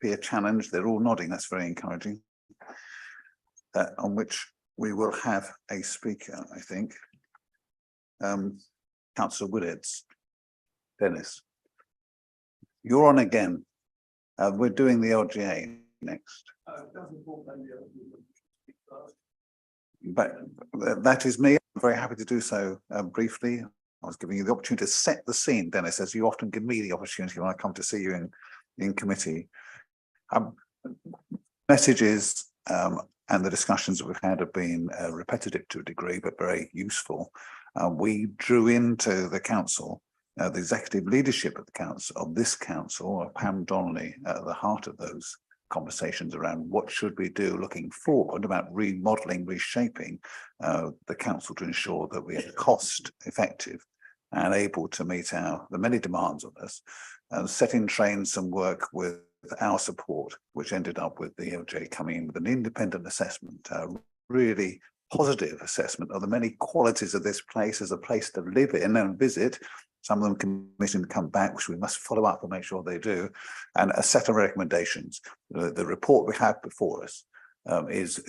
peer challenge. They're all nodding, that's very encouraging, on which we will have a speaker, I think. Councillor Willits. Dennis, you're on again. We're doing the LGA next. But that is me. I'm very happy to do so briefly. I was giving you the opportunity to set the scene, Dennis, as you often give me the opportunity when I come to see you in committee. Messages and the discussions that we've had have been repetitive to a degree, but very useful. We drew into the council, the executive leadership of the council, of this council, Pam Donnelly, at the heart of those conversations around what should we do looking forward about remodeling, reshaping the council to ensure that we are cost effective and able to meet the many demands of us, and set in train some work with our support, which ended up with the LGA coming in with an independent assessment, really positive assessment of the many qualities of this place as a place to live in and visit. Some of them commissioned to come back, which we must follow up and make sure they do, and a set of recommendations. The report we have before us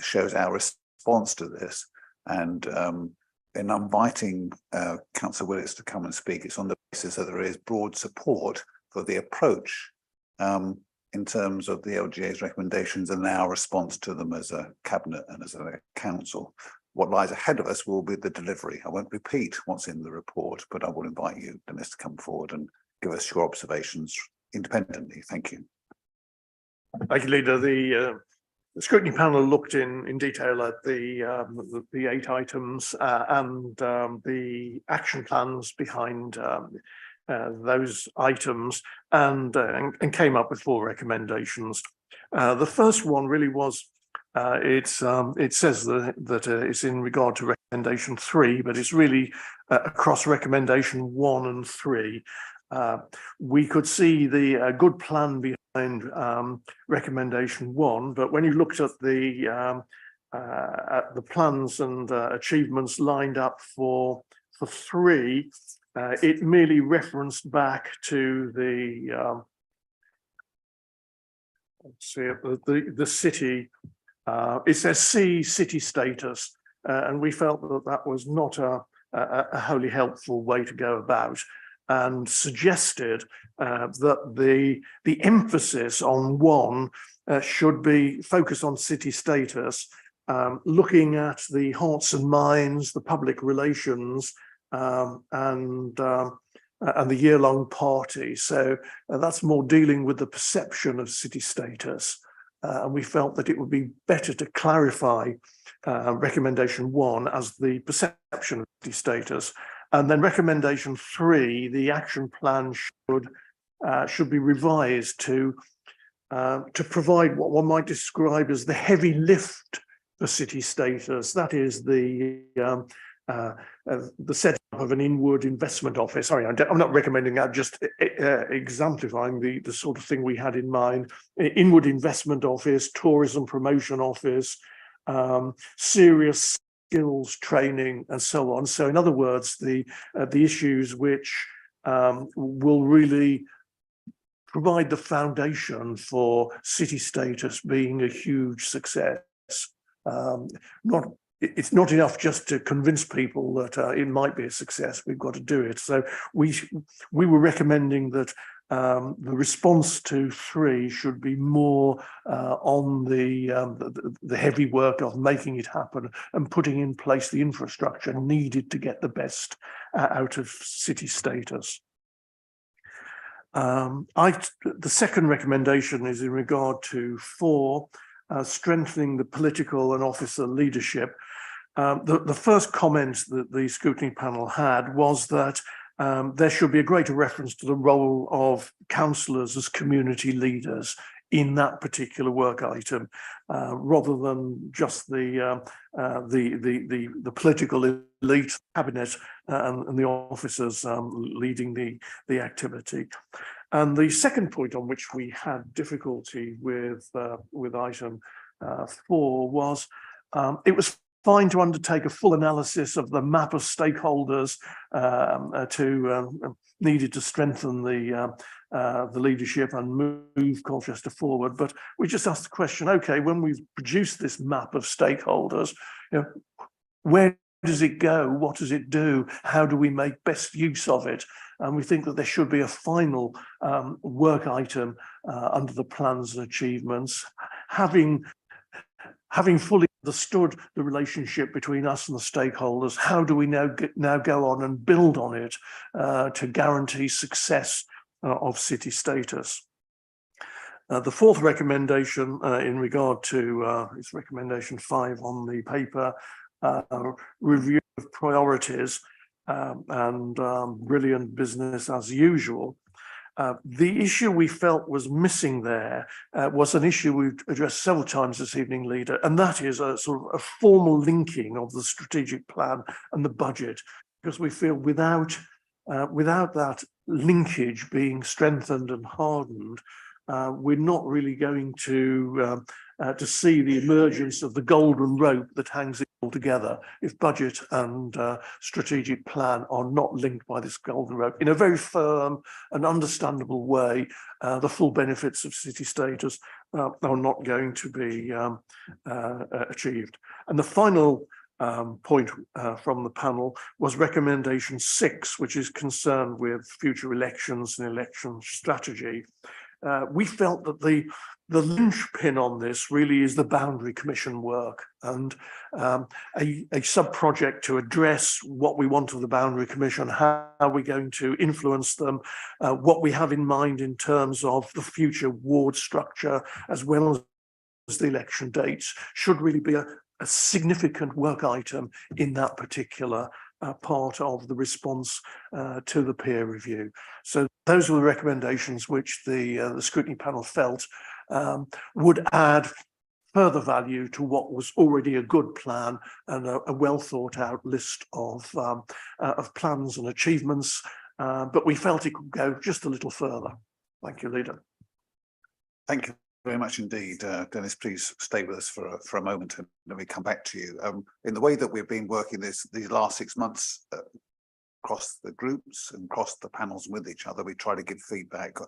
shows our response to this, and in inviting Councillor Willits to come and speak, it's on the basis that there is broad support for the approach in terms of the LGA's recommendations and our response to them as a cabinet and as a council. What lies ahead of us will be the delivery. I won't repeat what's in the report, but I will invite you, Dennis, to come forward and give us your observations independently. Thank you. Thank you, Leader. The scrutiny panel looked in detail at the 8 items and the action plans behind those items, and came up with 4 recommendations. The first one really was it says that it's in regard to recommendation 3, but it's really across recommendation 1 and 3. We could see the good plan behind recommendation 1, but when you looked at the plans and achievements lined up for 3, it merely referenced back to the let's see, the city. It says C city status, and we felt that that was not a wholly helpful way to go about, and suggested that the emphasis on 1 should be focused on city status, looking at the hearts and minds, the public relations, and the year-long party. So that's more dealing with the perception of city status. And we felt that it would be better to clarify recommendation 1 as the perception of city status. And then recommendation 3, the action plan should be revised to provide what one might describe as the heavy lift for city status. That is the setup of an inward investment office. Sorry, I'm not recommending that, just exemplifying the sort of thing we had in mind. Inward investment office, tourism promotion office, serious skills training, and so on. So in other words, the issues which will really provide the foundation for city status being a huge success. It's not enough just to convince people that it might be a success. We've got to do it. So we were recommending that the response to 3 should be more on the heavy work of making it happen and putting in place the infrastructure needed to get the best out of city status. The second recommendation is in regard to 4, strengthening the political and officer leadership. The first comment that the scrutiny panel had was that there should be a greater reference to the role of councillors as community leaders in that particular work item, rather than just the political elite, cabinet, and the officers leading the activity. And the second point on which we had difficulty with item 4 was it was fine to undertake a full analysis of the map of stakeholders needed to strengthen the leadership and move Colchester forward. But we just asked the question, okay, when we've produced this map of stakeholders, where does it go? What does it do? How do we make best use of it? And we think that there should be a final work item under the plans and achievements, having fully understood the relationship between us and the stakeholders. How do we now go on and build on it to guarantee success of city status? The fourth recommendation in regard to it's recommendation 5 on the paper, review of priorities and brilliant business as usual. The issue we felt was missing there was an issue we've addressed several times this evening, Leader, and that is a sort of a formal linking of the strategic plan and the budget, because we feel without that linkage being strengthened and hardened, we're not really going to see the emergence of the golden rope that hangs it all together if budget and strategic plan are not linked by this golden rope in a very firm and understandable way. The full benefits of city status are not going to be achieved. And the final point from the panel was recommendation 6, which is concerned with future elections and election strategy. We felt that the linchpin on this really is the Boundary Commission work, and a sub-project to address what we want of the Boundary Commission, how are we going to influence them, what we have in mind in terms of the future ward structure, as well as the election dates, should really be a significant work item in that particular part of the response to the peer review. So those were the recommendations which the scrutiny panel felt would add further value to what was already a good plan and a well thought out list of plans and achievements. But we felt it could go just a little further. Thank you, Leader. Thank you very much indeed. Dennis, please stay with us for a moment and then we come back to you. In the way that we've been working these last 6 months across the groups and across the panels with each other, we try to give feedback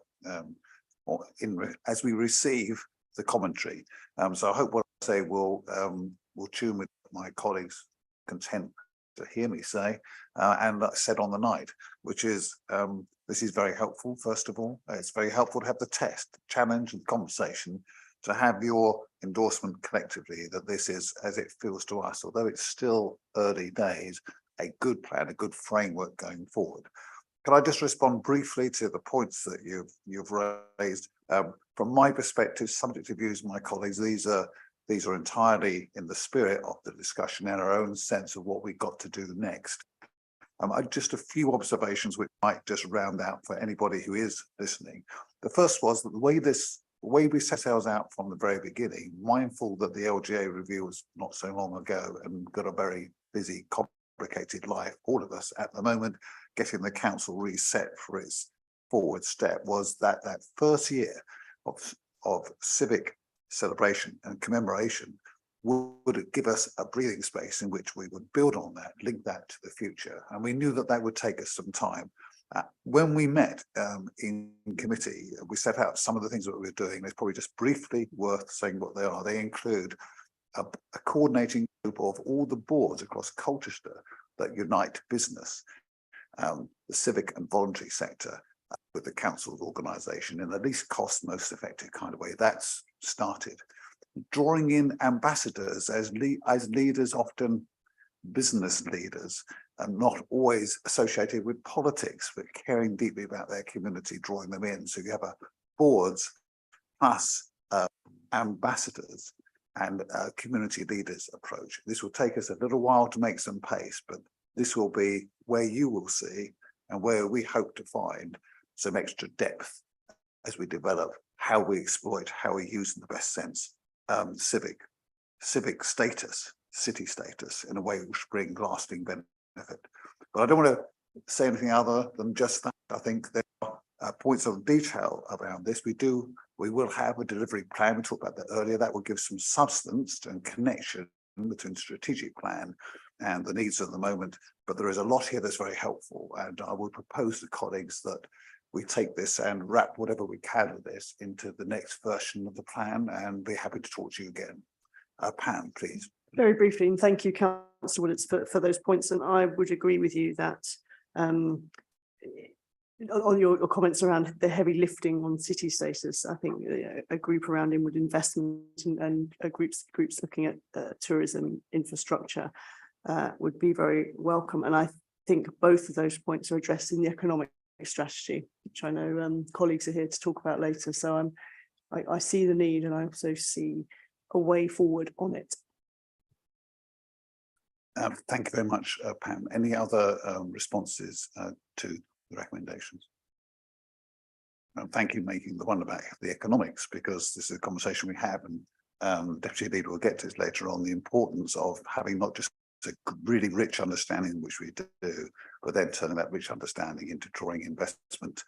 as we receive the commentary. So I hope what I say will tune with my colleagues' content to hear me say, and that said on the night, which is this is very helpful. First of all, it's very helpful to have the test, challenge and conversation, to have your endorsement collectively that this is, as it feels to us, although it's still early days, a good plan, a good framework going forward. Can I just respond briefly to the points that you've raised? From my perspective, subject to views of my colleagues, these are entirely in the spirit of the discussion and our own sense of what we've got to do next. Just a few observations which might just round out for anybody who is listening. The first was that the way we set ourselves out from the very beginning, mindful that the LGA review was not so long ago and got a very busy, complicated life, all of us at the moment, getting the council reset for its forward step, was that first year of civic celebration and commemoration would give us a breathing space in which we would build on that, link that to the future. And we knew that that would take us some time. When we met in committee, we set out some of the things that we were doing. It's probably just briefly worth saying what they are. They include a coordinating group of all the boards across Colchester that unite business, the civic and voluntary sector with the council's organisation in the least cost, most effective kind of way. That's started. Drawing in ambassadors as leaders, often business leaders, and not always associated with politics, but caring deeply about their community, drawing them in. So you have a boards plus ambassadors and a community leaders approach. This will take us a little while to make some pace, but this will be where you will see and where we hope to find some extra depth as we develop how we exploit, how we use in the best sense civic status, city status in a way which brings lasting benefit. But I don't want to say anything other than just that. I think there are points of detail around this. We will have a delivery plan. We talked about that earlier. That will give some substance and connection between strategic plan and the needs of the moment. But there is a lot here that's very helpful. And I would propose to colleagues that we take this and wrap whatever we can of this into the next version of the plan, and be happy to talk to you again. Pam, please. Very briefly, and thank you, Councillor Willetts, for those points. And I would agree with you that on your comments around the heavy lifting on city status, I think a group around inward investment and groups looking at tourism infrastructure would be very welcome. And I think both of those points are addressed in the economic strategy, which I know colleagues are here to talk about later. So I see the need, and I also see a way forward on it. Thank you very much, Pam. Any other responses to the recommendations? Thank you for making the one about the economics, because this is a conversation we have, and Deputy Leader will get to this later on, the importance of having not just a really rich understanding, which we do, but then turning that rich understanding into drawing investment.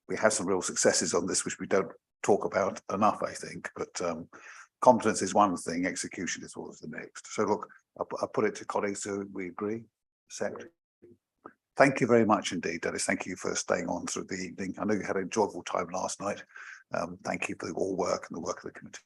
We have some real successes on this, which we don't talk about enough, I think, but competence is one thing, execution is always the next. So look, I'll put it to colleagues who we agree. Thank you very much indeed, Dennis. Thank you for staying on through the evening. I know you had an enjoyable time last night. Thank you for all work and the work of the committee.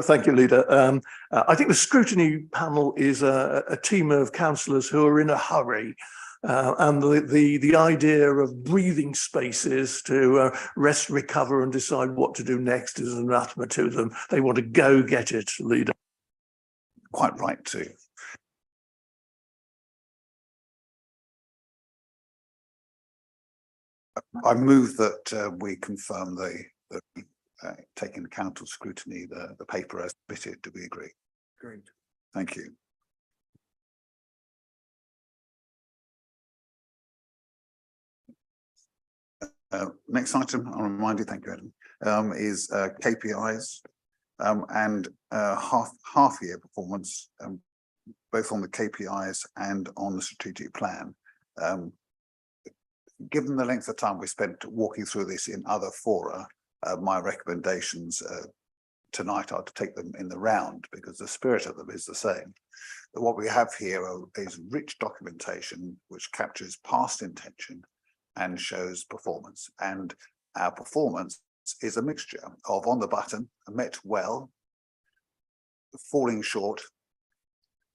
Thank you, Leader. I think the scrutiny panel is a team of councillors who are in a hurry. And the idea of breathing spaces to rest, recover and decide what to do next is anathema to them. They want to go get it, Leader. Quite right too. I move that we confirm the taking account of scrutiny, the paper as submitted. Do we agree? Agreed. Thank you. Next item, I'll remind you, thank you, Adam, is KPIs. and half year performance, both on the KPIs and on the strategic plan. Given the length of time we spent walking through this in other fora, my recommendations tonight are to take them in the round because the spirit of them is the same. But what we have here is rich documentation which captures past intention and shows performance. And our performance is a mixture of on the button, met well, falling short,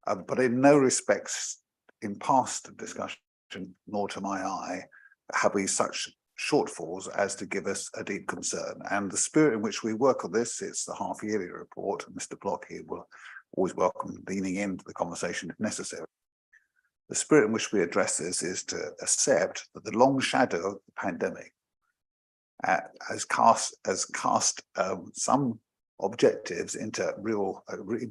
but in no respects in past discussion, nor to my eye, have we such shortfalls as to give us a deep concern. And the spirit in which we work on this, it's the half-yearly report, and Mr. Block here will always welcome leaning into the conversation if necessary. The spirit in which we address this is to accept that the long shadow of the pandemic has cast some objectives into real,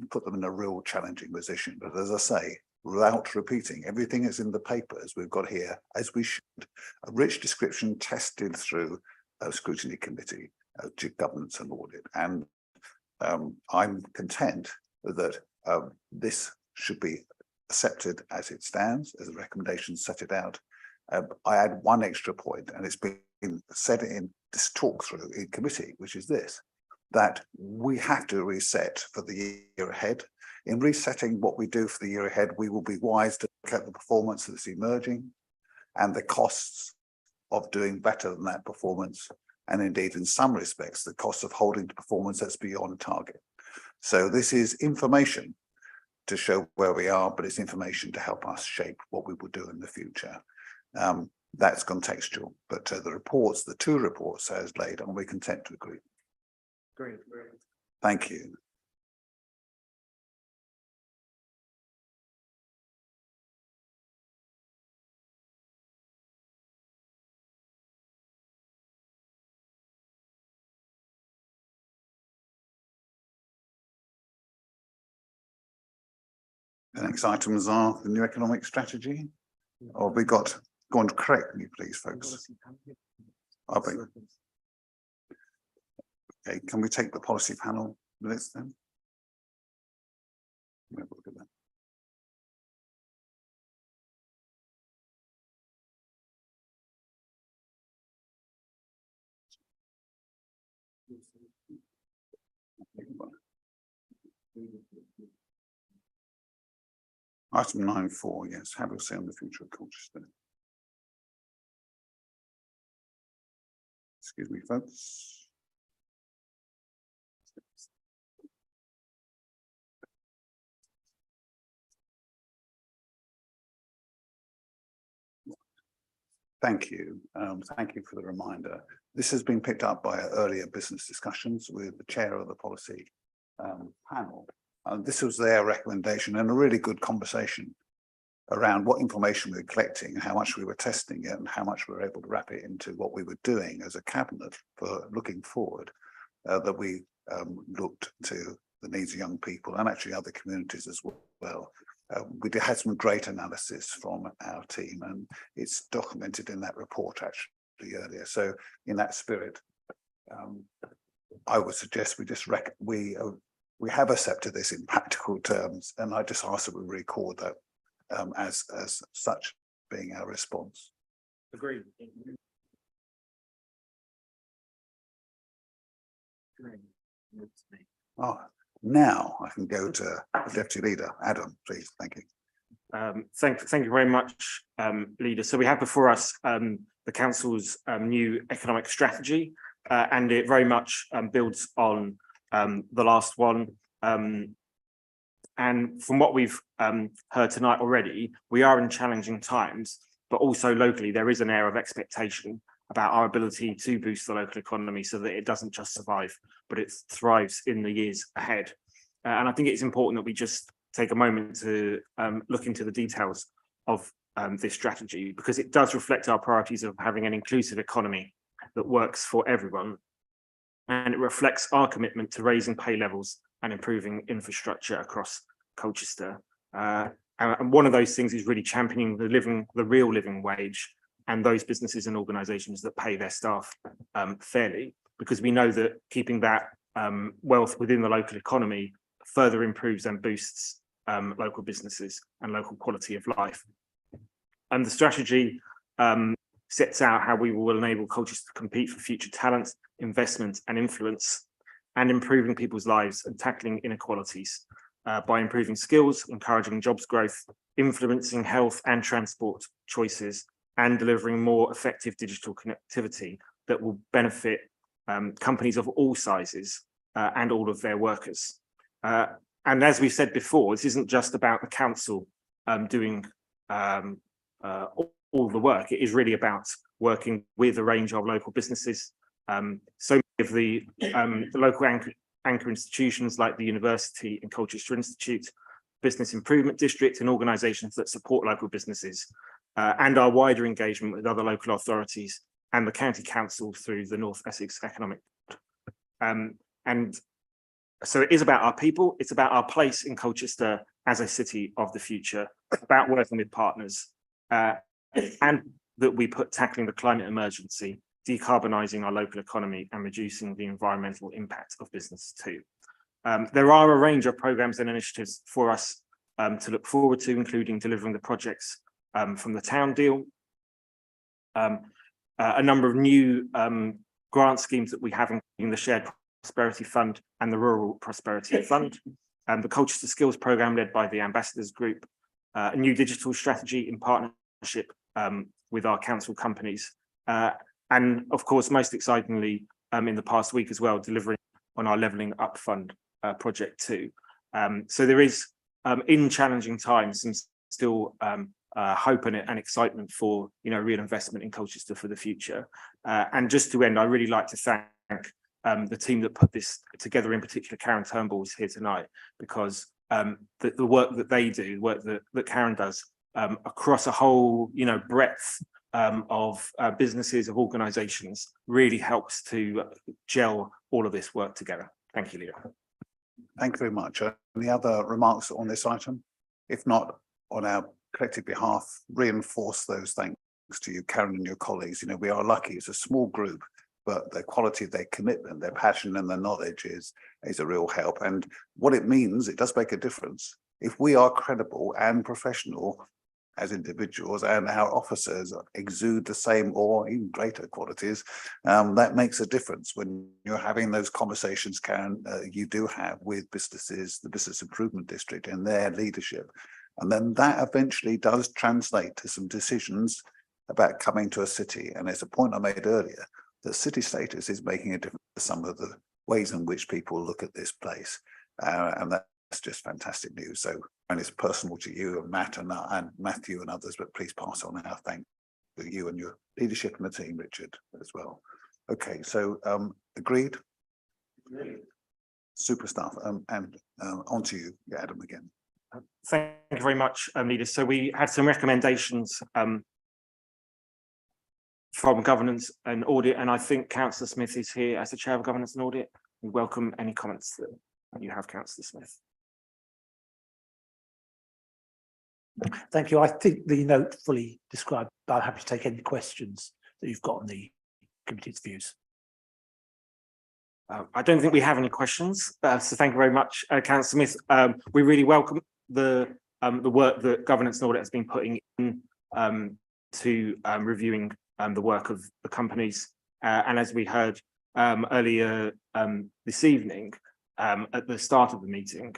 put them in a real challenging position. But as I say, without repeating, everything is in the papers we've got here, as we should. A rich description tested through a scrutiny committee, governance and audit. And I'm content that this should be accepted as it stands, as the recommendations set it out. I add one extra point, and it's been said in this talk through in committee, which is this, that we have to reset for the year ahead. In resetting what we do for the year ahead, we will be wise to look at the performance that's emerging and the costs of doing better than that performance. And indeed, in some respects, the cost of holding to performance that's beyond target. So this is information to show where we are, but it's information to help us shape what we will do in the future. That's contextual, but the reports, the two reports as laid, and we're content to agree. Great. Thank you. The next items are the new economic strategy. Or we got, go on, correct me please, folks. Okay, can we take the policy panel minutes then? We'll look at that. Item 9.4, yes, how do we say on the future of Colchester? Excuse me, folks. Thank you. Thank you for the reminder. This has been picked up by earlier business discussions with the chair of the policy panel. This was their recommendation and a really good conversation around what information we were collecting, how much we were testing it, and how much we were able to wrap it into what we were doing as a cabinet for looking forward, that we looked to the needs of young people and actually other communities as well. We had some great analysis from our team, and it's documented in that report actually earlier. So in that spirit, I would suggest we just we have accepted this in practical terms, and I just ask that we record that as such being our response. Agreed. Oh, now I can go to the Deputy Leader. Adam, please. Thank you. Thank you very much, Leader. So we have before us the Council's new economic strategy, and it very much builds on the last one. And from what we've heard tonight already, we are in challenging times, but also locally there is an air of expectation about our ability to boost the local economy so that it doesn't just survive, but it thrives in the years ahead. And I think it's important that we just take a moment to look into the details of this strategy, because it does reflect our priorities of having an inclusive economy that works for everyone. And it reflects our commitment to raising pay levels and improving infrastructure across Colchester. And one of those things is really championing the real living wage and those businesses and organisations that pay their staff fairly, because we know that keeping that wealth within the local economy further improves and boosts local businesses and local quality of life. And the strategy sets out how we will enable Colchester to compete for future talent, investment and influence, and improving people's lives and tackling inequalities by improving skills, encouraging jobs growth, influencing health and transport choices, and delivering more effective digital connectivity that will benefit companies of all sizes and all of their workers. And as we said before, this isn't just about the council doing all the work. It is really about working with a range of local businesses. So many of the local anchor institutions like the University and Colchester Institute, Business Improvement District, and organisations that support local businesses, and our wider engagement with other local authorities and the County Council through the North Essex Economic Board. And so it is about our people, it's about our place in Colchester as a city of the future, about working with partners, and that we put tackling the climate emergency, decarbonising our local economy and reducing the environmental impact of business too. There are a range of programmes and initiatives for us to look forward to, including delivering the projects from the town deal, a number of new grant schemes that we have, including the Shared Prosperity Fund and the Rural Prosperity Fund, the Colchester Skills Programme led by the Ambassadors Group, a new digital strategy in partnership with our council companies, and of course, most excitingly, in the past week as well, delivering on our Levelling Up Fund project too. So there is, in challenging times, some still hope and excitement for real investment in Colchester for the future. And just to end, I really like to thank the team that put this together, in particular Karen Turnbull is here tonight, because the work that they do, work that Karen does across a whole breadth of businesses, of organisations, really helps to gel all of this work together. Thank you, Leader. Thank you very much. Any other remarks on this item? If not, on our collective behalf, reinforce those thanks to you, Karen, and your colleagues. We are lucky, it's a small group, but the quality of their commitment, their passion and their knowledge is a real help. And what it means, it does make a difference. If we are credible and professional as individuals and our officers exude the same or even greater qualities, that makes a difference when you're having those conversations, Karen, you do have with businesses, the Business Improvement District and their leadership. And then that eventually does translate to some decisions about coming to a city. And it's a point I made earlier, that city status is making a difference to some of the ways in which people look at this place. And that's just fantastic news. So, and it's personal to you and Matt and Matthew and others, but please pass on our thanks to you and your leadership and the team, Richard, as well. Okay, so agreed? Super stuff. And on to you, Adam, again. Thank you very much, Leader. So we had some recommendations from Governance and Audit, and I think Councillor Smith is here as the Chair of Governance and Audit. We welcome any comments that you have, Councillor Smith. Thank you. I think the note fully described, but I'm happy to take any questions that you've got on the committee's views. I don't think we have any questions, so thank you very much, Councillor Smith. We really welcome the work that Governance and Audit has been putting in to reviewing the work of the companies. And as we heard earlier this evening, at the start of the meeting,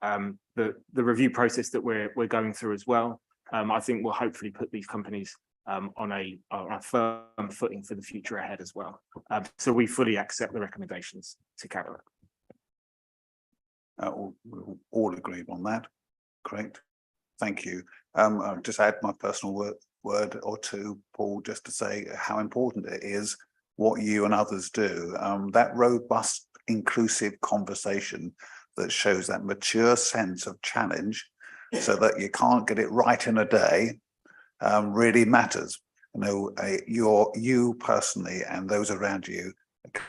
the review process that we're going through as well, I think will hopefully put these companies on a firm footing for the future ahead as well. So we fully accept the recommendations to Cabinet. We'll all agreed on that. Great. Thank you. I'll just add my personal word or two, Paul, just to say how important it is what you and others do. That robust, inclusive conversation that shows that mature sense of challenge so that you can't get it right in a day really matters. You personally and those around you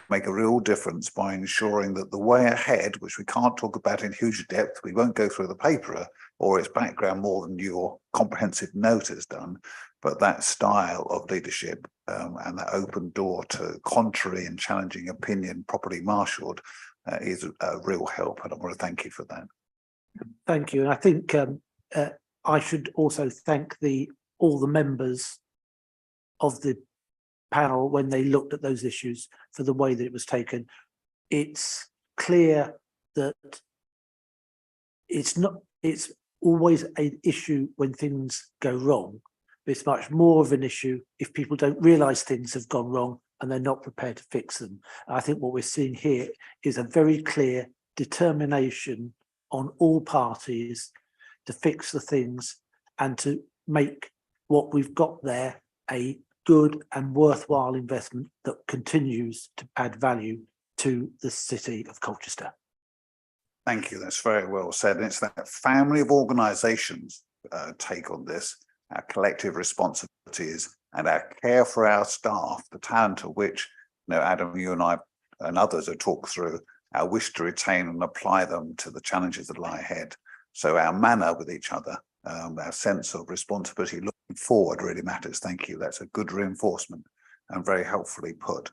make a real difference by ensuring that the way ahead, which we can't talk about in huge depth, we won't go through the paper or its background more than your comprehensive note has done, but that style of leadership and that open door to contrary and challenging opinion properly marshalled is a real help, and I want to thank you for that. Thank you. And I think I should also thank all the members of the panel when they looked at those issues for the way that it was taken. It's clear that it's always an issue when things go wrong. It's much more of an issue if people don't realise things have gone wrong and they're not prepared to fix them. I think what we're seeing here is a very clear determination on all parties to fix the things and to make what we've got there a good and worthwhile investment that continues to add value to the city of Colchester. Thank you. That's very well said. And it's that family of organisations take on this, our collective responsibilities and our care for our staff, the talent of which, Adam, you and I and others have talked through, our wish to retain and apply them to the challenges that lie ahead. So our manner with each other, our sense of responsibility looking forward really matters. Thank you. That's a good reinforcement and very helpfully put.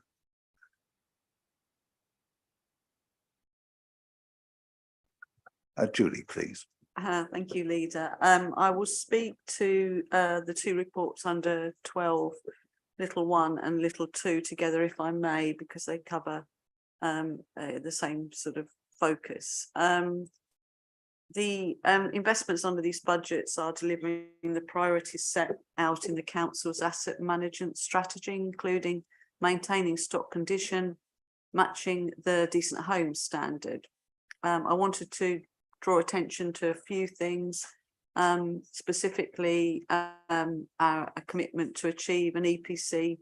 Julie, please. Thank you, Leader. I will speak to the two reports under 12(1) and (2) together, if I may, because they cover the same sort of focus. The investments under these budgets are delivering the priorities set out in the council's asset management strategy, including maintaining stock condition, matching the Decent Homes standard. I wanted to draw attention to a few things, specifically our commitment to achieve an EPC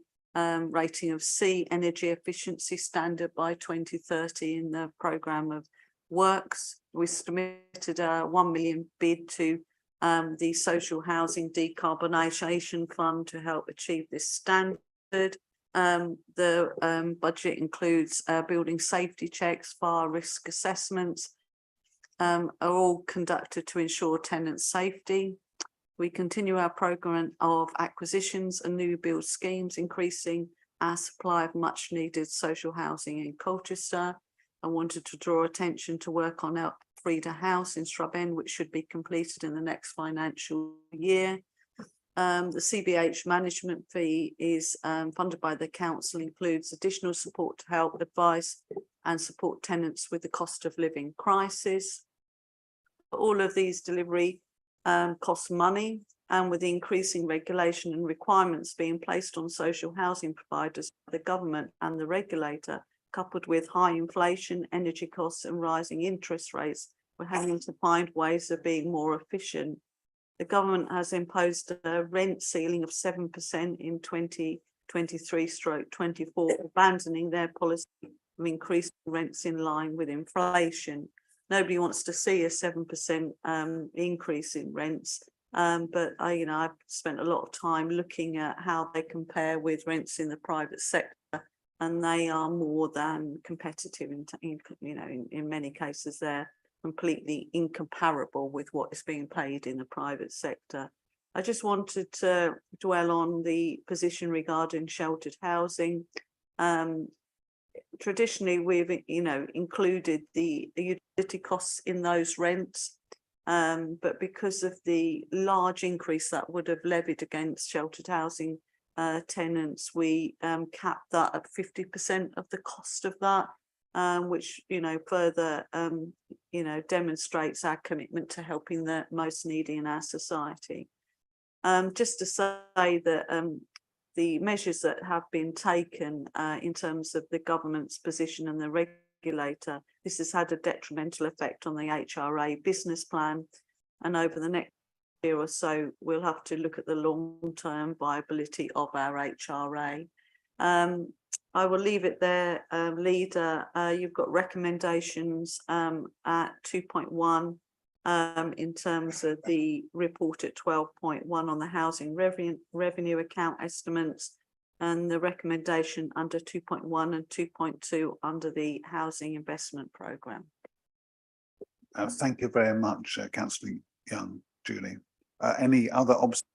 rating of C energy efficiency standard by 2030 in the programme of works. We submitted a 1 million bid to the Social Housing Decarbonisation Fund to help achieve this standard. The budget includes building safety checks, fire risk assessments, are all conducted to ensure tenant safety. We continue our programme of acquisitions and new build schemes, increasing our supply of much needed social housing in Colchester. I wanted to draw attention to work on Elfrida House in Shrub End, which should be completed in the next financial year. The CBH management fee is funded by the council, includes additional support to help advise and support tenants with the cost of living crisis. All of these delivery cost money, and with the increasing regulation and requirements being placed on social housing providers, the government and the regulator, coupled with high inflation, energy costs and rising interest rates, we're having to find ways of being more efficient. The government has imposed a rent ceiling of 7% in 2023/24, abandoning their policy of increasing rents in line with inflation. Nobody wants to see a 7% increase in rents, but I've spent a lot of time looking at how they compare with rents in the private sector, and they are more than competitive. In many cases, they're completely incomparable with what is being paid in the private sector. I just wanted to dwell on the position regarding sheltered housing. Traditionally, we've included the utility costs in those rents, but because of the large increase that would have levied against sheltered housing tenants, we capped that at 50% of the cost of that, which further demonstrates our commitment to helping the most needy in our society. Just to say that the measures that have been taken in terms of the government's position and the regulator, this has had a detrimental effect on the HRA business plan, and over the next year or so we'll have to look at the long-term viability of our HRA. I will leave it there, Leader. You've got recommendations at 2.1 in terms of the report at 12.1 on the housing revenue account estimates, and the recommendation under 2.1 and 2.2 under the housing investment programme. Thank you very much, Councillor Young, Julie. Any other observations?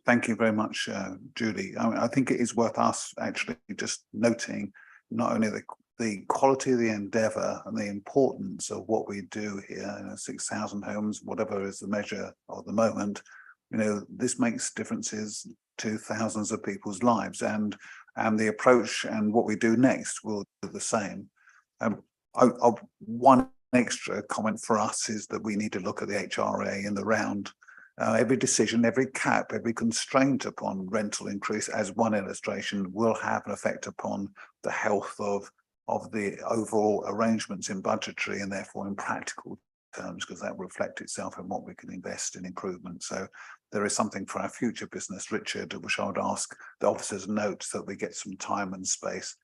Thank you very much, Julie. I mean, I think it is worth us actually just noting not only the quality of the endeavour and the importance of what we do here, 6,000 homes, whatever is the measure of the moment, this makes differences to thousands of people's lives, and the approach and what we do next will do the same. One extra comment for us is that we need to look at the HRA in the round. Every decision, every cap, every constraint upon rental increase, as one illustration, will have an effect upon the health of the overall arrangements in budgetary and therefore in practical terms, because that will reflect itself in what we can invest in improvement. So there is something for our future business, Richard, which I would ask the officers note so that we get some time and space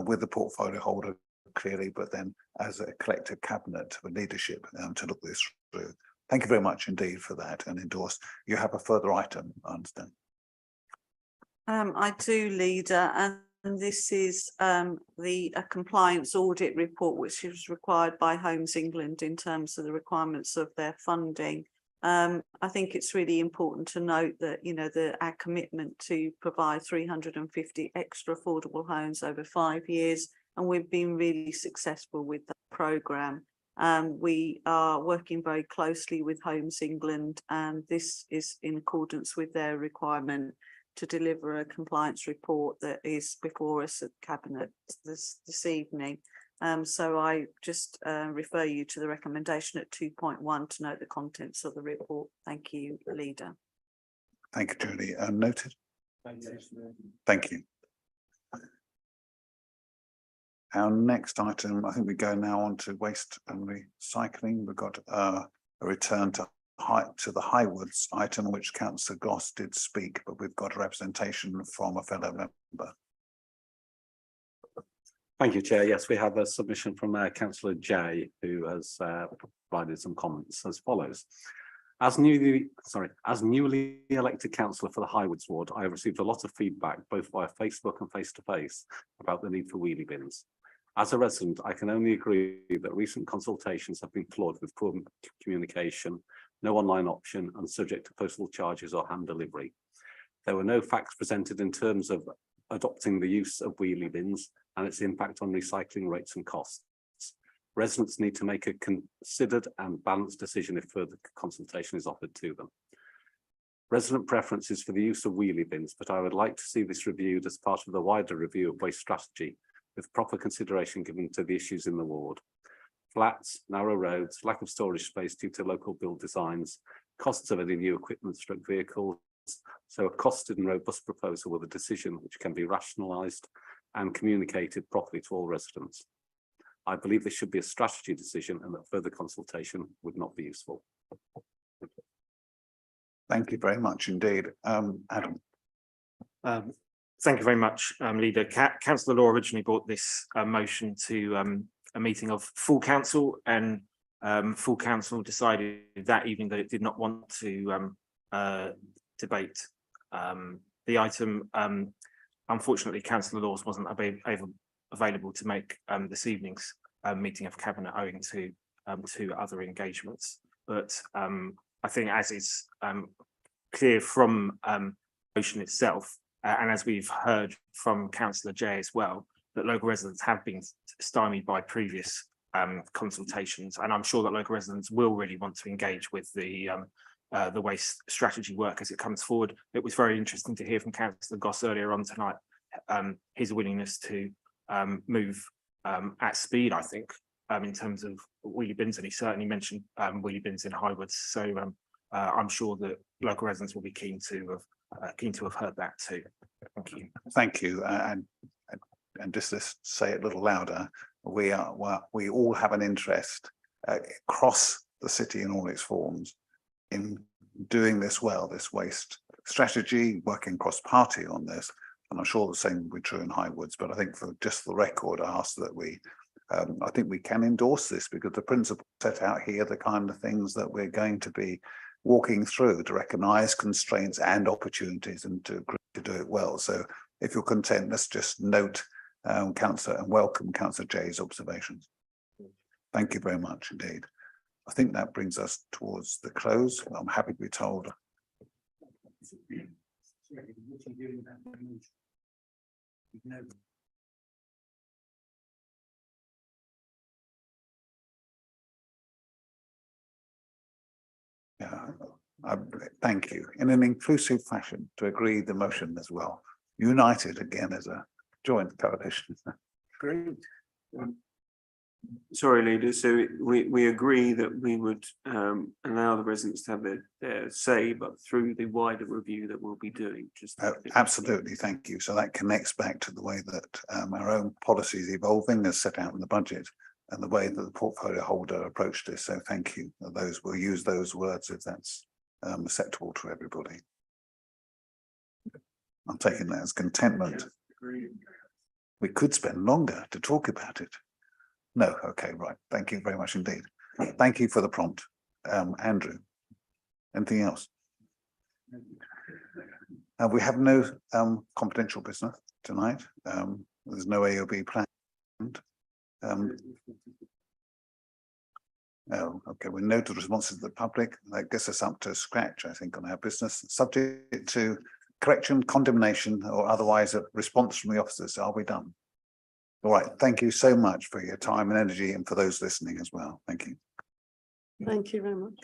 with the portfolio holder clearly, but then as a collective cabinet with leadership to look this through. Thank you very much indeed for that and endorse. You have a further item, I understand. I do, Leader, and this is the compliance audit report, which is required by Homes England in terms of the requirements of their funding. I think it's really important to note that, our commitment to provide 350 extra affordable homes over 5 years, and we've been really successful with that programme. We are working very closely with Homes England, and this is in accordance with their requirement to deliver a compliance report that is before us at Cabinet this evening. So I just refer you to the recommendation at 2.1 to note the contents of the report. Thank you, Leader. Thank you, Julie. Noted. Thank you. Our next item, I think we go now on to waste and recycling. We've got a return to the Highwoods item, which Councillor Goss did speak, but we've got a representation from a fellow member. Thank you, Chair. Yes, we have a submission from Councillor Jay, who has provided some comments as follows. As newly elected councillor for the Highwoods ward, I have received a lot of feedback, both via Facebook and face-to-face, about the need for wheelie bins. As a resident, I can only agree that recent consultations have been flawed with poor communication, no online option, and subject to postal charges or hand delivery. There were no facts presented in terms of adopting the use of wheelie bins and its impact on recycling rates and costs. Residents need to make a considered and balanced decision if further consultation is offered to them. Resident preference is for the use of wheelie bins, but I would like to see this reviewed as part of the wider review of waste strategy, with proper consideration given to the issues in the ward. Flats, narrow roads, lack of storage space due to local build designs, costs of any new equipment stroke vehicles. So a costed and robust proposal with a decision which can be rationalised and communicated properly to all residents. I believe this should be a strategy decision and that further consultation would not be useful. Thank you very much indeed. Adam. Thank you very much, Leader. Councillor Law originally brought this motion to a meeting of full council, and full council decided that evening that it did not want to debate the item. Unfortunately, Councillor Laws wasn't available to make this evening's meeting of Cabinet owing to other engagements. But I think, as is clear from the motion itself, and as we've heard from Councillor Jay as well, that local residents have been stymied by previous consultations, and I'm sure that local residents will really want to engage with the waste strategy work as it comes forward. It was very interesting to hear from Councillor Goss earlier on tonight, his willingness to move at speed, I think, in terms of wheelie bins, and he certainly mentioned wheelie bins in Highwoods. So I'm sure that local residents will be keen to have heard that too. Thank you. Thank you. And just to say it a little louder, we all have an interest across the city in all its forms in doing this well, this waste strategy, working cross-party on this. And I'm sure the same will be true in Highwoods, but I think for just the record, I ask that I think we can endorse this, because the principles set out here, the kind of things that we're going to be walking through to recognise constraints and opportunities and to agree to do it well. So if you're content, let's just note Councillor and welcome Councillor Jay's observations. Thank you very much indeed. I think that brings us towards the close. I'm happy to be told Yeah, thank you. In an inclusive fashion to agree the motion as well. United again as a joint coalition. Great. Sorry, leader, so we agree that we would allow the residents to have their say, but through the wider review that we'll be doing, just. Absolutely, thank you. So that connects back to the way that our own policy is evolving as set out in the budget and the way that the portfolio holder approached this. So thank you. We'll use those words if that's acceptable to everybody. I'm taking that as contentment. We could spend longer to talk about it. No, okay, right. Thank you very much indeed. Thank you for the prompt. Andrew, anything else? We have no confidential business tonight. There's no AOB planned. Oh, okay, we note the responses of the public. That gets us up to scratch, I think, on our business, subject to correction, condemnation, or otherwise a response from the officers. Are we done? All right, thank you so much for your time and energy and for those listening as well. Thank you. Thank you very much.